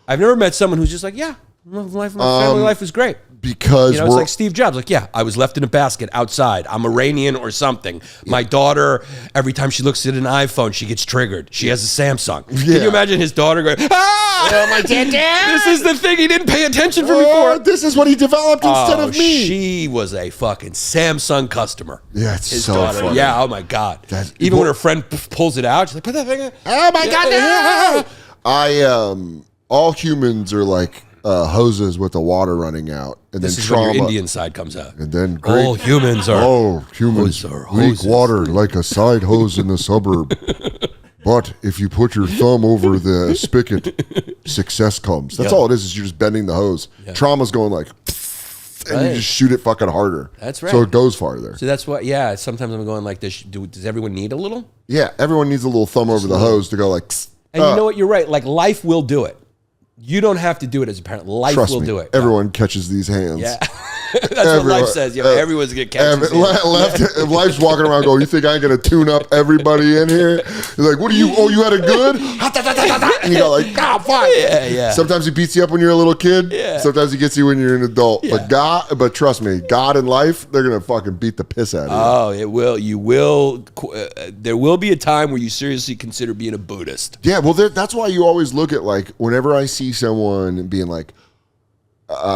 I've never met someone who's just like, yeah, my family life was great. Because it's like Steve Jobs. Like, yeah, I was left in a basket outside. I'm Iranian or something. Yeah. My daughter, every time she looks at an iPhone, she gets triggered. She has a Samsung. Yeah. Can you imagine his daughter going, oh, my dad? This is the thing he didn't pay attention for before. This is what he developed instead of me. She was a fucking Samsung customer. Yeah, it's his so daughter. funny. Yeah, oh my God. Even when her friend pulls it out, she's like, put that thing in. Oh, my God, no! All humans are like hoses with the water running out, and this then is trauma. When your Indian side comes out, and then all humans are leak water like a side hose in the suburb. But if you put your thumb over the spigot, success comes. That's all it is you're just bending the hose. Yeah. Trauma's going like, and you just shoot it fucking harder. That's right. So it goes farther. So that's what. Yeah. Sometimes I'm going like this. Does everyone need a little? Yeah. Everyone needs a little thumb over the hose to go like. And you know what? You're right. Like life will do it. You don't have to do it as a parent. Life will do it. Everyone catches these hands. Yeah. That's what life says. Yeah, everyone's going to catch these Life's walking around going, you think I'm going to tune up everybody in here? You're like, what are you? Oh, you had a good? And you go like, fuck. Yeah. Sometimes he beats you up when you're a little kid. Yeah. Sometimes he gets you when you're an adult. Yeah. But trust me, God and life, they're going to fucking beat the piss out of you. Oh, it will. You will. There will be a time where you seriously consider being a Buddhist. Yeah, well, that's why you always look at like, whenever I see someone being like,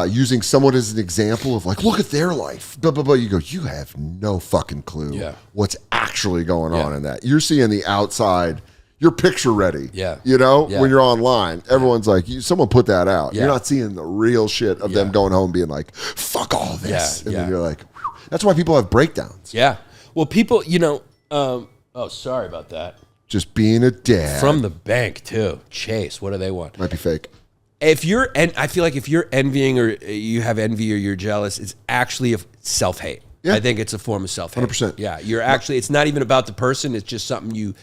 using someone as an example of like, look at their life, blah, blah, blah. You go, you have no fucking clue what's actually going on in that. You're seeing the outside. You're picture ready. Yeah. When you're online, everyone's like, someone put that out. Yeah. You're not seeing the real shit of them going home being like, fuck all this. And then you're like, whew. That's why people have breakdowns. Yeah. Well, people, sorry about that. Just being a dad. From the bank too. Chase, what do they want? Might be fake. I feel like if you're envying or you have envy or you're jealous, it's actually a self-hate. Yeah. I think it's a form of self-hate. 100%. Yeah, it's not even about the person. It's just something you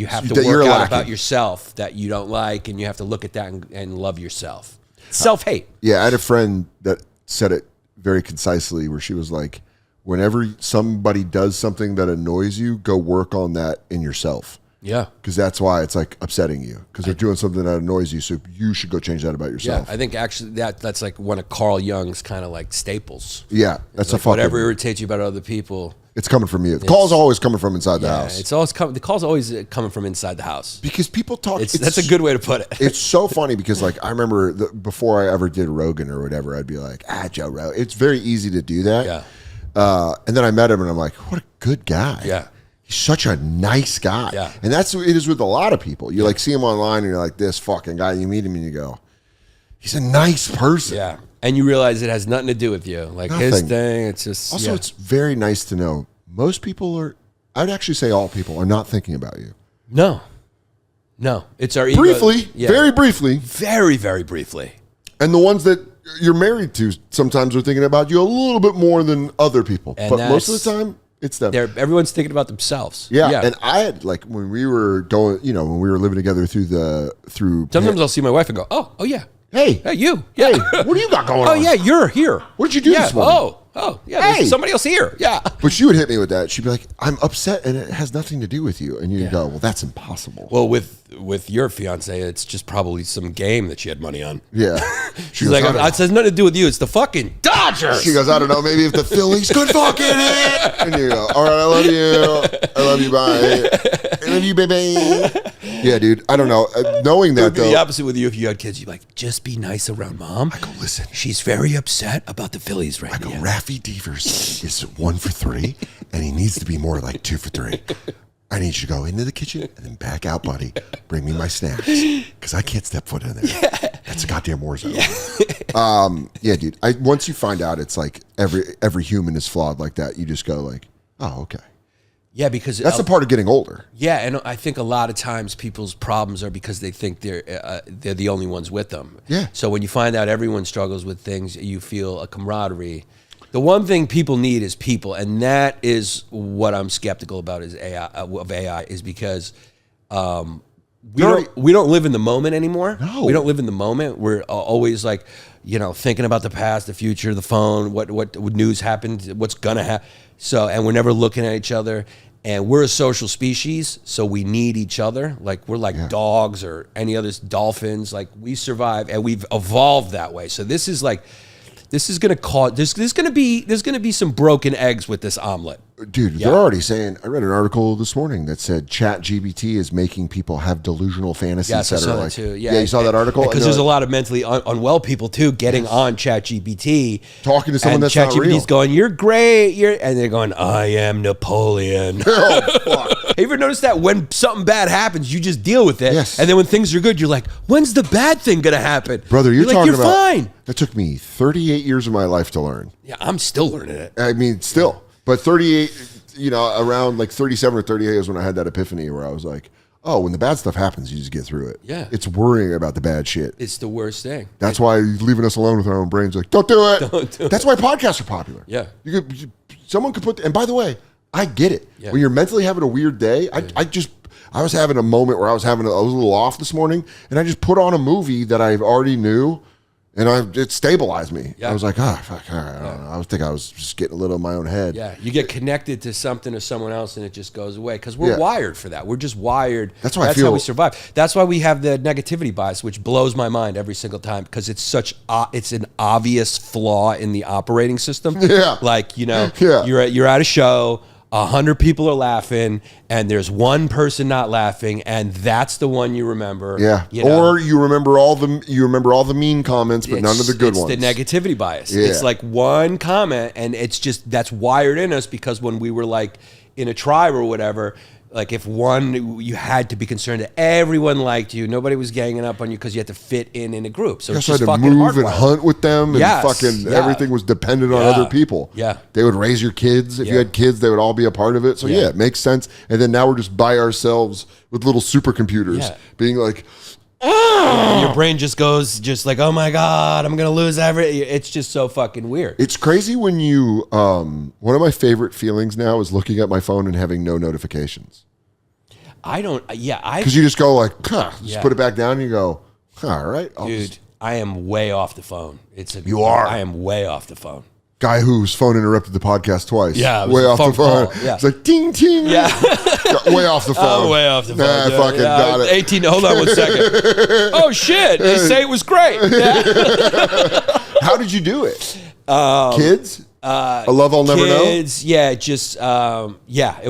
have to work out about yourself that you don't like, and you have to look at that and love yourself. Self-hate. Yeah, I had a friend that said it very concisely where she was like, whenever somebody does something that annoys you, go work on that in yourself. Yeah. Because that's why it's like upsetting you. Because they're doing something that annoys you. So you should go change that about yourself. Yeah, I think actually that's like one of Carl Jung's kind of like staples. Yeah. That's like a fucking. Whatever irritates you about other people. It's coming from you. The call's always coming from inside the house. It's always the call's always coming from inside the house. Because people talk. That's a good way to put it. It's so funny because like I remember before I ever did Rogan or whatever, I'd be like, Joe Rogan. It's very easy to do that. Yeah. And then I met him and I'm like, what a good guy. Yeah. He's such a nice guy. Yeah. And that's what it is with a lot of people. You like see him online and you're like, this fucking guy. You meet him and you go, he's a nice person. Yeah. And you realize it has nothing to do with you. Like his thing, it's just. Also, it's very nice to know most people are, I'd actually say all people are not thinking about you. No. It's our ego. Briefly. Very briefly. Very, very briefly. And the ones that you're married to sometimes are thinking about you a little bit more than other people. And but most of the time, it's them. Everyone's thinking about themselves. Yeah. And I had like when we were going, when we were living together through. Sometimes I'll see my wife and go, oh yeah. Hey, you. Yeah. Hey, what do you got going on? Oh yeah, you're here. What did you do this morning? Oh, yeah, Hey. there's somebody else here. Yeah. But she would hit me with that. She'd be like, I'm upset and it has nothing to do with you. And you'd go, well, that's impossible. Well, with your fiance, it's just probably some game that she had money on. Yeah. She's like, it has nothing to do with you. It's the fucking Dodgers. She goes, I don't know, maybe if the Phillies could fucking hit. And you go, all right, I love you. I love you, bye. I love you, baby. Yeah, dude. I don't know. Knowing that, It would be though. the opposite with you if you had kids. You'd be like, just be nice around mom. I go, listen. She's very upset about the Phillies right I go, now. Raffy Devers is 1 for 3, and he needs to be more like 2 for 3. I need you to go into the kitchen and then back out, buddy. Bring me my snacks, because I can't step foot in there. Yeah. That's a goddamn war zone. Yeah, dude. Once you find out it's like every human is flawed like that, you just go like, oh, okay. Yeah, because That's the part of getting older. Yeah, and I think a lot of times people's problems are because they think they're the only ones with them. Yeah. So when you find out everyone struggles with things, you feel a camaraderie. The one thing people need is people, and that is what I'm skeptical about is AI is because we don't live in the moment anymore. No. We don't live in the moment. We're always like, thinking about the past, the future, the phone, what news happened, what's gonna happen. So, and we're never looking at each other. And we're a social species, so we need each other. Like we're like dogs or any other dolphins. Like we survive, and we've evolved that way. So this is gonna cause there's gonna be some broken eggs with this omelet. Dude, they're already saying, I read an article this morning that said ChatGPT is making people have delusional fantasies. Yes, I that saw are that like, too. Yeah, you saw that article? Because there's a lot of mentally unwell people too getting on ChatGPT, Talking to someone and that's not real. ChatGPT's going, "You're great," and they're going, "I am Napoleon." Oh, fuck. Have you ever noticed that when something bad happens, you just deal with it, Yes. and then when things are good, you're like, "When's the bad thing gonna happen?" Brother, you're like, talking "You're about fine." That took me 38 years of my life to learn. Yeah, I'm still learning it. I mean, still. But 38, around like 37 or 38 is when I had that epiphany where I was like, oh, when the bad stuff happens, you just get through it. Yeah. It's worrying about the bad shit. It's the worst thing. That's why leaving us alone with our own brains, like, don't do it. Don't do That's why podcasts are popular. Yeah. Someone could put, and by the way, I get it. Yeah. When you're mentally having a weird day, I was having a moment where I was a little off this morning, and I just put on a movie that I already knew, and it stabilized me. Yeah. I was like, fuck, all right, I don't know. I think I was just getting a little in my own head. Yeah, you get connected to something or someone else, and it just goes away because we're wired for that. We're just wired. That's why how we survive. That's why we have the negativity bias, which blows my mind every single time because it's it's an obvious flaw in the operating system. Yeah, like you're at a show. 100 people are laughing, and there's one person not laughing, and that's the one you remember. Yeah, or you remember all the mean comments, but none of the good ones. It's the negativity bias. Yeah. It's like one comment, and it's just that's wired in us because when we were like in a tribe or whatever, like if you had to be concerned that everyone liked you, nobody was ganging up on you because you had to fit in a group. So You it's also just had to fucking move and hardwired. hunt with them, and everything was dependent on other people. Yeah. They would raise your kids. If you had kids, they would all be a part of it. So it makes sense. And then now we're just by ourselves with little supercomputers being like, And your brain just goes like, oh my God, I'm going to lose everything. It's just so fucking weird. it's crazy when you, one of my favorite feelings now is looking at my phone and having no notifications. Because you just go like, just put it back down and you go, all right. Dude, I am way off the phone. You are. I am way off the phone. Guy whose phone interrupted the podcast twice. Yeah, it was way a off the phone phone. call. Yeah. It's like ding ting. Yeah. Way off the phone. Way off the phone. Nah, Yeah, fucking got it. 18. Hold on 1 second. Oh shit! They say it was great. Yeah. How did you do it? Kids? A love I'll never know? Kids, yeah, just it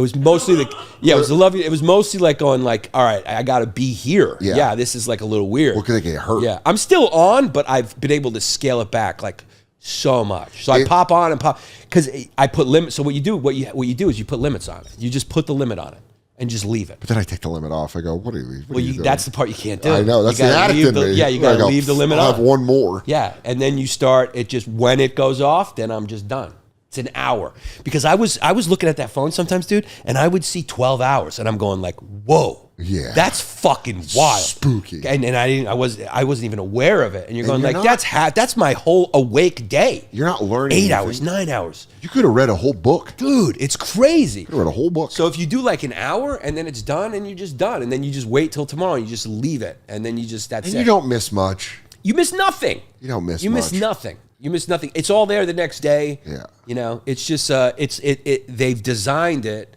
was mostly it was a love. It was mostly like going like, all right, I got to be here. Yeah. This is like a little weird. Well, 'cause they get hurt. Yeah, I'm still on, but I've been able to scale it back like so much. So I pop on and pop because I put limits. So what you do is you put limits on it. You just put the limit on it and just leave it. But then I take the limit off. I go, what are you doing? That's the part you can't do. I know. That's You the gotta addict in leave me. Yeah, you got to leave the limit I'll on. have one more. Yeah, and then you start it just when it goes off, then I'm just done. It's an hour because I was looking at that phone sometimes, dude, and I would see 12 hours, and I'm going like, whoa, Yeah. that's fucking wild, Spooky. and I wasn't even aware of it, and you're going you're like, not- that's my whole awake day. You're not learning 8 anything. hours, 9 hours, You could have read a whole book. dude, it's crazy. You could have read a whole book. So if you do like an hour and then it's done and you're just done, and then you just wait till tomorrow, and you just leave it, and then that's and it. you don't miss much. You miss nothing. You don't miss You miss much. nothing. You miss nothing. It's all there the next day. Yeah. You know, it's just they've designed it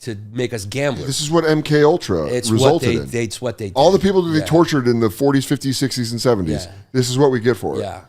to make us gamblers. This is what MK Ultra resulted in. It's what they did. All the people that they tortured in the 40s, 50s, 60s, and 70s. Yeah. This is what we get for it. Yeah.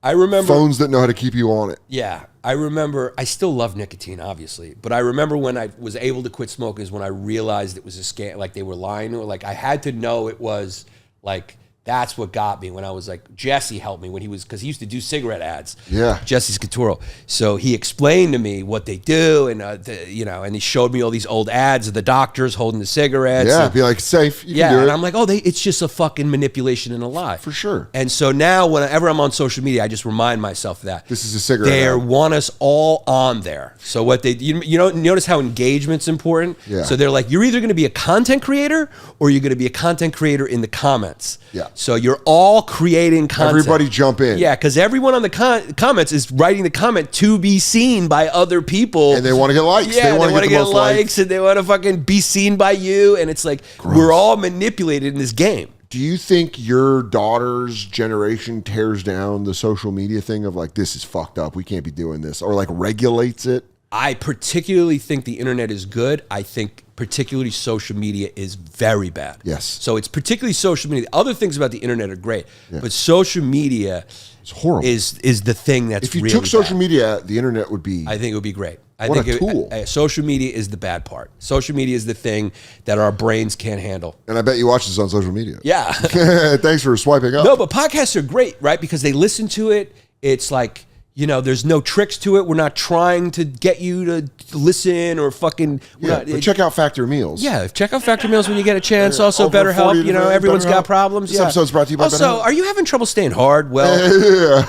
I remember phones that know how to keep you on it. Yeah. I remember, I still love nicotine, obviously, but I remember when I was able to quit smoking is when I realized it was a scam, like they were lying, or like I had to know it was like, that's what got me when I was like, Jesse helped me when because he used to do cigarette ads. Yeah. Jesse's Couture. So he explained to me what they do and, and he showed me all these old ads of the doctors holding the cigarettes. Yeah, and, be like, safe. You can do and it. I'm like, it's just a fucking manipulation and a lie. For sure. And so now whenever I'm on social media, I just remind myself of that. This is a cigarette They ad. want us all on there. So what you notice how engagement's important? Yeah. So they're like, you're either going to be a content creator or you're going to be a content creator in the comments. Yeah. So you're all creating content. Everybody jump in. Yeah, because everyone on the comments is writing the comment to be seen by other people. And they want to get likes. Yeah, they want to get the most likes and they want to fucking be seen by you. And it's like, we're all manipulated in this game. Do you think your daughter's generation tears down the social media thing of like, this is fucked up, we can't be doing this, or like regulates it? I particularly think the internet is good. I think particularly social media is very bad. Yes. So it's particularly social media. Other things about the internet are great, but social media It's horrible. is the thing that's if you really took social bad. media, the internet would be. I think it would be great. What a tool. Social media is the bad part. Social media is the thing that our brains can't handle. And I bet you watch this on social media. Yeah. Thanks for swiping up. No, but podcasts are great, right? Because they listen to it. It's like, there's no tricks to it. We're not trying to get you to listen or fucking. But check out Factor Meals. Yeah, check out Factor Meals when you get a chance. Yeah, Also, over BetterHelp. 40 to Everyone's got BetterHelp. problems. This episode's brought to you by Also, BetterHelp. are you having trouble staying hard? Well,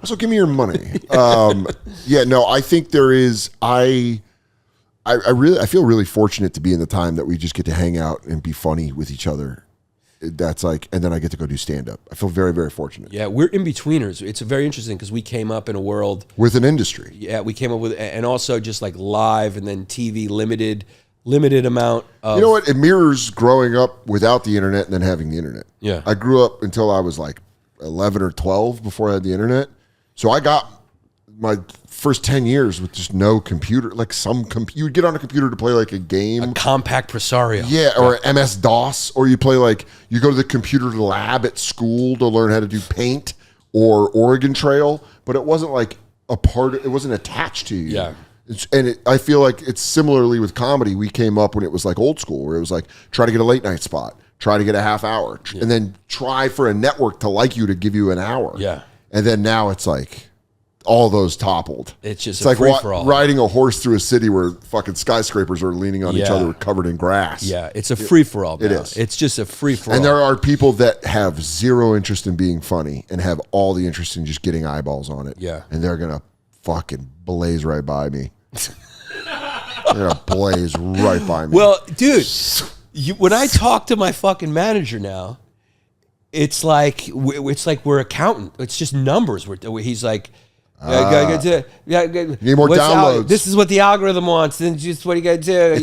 Also, give me your money. I think there is. I feel really fortunate to be in the time that we just get to hang out and be funny with each other. That's like, and then I get to go do stand up. I feel very, very fortunate. yeah, we're in betweeners. It's very interesting because we came up in a world. With an industry. Yeah, we came up with, and also just like live and then TV, limited amount of. You know what? It mirrors growing up without the internet and then having the internet. Yeah. I grew up until I was like 11 or 12 before I had the internet. So I got my first 10 years with just no computer, like you would get on a computer to play like a game. A compact Presario. Yeah, or MS-DOS, or you go to the computer lab at school to learn how to do Paint or Oregon Trail, but it wasn't like it wasn't attached to you. Yeah. I feel like it's similarly with comedy. We came up when it was like old school, where it was like, try to get a late night spot, try to get a half hour, and then try for a network to like you to give you an hour. Yeah. And then now it's like, all those toppled. It's just it's like free-for-all. riding a horse through a city where fucking skyscrapers are leaning on each other covered in grass. Yeah, it's a free-for-all now. It is. It's just a free-for-all. And there are people that have zero interest in being funny and have all the interest in just getting eyeballs on it. Yeah. And they're going to fucking blaze right by me. They're going to blaze right by me. Well, dude, when I talk to my fucking manager now, it's like we're accountant. It's just numbers. He's like, need more downloads. This is what the algorithm wants. Then just what you got to do.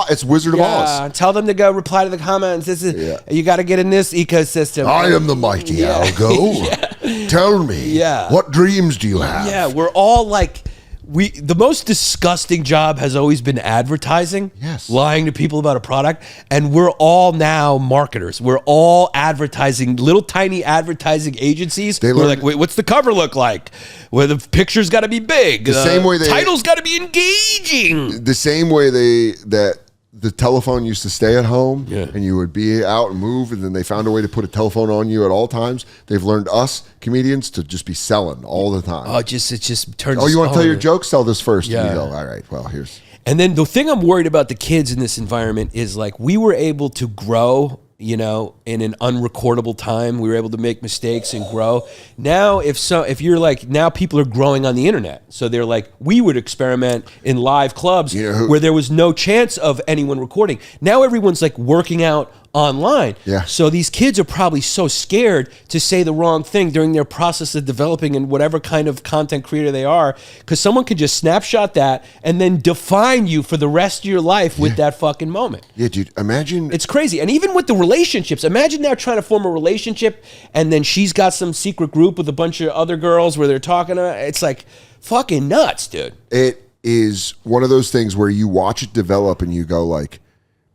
It's Wizard of Oz. Tell them to go reply to the comments. This is you got to get in this ecosystem. I am the mighty algo. Tell me, what dreams do you have? Yeah, we're all like. The most disgusting job has always been advertising. Yes. Lying to people about a product. And we're all now marketers. We're all advertising, little tiny advertising agencies. We're like, wait, what's the cover look like? Well, the picture's got to be big. The same way title's got to be engaging. The same way that the telephone used to stay at home and you would be out and move, and then they found a way to put a telephone on you at all times. They've learned us comedians to just be selling all the time. Oh, it just turns. Oh, you want to tell your joke? Sell this first. Yeah. And you go, all right, well, here's. And then the thing I'm worried about the kids in this environment is like we were able to grow, in an unrecordable time. We were able to make mistakes and grow. Now, if you're like, now people are growing on the internet. So they're like, we would experiment in live clubs where there was no chance of anyone recording. Now everyone's like working out online. Yeah. So these kids are probably so scared to say the wrong thing during their process of developing and whatever kind of content creator they are, because someone could just snapshot that and then define you for the rest of your life with that fucking moment. Yeah, dude, imagine. It's crazy. And even with the relationships, imagine now trying to form a relationship and then she's got some secret group with a bunch of other girls where they're talking to her. It's like fucking nuts, dude. It is one of those things where you watch it develop and you go like,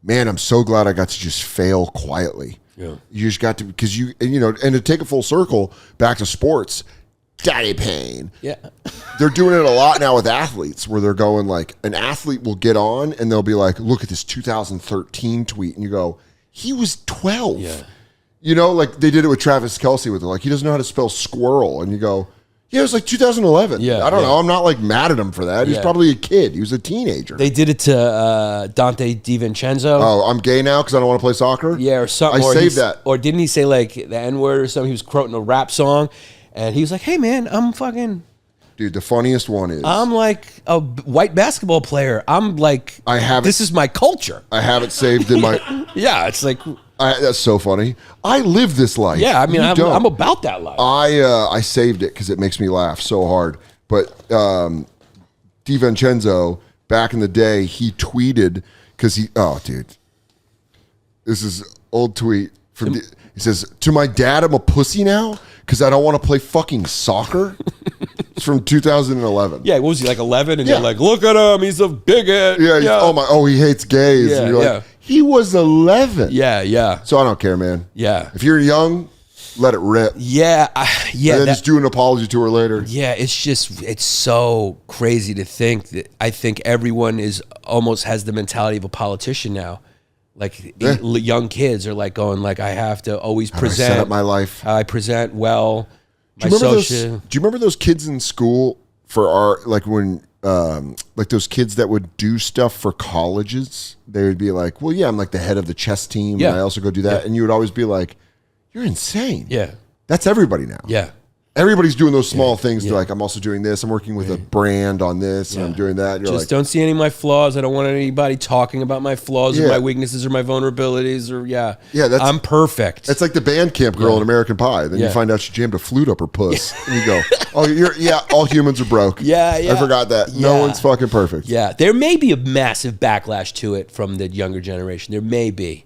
man, I'm so glad I got to just fail quietly. Yeah. You just got to, because and to take a full circle back to sports, daddy pain. Yeah. They're doing it a lot now with athletes where they're going like, an athlete will get on and they'll be like, look at this 2013 tweet. And you go, he was 12. Yeah. Like they did it with Travis Kelce with it. Like, he doesn't know how to spell squirrel. And you go, yeah, it was like 2011. Yeah, I don't know. I'm not like mad at him for that. He's probably a kid. He was a teenager. They did it to Dante DiVincenzo. Oh, I'm gay now because I don't want to play soccer? Yeah, or something. I saved that. Or didn't he say like the N-word or something? He was quoting a rap song. And he was like, hey, man, I'm fucking... Dude, the funniest one is... I'm like a white basketball player. I'm like... This is my culture. I have it saved in my... Yeah, it's like... that's so funny. I live this life. Yeah, I mean, I'm I'm about that life. I saved it because it makes me laugh so hard. But DiVincenzo, back in the day, he tweeted because he... Oh, dude. This is old tweet. He says, to my dad, I'm a pussy now because I don't want to play fucking soccer. It's from 2011. Yeah, what was he, like 11? And you're like, look at him, he's a bigot. Yeah. He hates gays. Yeah, and you're like, he was 11. Yeah. So I don't care, man. Yeah. If you're young, let it rip. Yeah. And then just do an apology to her later. Yeah, it's so crazy to think that I think everyone almost has the mentality of a politician now. Like young kids are like going like, I have to always present. Set up my life. How I present well. Do you remember those kids in school for our, like when, like those kids that would do stuff for colleges? They would be like, well, yeah, I'm like the head of the chess team. Yeah. And I also go do that. And you would always be like, you're insane. Yeah. That's everybody now. Yeah. Everybody's doing those small things. They're like, I'm also doing this. I'm working with a brand on this, and I'm doing that. And you're Just like, don't see any of my flaws. I don't want anybody talking about my flaws or my weaknesses or my vulnerabilities or I'm perfect. That's like the band camp girl in American Pie. Then you find out she jammed a flute up her puss, and you go, oh, all humans are broke. Yeah. I forgot that. Yeah. No one's fucking perfect. Yeah, there may be a massive backlash to it from the younger generation. There may be.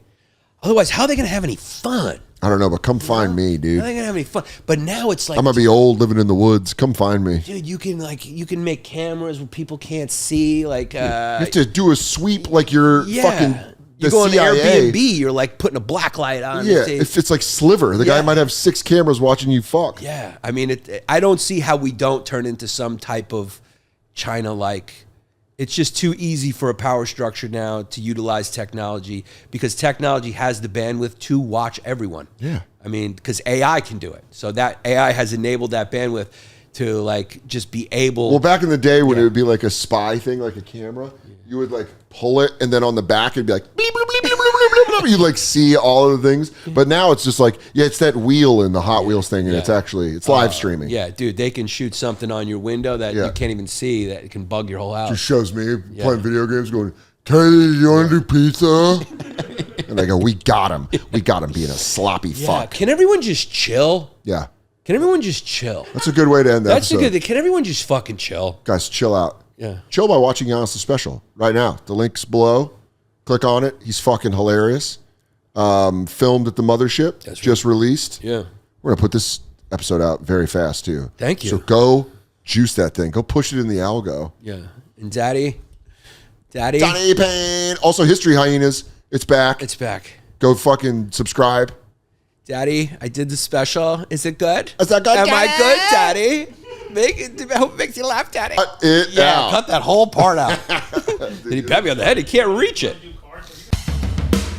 Otherwise, how are they going to have any fun? I don't know, but come find me, dude. How are they gonna have any fun? But now it's like I'm gonna be old, living in the woods. Come find me, dude. You can make cameras where people can't see. Like you have to do a sweep like you're fucking. You go on Airbnb, you're like putting a black light on. Yeah, if it's like Sliver, the guy might have 6 cameras watching you fuck. Yeah, I mean, I don't see how we don't turn into some type of China-like. It's just too easy for a power structure now to utilize technology because technology has the bandwidth to watch everyone. Yeah. I mean, because AI can do it. So that AI has enabled that bandwidth to like just be able. Well, back in the day when it would be like a spy thing, like a camera, you would like pull it and then on the back it'd be like bleep, bleep, bleep, bleep, bleep, bleep, bleep. You'd like see all of the things. But now it's just like, it's that wheel in the Hot Wheels thing and it's live streaming. Yeah, dude, they can shoot something on your window that you can't even see that can bug your whole house. Just shows me playing video games going, Teddy, you want to do pizza? And they go, we got him. We got him being a sloppy fuck. Can everyone just chill? Yeah. Can everyone just chill? That's a good way to end that episode. Can everyone just fucking chill? Guys, chill out. Yeah. Chill by watching Giannis' special right now. The link's below. Click on it. He's fucking hilarious. Filmed at the mothership. That's just released. Yeah. We're going to put this episode out very fast, too. Thank you. So go juice that thing. Go push it in the algo. Yeah. And Daddy Pain. Also, History Hyenas. It's back. It's back. Go fucking subscribe. Daddy, I did the special. Is it good? Is that good, Am Daddy? I good, Daddy? I hope it makes you laugh, Daddy. Cut it out. Cut that whole part out. Did he pat me on the head? He can't reach it.